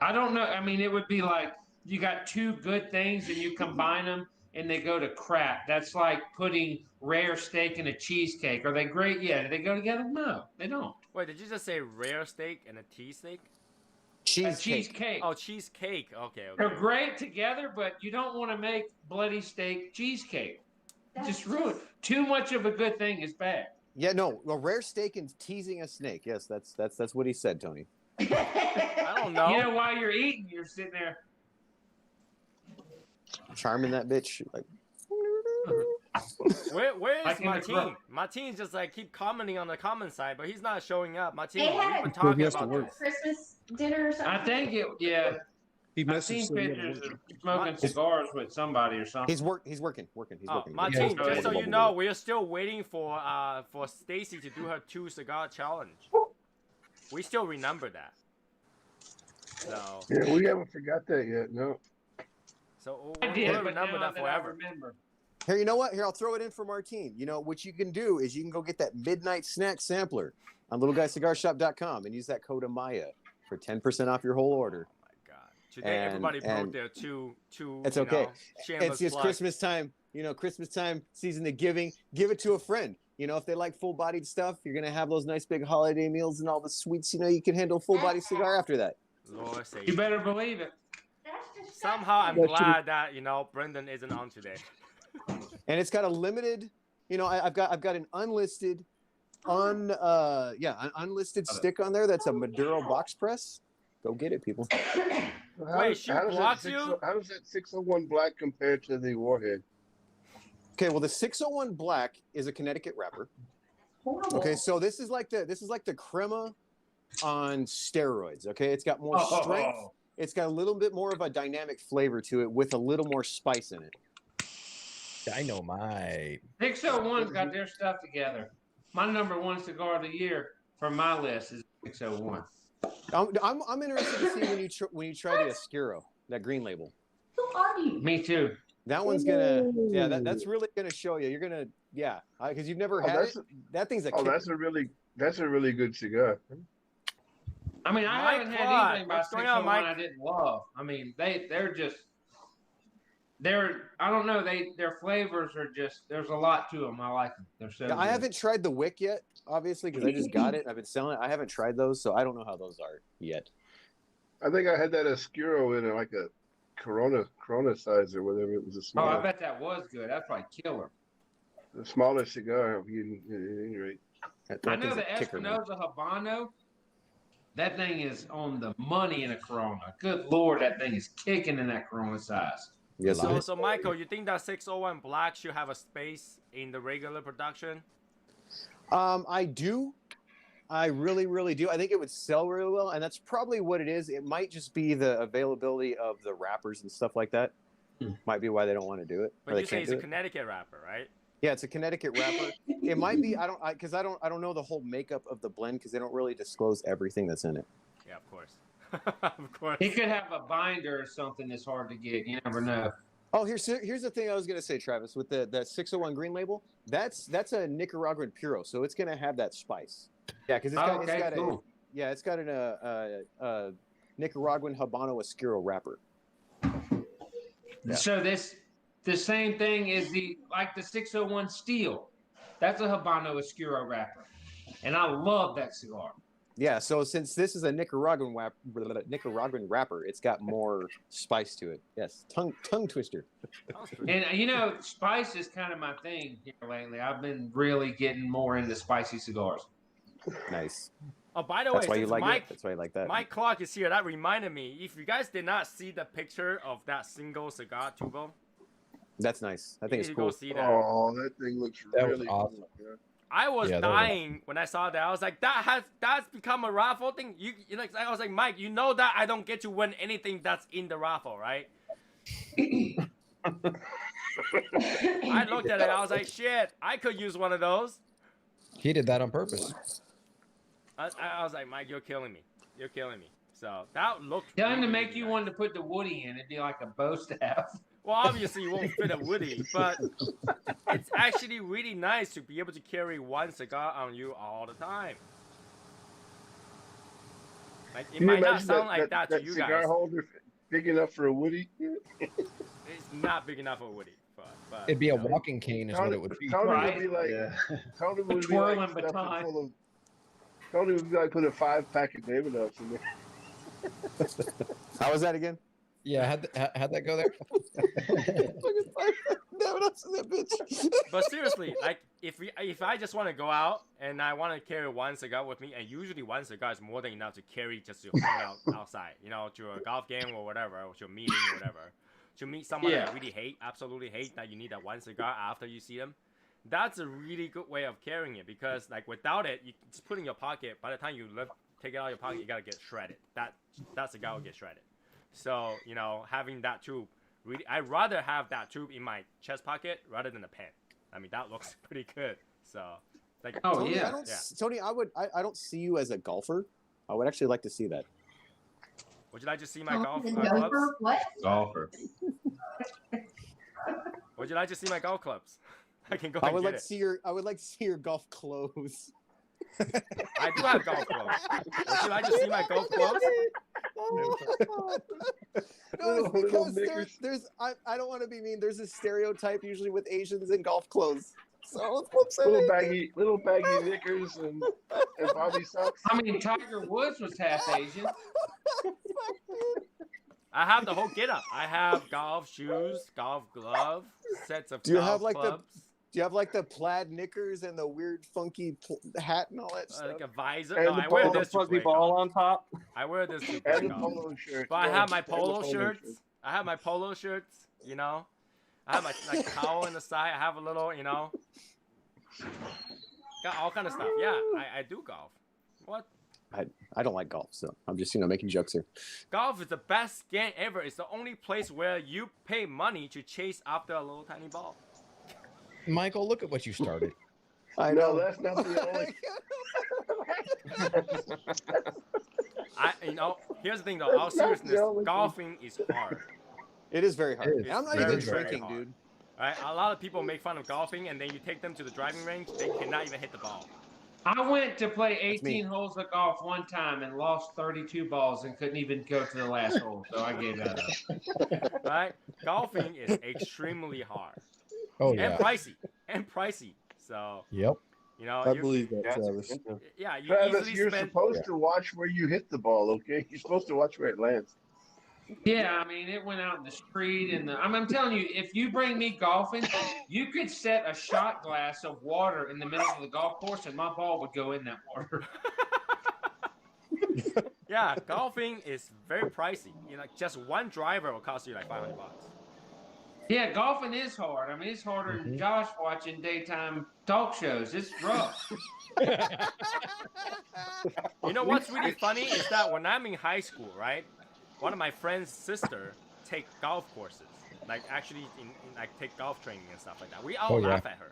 I don't know. I mean, it would be like you got two good things and you combine them and they go to crap. That's like putting rare steak in a cheesecake. Are they great? Yeah. Do they go together? No, they don't. Wait, did you just say rare steak and a tea steak? Cheesecake. Oh, cheesecake. Okay. They're great together, but you don't want to make bloody steak cheesecake. Just ruin. Too much of a good thing is bad. Yeah, no, a rare steak and teasing a snake. Yes, that's what he said, Tony. I don't know. You know, while you're eating, you're sitting there. Charming that bitch. Like, Where is Like in the Martin? club. Martin's just like keep commenting on the comment side, but he's not showing up. Martin, They we've had been a- talking has to about work. this. Christmas dinner or something. I think it. Yeah. He I've messaged seen said he had pictures work. of smoking cigars with somebody or something. he's working. He's working. Oh, He's Martin, Yeah, just so yeah. you know, we are still waiting for Stacy to do her 2 cigar challenge. We still remember that. So Yeah, we haven't forgot that yet. No. I did, we'll but remember now that that forever. I remember. Here, you know what? Here, I'll throw it in for Martine. You know, what you can do is you can go get that midnight snack sampler on littleguyscigarshop.com and use that code AMAYA for 10% off your whole order. Oh my God! Today everybody broke their two. It's okay. It's just Christmas time. You know, Christmas time, season of giving. Give it to a friend. You know, if they like full-bodied stuff, you're gonna have those nice big holiday meals and all the sweets. You know, you can handle a full-body cigar after that. Lord save You better believe it. Somehow I'm That should be- glad that Brendan isn't on today. And it's got a limited. You know, I've got an unlisted, an unlisted stick on there. That's a Maduro box press. Go get it, people. Wait, she blocks you? How does that 601 black compare to the Warhead? Okay, well, the 601 Black is a Connecticut wrapper. Okay, so this is like the crema on steroids. Okay, it's got more strength. It's got a little bit more of a dynamic flavor to it with a little more spice in it. Dynamite. 601's got their stuff together. My number one cigar of the year for my list is 601. I'm interested to see when you try the Oscuro, that green label. Who are you? Me too. That one's gonna, that's really gonna show you. You're gonna, because you've never had it. That thing's a kicker. That's a really good cigar. I mean, I haven't had anything by What's going 601 on, I didn't love. I mean, I don't know, their flavors are just, there's a lot to them. I like them. They're so good. I haven't tried the Wick yet, obviously, because I just got it. I've been selling it. I haven't tried those, so I don't know how those are yet. I think I had that Oscuro in like a Corona size or whatever. It was a Oh, smaller. I bet that was good. That's probably killer. The smaller cigar, at any rate. I know the Espinosa Habano. That thing is on the money in a Corona. Good Lord, that thing is kicking in that Corona size. Yes. So Michael, you think that 601 Black should have a space in the regular production? I do. I really, really do. I think it would sell really well, and that's probably what it is. It might just be the availability of the wrappers and stuff like that. Might be why they don't want to do it. But you say it's a Connecticut wrapper, right? Yeah, it's a Connecticut wrapper. It might be. I don't know the whole makeup of the blend because they don't really disclose everything that's in it. Yeah, of course. Of course. He could have a binder or something that's hard to get. You never know. Oh, here's the thing I was gonna say, Travis. With the 601 green label, that's a Nicaraguan puro, so it's gonna have that spice. Yeah, because it's got a Nicaraguan Habano Oscuro wrapper. Yeah. So the same thing is the 601 Steel. That's a Habano Oscuro wrapper, and I love that cigar. Yeah, so since this is a Nicaraguan wrapper, it's got more spice to it. Yes, tongue twister. And spice is kind of my thing here lately. I've been really getting more into spicy cigars. Nice. Oh, by the That's way, why you like Mike, it. That's why you like that. Mike Clark is here. That reminded me. If you guys did not see the picture of that single cigar tubo, that's nice. I think it's you cool. go see that. Oh, that thing looks really awesome. cool. I was dying when I saw that. I was like, that's become a raffle thing. I was like, Mike, you know that I don't get to win anything that's in the raffle, right? I looked at it. I was like, shit, I could use one of those. He did that on purpose. I was like, Mike, you're killing me. You're killing me. So that looked. Tell him to really make you nice. one to put the Woody in. It'd be like a bow staff. Well, obviously you won't fit a Woody, but it's actually really nice to be able to carry one cigar on you all the time. Like it might not sound like that to you cigar guys. holder big enough for a Woody? It's not big enough for a Woody, but It'd be a walking cane, is what it would be. Tony Right. would be like, Tony would be twirling like baton. full of. Tony would be like put a 5-pack of David ups in there. How was that again? Yeah, how'd that go there? But seriously, like if I just want to go out and I want to carry one cigar with me, and usually one cigar is more than enough to carry just to hang out outside, to a golf game or whatever, or to a meeting or whatever, to meet someone that you really absolutely hate, that you need that one cigar after you see them. That's a really good way of carrying it, because like without it, you just put it in your pocket. By the time you take it out of your pocket, you gotta get shredded. That cigar will get shredded. So having that tube, really, I'd rather have that tube in my chest pocket rather than a pen. I mean, that looks pretty good. So like, Tony, Tony, I don't see you as a golfer. I would actually like to see that. Would you like to see my golf Gopher? clubs? What? Golfer. Would you like to see my golf clubs? I can go. I would like to see your golf clothes. I do have golf clubs. Would you like to see my golf clubs? No, it's because there's I don't want to be mean. There's a stereotype usually with Asians in golf clothes. So little baggy knickers and bobby socks. I mean, Tiger Woods was half Asian. I have the whole get up. I have golf shoes, golf glove, sets of Do you golf have like clubs. Do you have like the plaid knickers and the weird funky hat and all that stuff? Like a visor. And No, the I wear ball- this to Fuzzy play ball golf. on top. I wear this to And play the golf. polo shirt. But I have my And the polo shirt. shirts. I have my polo shirts, I have my towel in the side. I have a little, got all kind of stuff. Yeah, I do golf. What? I don't like golf, so I'm just making jokes here. Golf is the best game ever. It's the only place where you pay money to chase after a little tiny ball. Michael, look at what you started. I No, know. that's not the only. Here's the thing though. All That's not the seriousness, only thing. golfing is hard. It is very hard. It is. And I'm not Very, even very drinking, hard. dude. Right? A lot of people make fun of golfing, and then you take them to the driving range, they cannot even hit the ball. I went to play That's me. 18 holes of golf one time and lost 32 balls and couldn't even go to the last hole, so I gave that up. Right? Golfing is extremely hard. Oh And yeah. pricey. So, Yep. I believe that, Yeah, it's Travis. expensive. yeah, you Travis, easily you're spend. supposed to watch where you hit the ball, okay? You're supposed to watch where it lands. Yeah, I mean, it went out in the street, and I'm telling you, if you bring me golfing, you could set a shot glass of water in the middle of the golf course, and my ball would go in that water. Yeah, golfing is very pricey. Just one driver will cost you like $500. Yeah, golfing is hard. I mean, it's harder than Josh watching daytime talk shows. It's rough. You know what's really funny is that when I'm in high school, right? One of my friend's sister take golf courses, like actually like take golf training and stuff like that. We all laugh at her.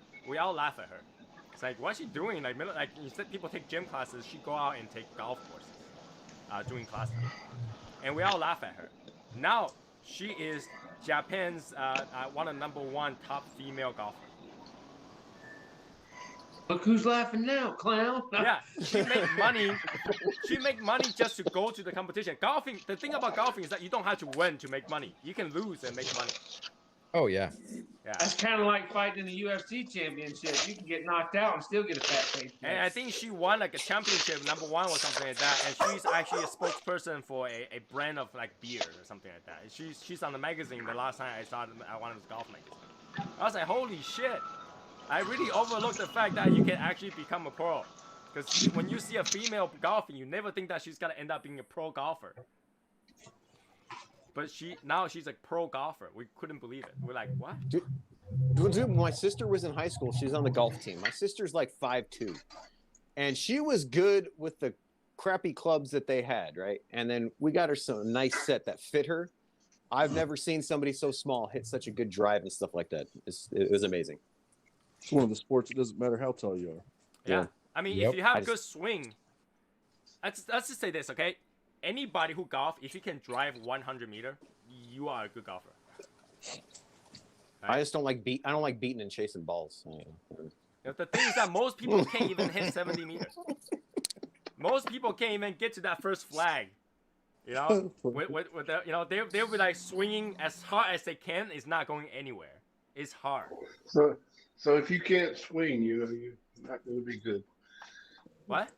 It's like, what's she doing? Like instead people take gym classes, she go out and take golf courses, doing classes, and we all laugh at her. Now she is Japan's one of the #1 top female golfers. Look who's laughing now, clown. Yeah, she make money. She make money just to go to the competition. Golfing. The thing about golfing is that you don't have to win to make money. You can lose and make money. Oh yeah. Yeah. That's kind of like fighting in the UFC championship. You can get knocked out and still get a fat paycheck. And I think she won like a championship, #1 or something like that. And she's actually a spokesperson for a brand of like beer or something like that. And she's on the magazine. The last time I saw it at one of the golf magazines, I was like, holy shit! I really overlooked the fact that you can actually become a pro. Because when you see a female golfing, you never think that she's gonna end up being a pro golfer. But now she's a pro golfer. We couldn't believe it. We're like, what? Dude, my sister was in high school. She's on the golf team. My sister's like 5'2", and she was good with the crappy clubs that they had, right? And then we got her some nice set that fit her. I've never seen somebody so small hit such a good drive and stuff like that. It was amazing. It's one of the sports. It doesn't matter how tall you are. Yeah. I mean, if you have a good swing, let's just say this, okay? Anybody who golf, if you can drive 100 meter, you are a good golfer. Right? I just don't like I don't like beating and chasing balls. The thing is that most people can't even hit 70 meters. Most people can't even get to that first flag. You know, with the, they'll be like swinging as hard as they can. It's not going anywhere. It's hard. So if you can't swing, you're not going to be good. What?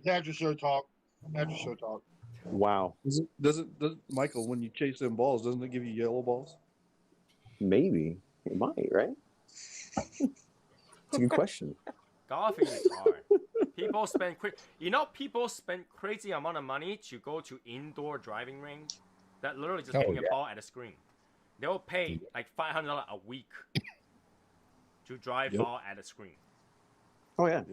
That's your show talk. That's your show talk. Wow. Doesn't Michael, when you chase them balls, doesn't it give you yellow balls? Maybe it might, right? It's a good question. Golfing is hard. People spend crazy amount of money to go to indoor driving range that literally just hitting a ball at a screen. They will pay like $500 a week to drive ball at a screen. Oh yeah.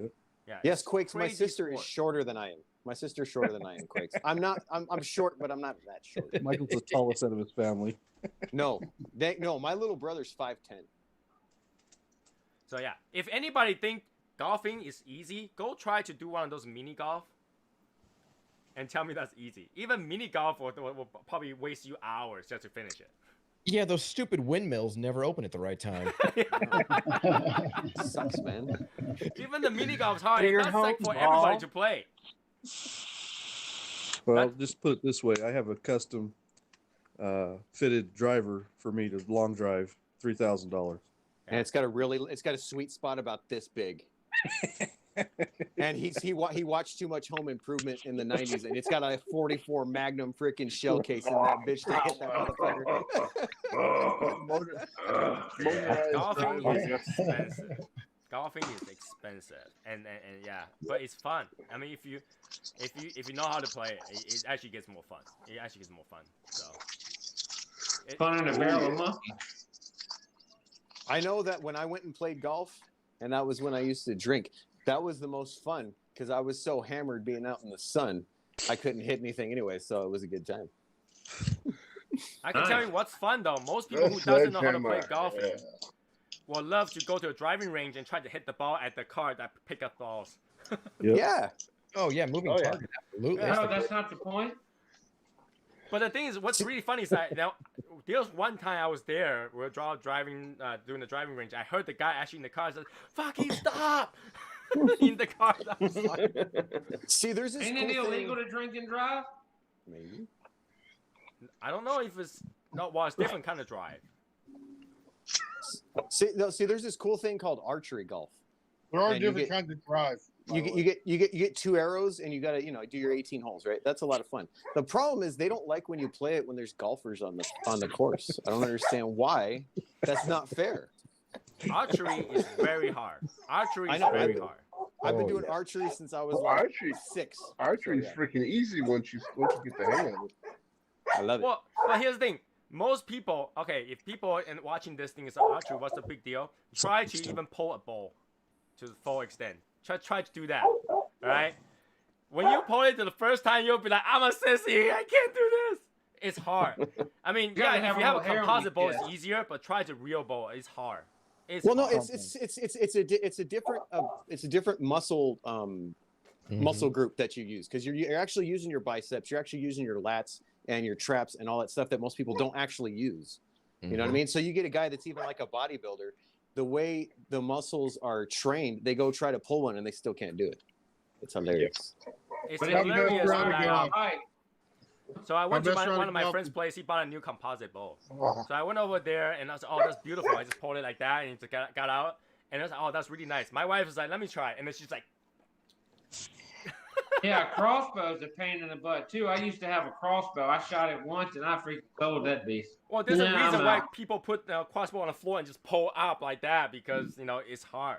Yeah. Yes, Quakes. My sister sport. is shorter than I am. My sister's shorter than I am, Quakes. I'm short, but I'm not that short. Michael's the tallest out of his family. No, my little brother's 5'10". So yeah, if anybody think golfing is easy, go try to do one of those mini golf and tell me that's easy. Even mini golf will probably waste you hours just to finish it. Yeah, those stupid windmills never open at the right time. Sucks, man. Even the mini golf's hard. That's like for everybody to play. Well, just put it this way: I have a custom fitted driver for me to long drive, $3,000. And it's got a sweet spot about this big. And he watched too much Home Improvement in the 90s, and it's got a 44 Magnum freaking shell case in that bitch to hit that motherfucker. Golfing is expensive. Golfing is expensive, and yeah, but it's fun. I mean, if you know how to play it, it actually gets more fun. It actually gets more fun. So Fun in a barrel of monkey. I know that when I went and played golf, and that was when I used to drink, that was the most fun because I was so hammered being out in the sun, I couldn't hit anything anyway, so it was a good time. I can tell you what's fun though. Most people who doesn't know how to play golf, will love to go to a driving range and try to hit the ball at the car that pick up balls. Yep. Yeah. Oh yeah, moving target. Absolutely. No, that's not the point. But the thing is, what's really funny is that now there was one time I was there, we were driving, doing the driving range. I heard the guy actually in the car said, "Fucking stop!" in the car. That was funny. See, there's this Ain't cool it thing. illegal to drink and drive? Maybe. I don't know if it's well, it's different kind of drive. See, there's this cool thing called archery golf. There are And you different get- kinds of drive. You get 2 arrows and you gotta do your 18 holes, right? That's a lot of fun. The problem is they don't like when you play it when there's golfers on the course. I don't understand why. That's not fair. Archery is very hard. Archery I is know, very hard. I've been doing archery since I was Well, like archery- 6. Archery's So, yeah. freaking easy once you get the hang of it. I love it. Well, but here's the thing. Most people, okay, if people and watching this thing is archery, what's the big deal? Try to even pull a bow to the full extent. Try to do that. All right? When you pull it to the first time, you'll be like, I'm a sissy. I can't do this. It's hard. I mean, gotta yeah, have if you a have a little hair when composite you bow, get it's easier, but try to real bow. It's hard. It's Well, no, hard. it's a different muscle muscle group that you use because you're actually using your biceps, you're actually using your lats and your traps and all that stuff that most people don't actually use. You know what I mean? So you get a guy that's even like a bodybuilder, the way the muscles are trained, they go try to pull one and they still can't do it. It's hilarious. It's But if you hilarious. go on around that, and right, So I went My to best friend one of my in friend's golf- place. He bought a new composite bow. Oh. So I went over there and I was like, "Oh, that's beautiful." I just pulled it like that and he just got out. And I was like, "Oh, that's really nice." My wife was like, "Let me try it," and then she's like, yeah, crossbow's a pain in the butt too. I used to have a crossbow. I shot it once and I freaking sold that beast. "Well, there's a Yeah, reason I'm why out. people put the crossbow on the floor and just pull up like that because it's hard."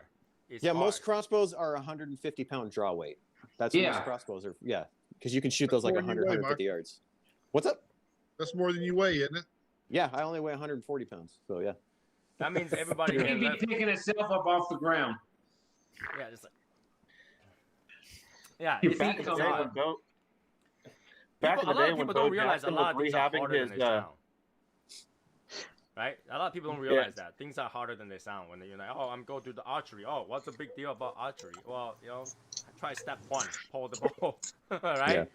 It's Yeah, hard. most crossbows are 150-pound draw weight. That's what Yeah. most crossbows are. Yeah, because you can shoot those like more than you 100, weigh, 150 yards. What's up? That's more than you weigh, isn't it? Yeah, I only weigh 140 pounds. So yeah. That means everybody It can be picking itself up off the ground. Yeah, just like. Yeah, Your it's, feet it's come hard. out. Bo, back People, in a the lot day of when people Bo don't realize a Jackson lot of was things are rehabbing harder his than they sound. Right? A lot of people don't realize that things are harder than they sound when you're like, "Oh, I'm going to the archery. Oh, what's the big deal about archery?" Well, try step 1, pull the bow, right?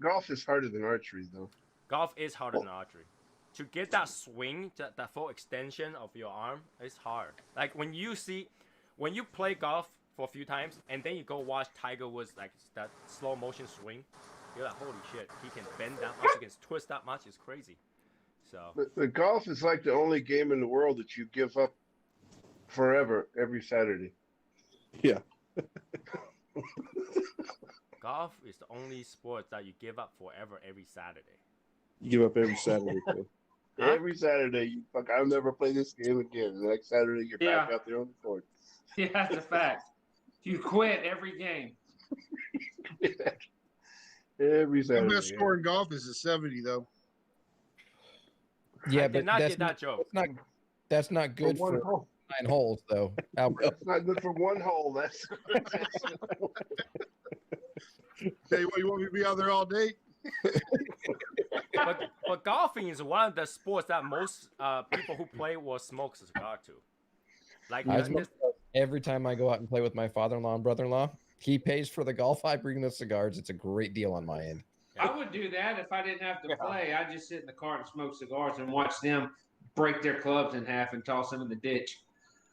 Golf is harder than archery, though. Golf is harder than archery. To get that swing, that full extension of your arm, it's hard. Like when you play golf for a few times and then you go watch Tiger Woods like that slow motion swing, you're like, holy shit, he can bend that much, he can twist that much, it's crazy. So The golf is like the only game in the world that you give up forever every Saturday. Yeah. golf is the only sport that you give up forever every Saturday. You give up every Saturday. Too. Huh? Every Saturday, you fuck. I'll never play this game again. The next Saturday, you're back Yeah. out there on the court. Yeah, that's a fact. You quit every game. Every The Saturday. best score in golf is a 70, though. Yeah, I but did not that's get that joke. that's not For good one for hole. 9 holes, though. Albert. It's not good for one hole. That's. Tell you what, you want me to be out there all day? But golfing is one of the sports that most people who play will smoke a cigar to. Like I this- smoke every time I go out and play with my father-in-law and brother-in-law. He pays for the golf. I bring the cigars. It's a great deal on my end. I would do that if I didn't have to play. I'd just sit in the car and smoke cigars and watch them break their clubs in half and toss them in the ditch.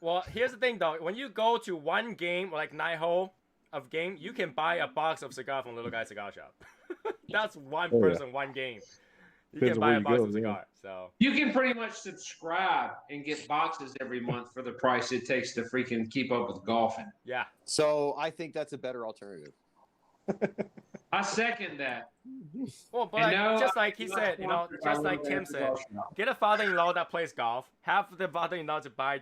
Well, here's the thing though. When you go to one game, like 9 hole of game, you can buy a box of cigar from Little Guy Cigar Shop. That's one Oh, yeah. person, one game. You Depends can on buy where a you box go, of yeah. cigar. So You can pretty much subscribe and get boxes every month for the price it takes to freaking keep up with golfing. yeah. So I think that's a better alternative. I second that. Well, but And like, no, just like he I'm said, not just sponsored like by Tim the said, golf shop. get a father-in-law that plays golf. Have the father-in-law to buy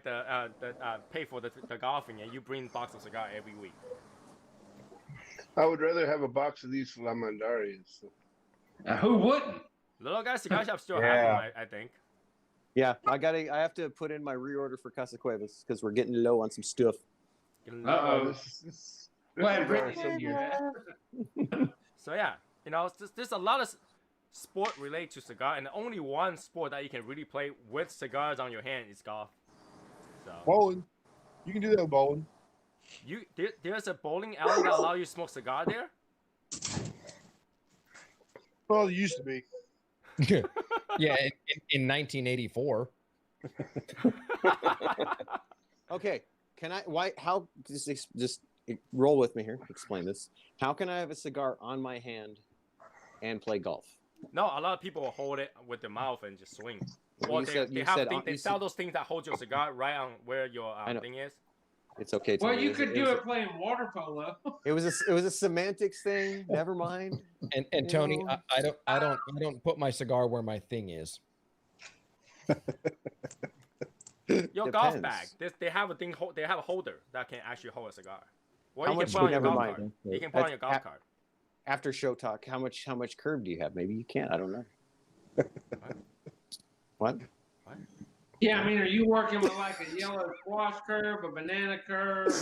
pay for the golfing, and you bring a box of cigar every week. I would rather have a box of these Flamandarias. Who wouldn't? Little Guy Cigar Shop still Yeah. have them, I think. Yeah, I have to put in my reorder for Casa Cuevas because we're getting low on some stuff. Uh-oh. This Glad cigar Brittany is so didn't hear good. that. So yeah, there's a lot of sport related to cigar, and only one sport that you can really play with cigars on your hand is golf. So Bowling. You can do that with bowling. There's a bowling alley that allows you to smoke cigar there. Well, it used to be. Yeah, in 1984. Okay, can I? Why? How? Just roll with me here. Explain this. How can I have a cigar on my hand and play golf? No, a lot of people hold it with their mouth and just swing. Well, they sell those things that hold your cigar right on where your thing is. It's okay. Well, you could do it playing water polo. It was a semantics thing. Never mind. And Tony, I don't put my cigar where my thing is. Your golf bag. They have a thing. They have a holder that can actually hold a cigar. Well, you can put on your golf cart. You can put on your golf cart. After show talk, how much curve do you have? Maybe you can't. I don't know. What? Yeah, I mean, are you working with like a yellow squash curve, a banana curve,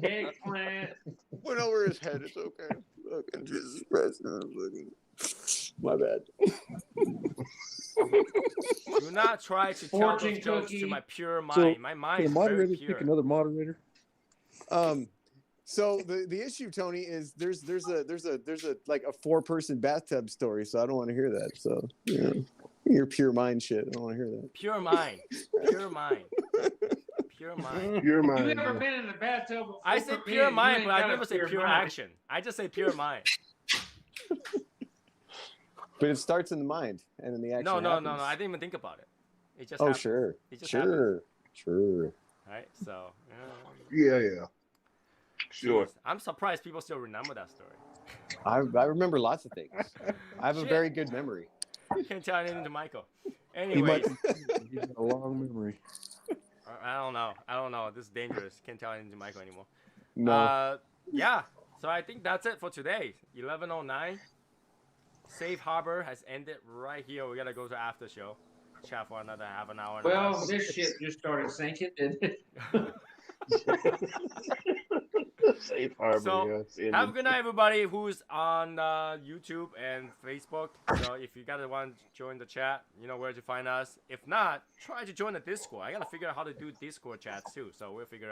eggplant? Went over his head. It's okay. Look, Jesus Christ. My bad. Do not try to tell those jokes to my pure mind. My mind is very pure. Pick another moderator. So the issue, Tony, is there's a like a 4-person bathtub story. So I don't want to hear that. So your pure mind shit. I don't want to hear that. Pure mind. Pure mind. Pure mind. Pure mind. You ever been in the bathtub before? I say pure mind, but I never say pure action. I just say pure mind. But it starts in the mind and in the action. No. I didn't even think about it. It just. Oh, happens. sure. It just Sure. Right. So. Yeah. Sure. Jeez, I'm surprised people still remember that story. I remember lots of things. I have a very good memory. You can't tell anything to Michael. Anyways. He's got a long memory. I don't know. This is dangerous. Can't tell anything to Michael anymore. No. Yeah. So I think that's it for today. 11:09. Safe Harbor has ended right here. We gotta go to after show. Chat for another half an hour. Well, this ship just started sinking, didn't it? Safe harbor. So, have a good night, everybody who's on YouTube and Facebook. So, if you guys want to join the chat, you know where to find us. If not, try to join the Discord. I gotta figure out how to do Discord chats too. So, we'll figure out.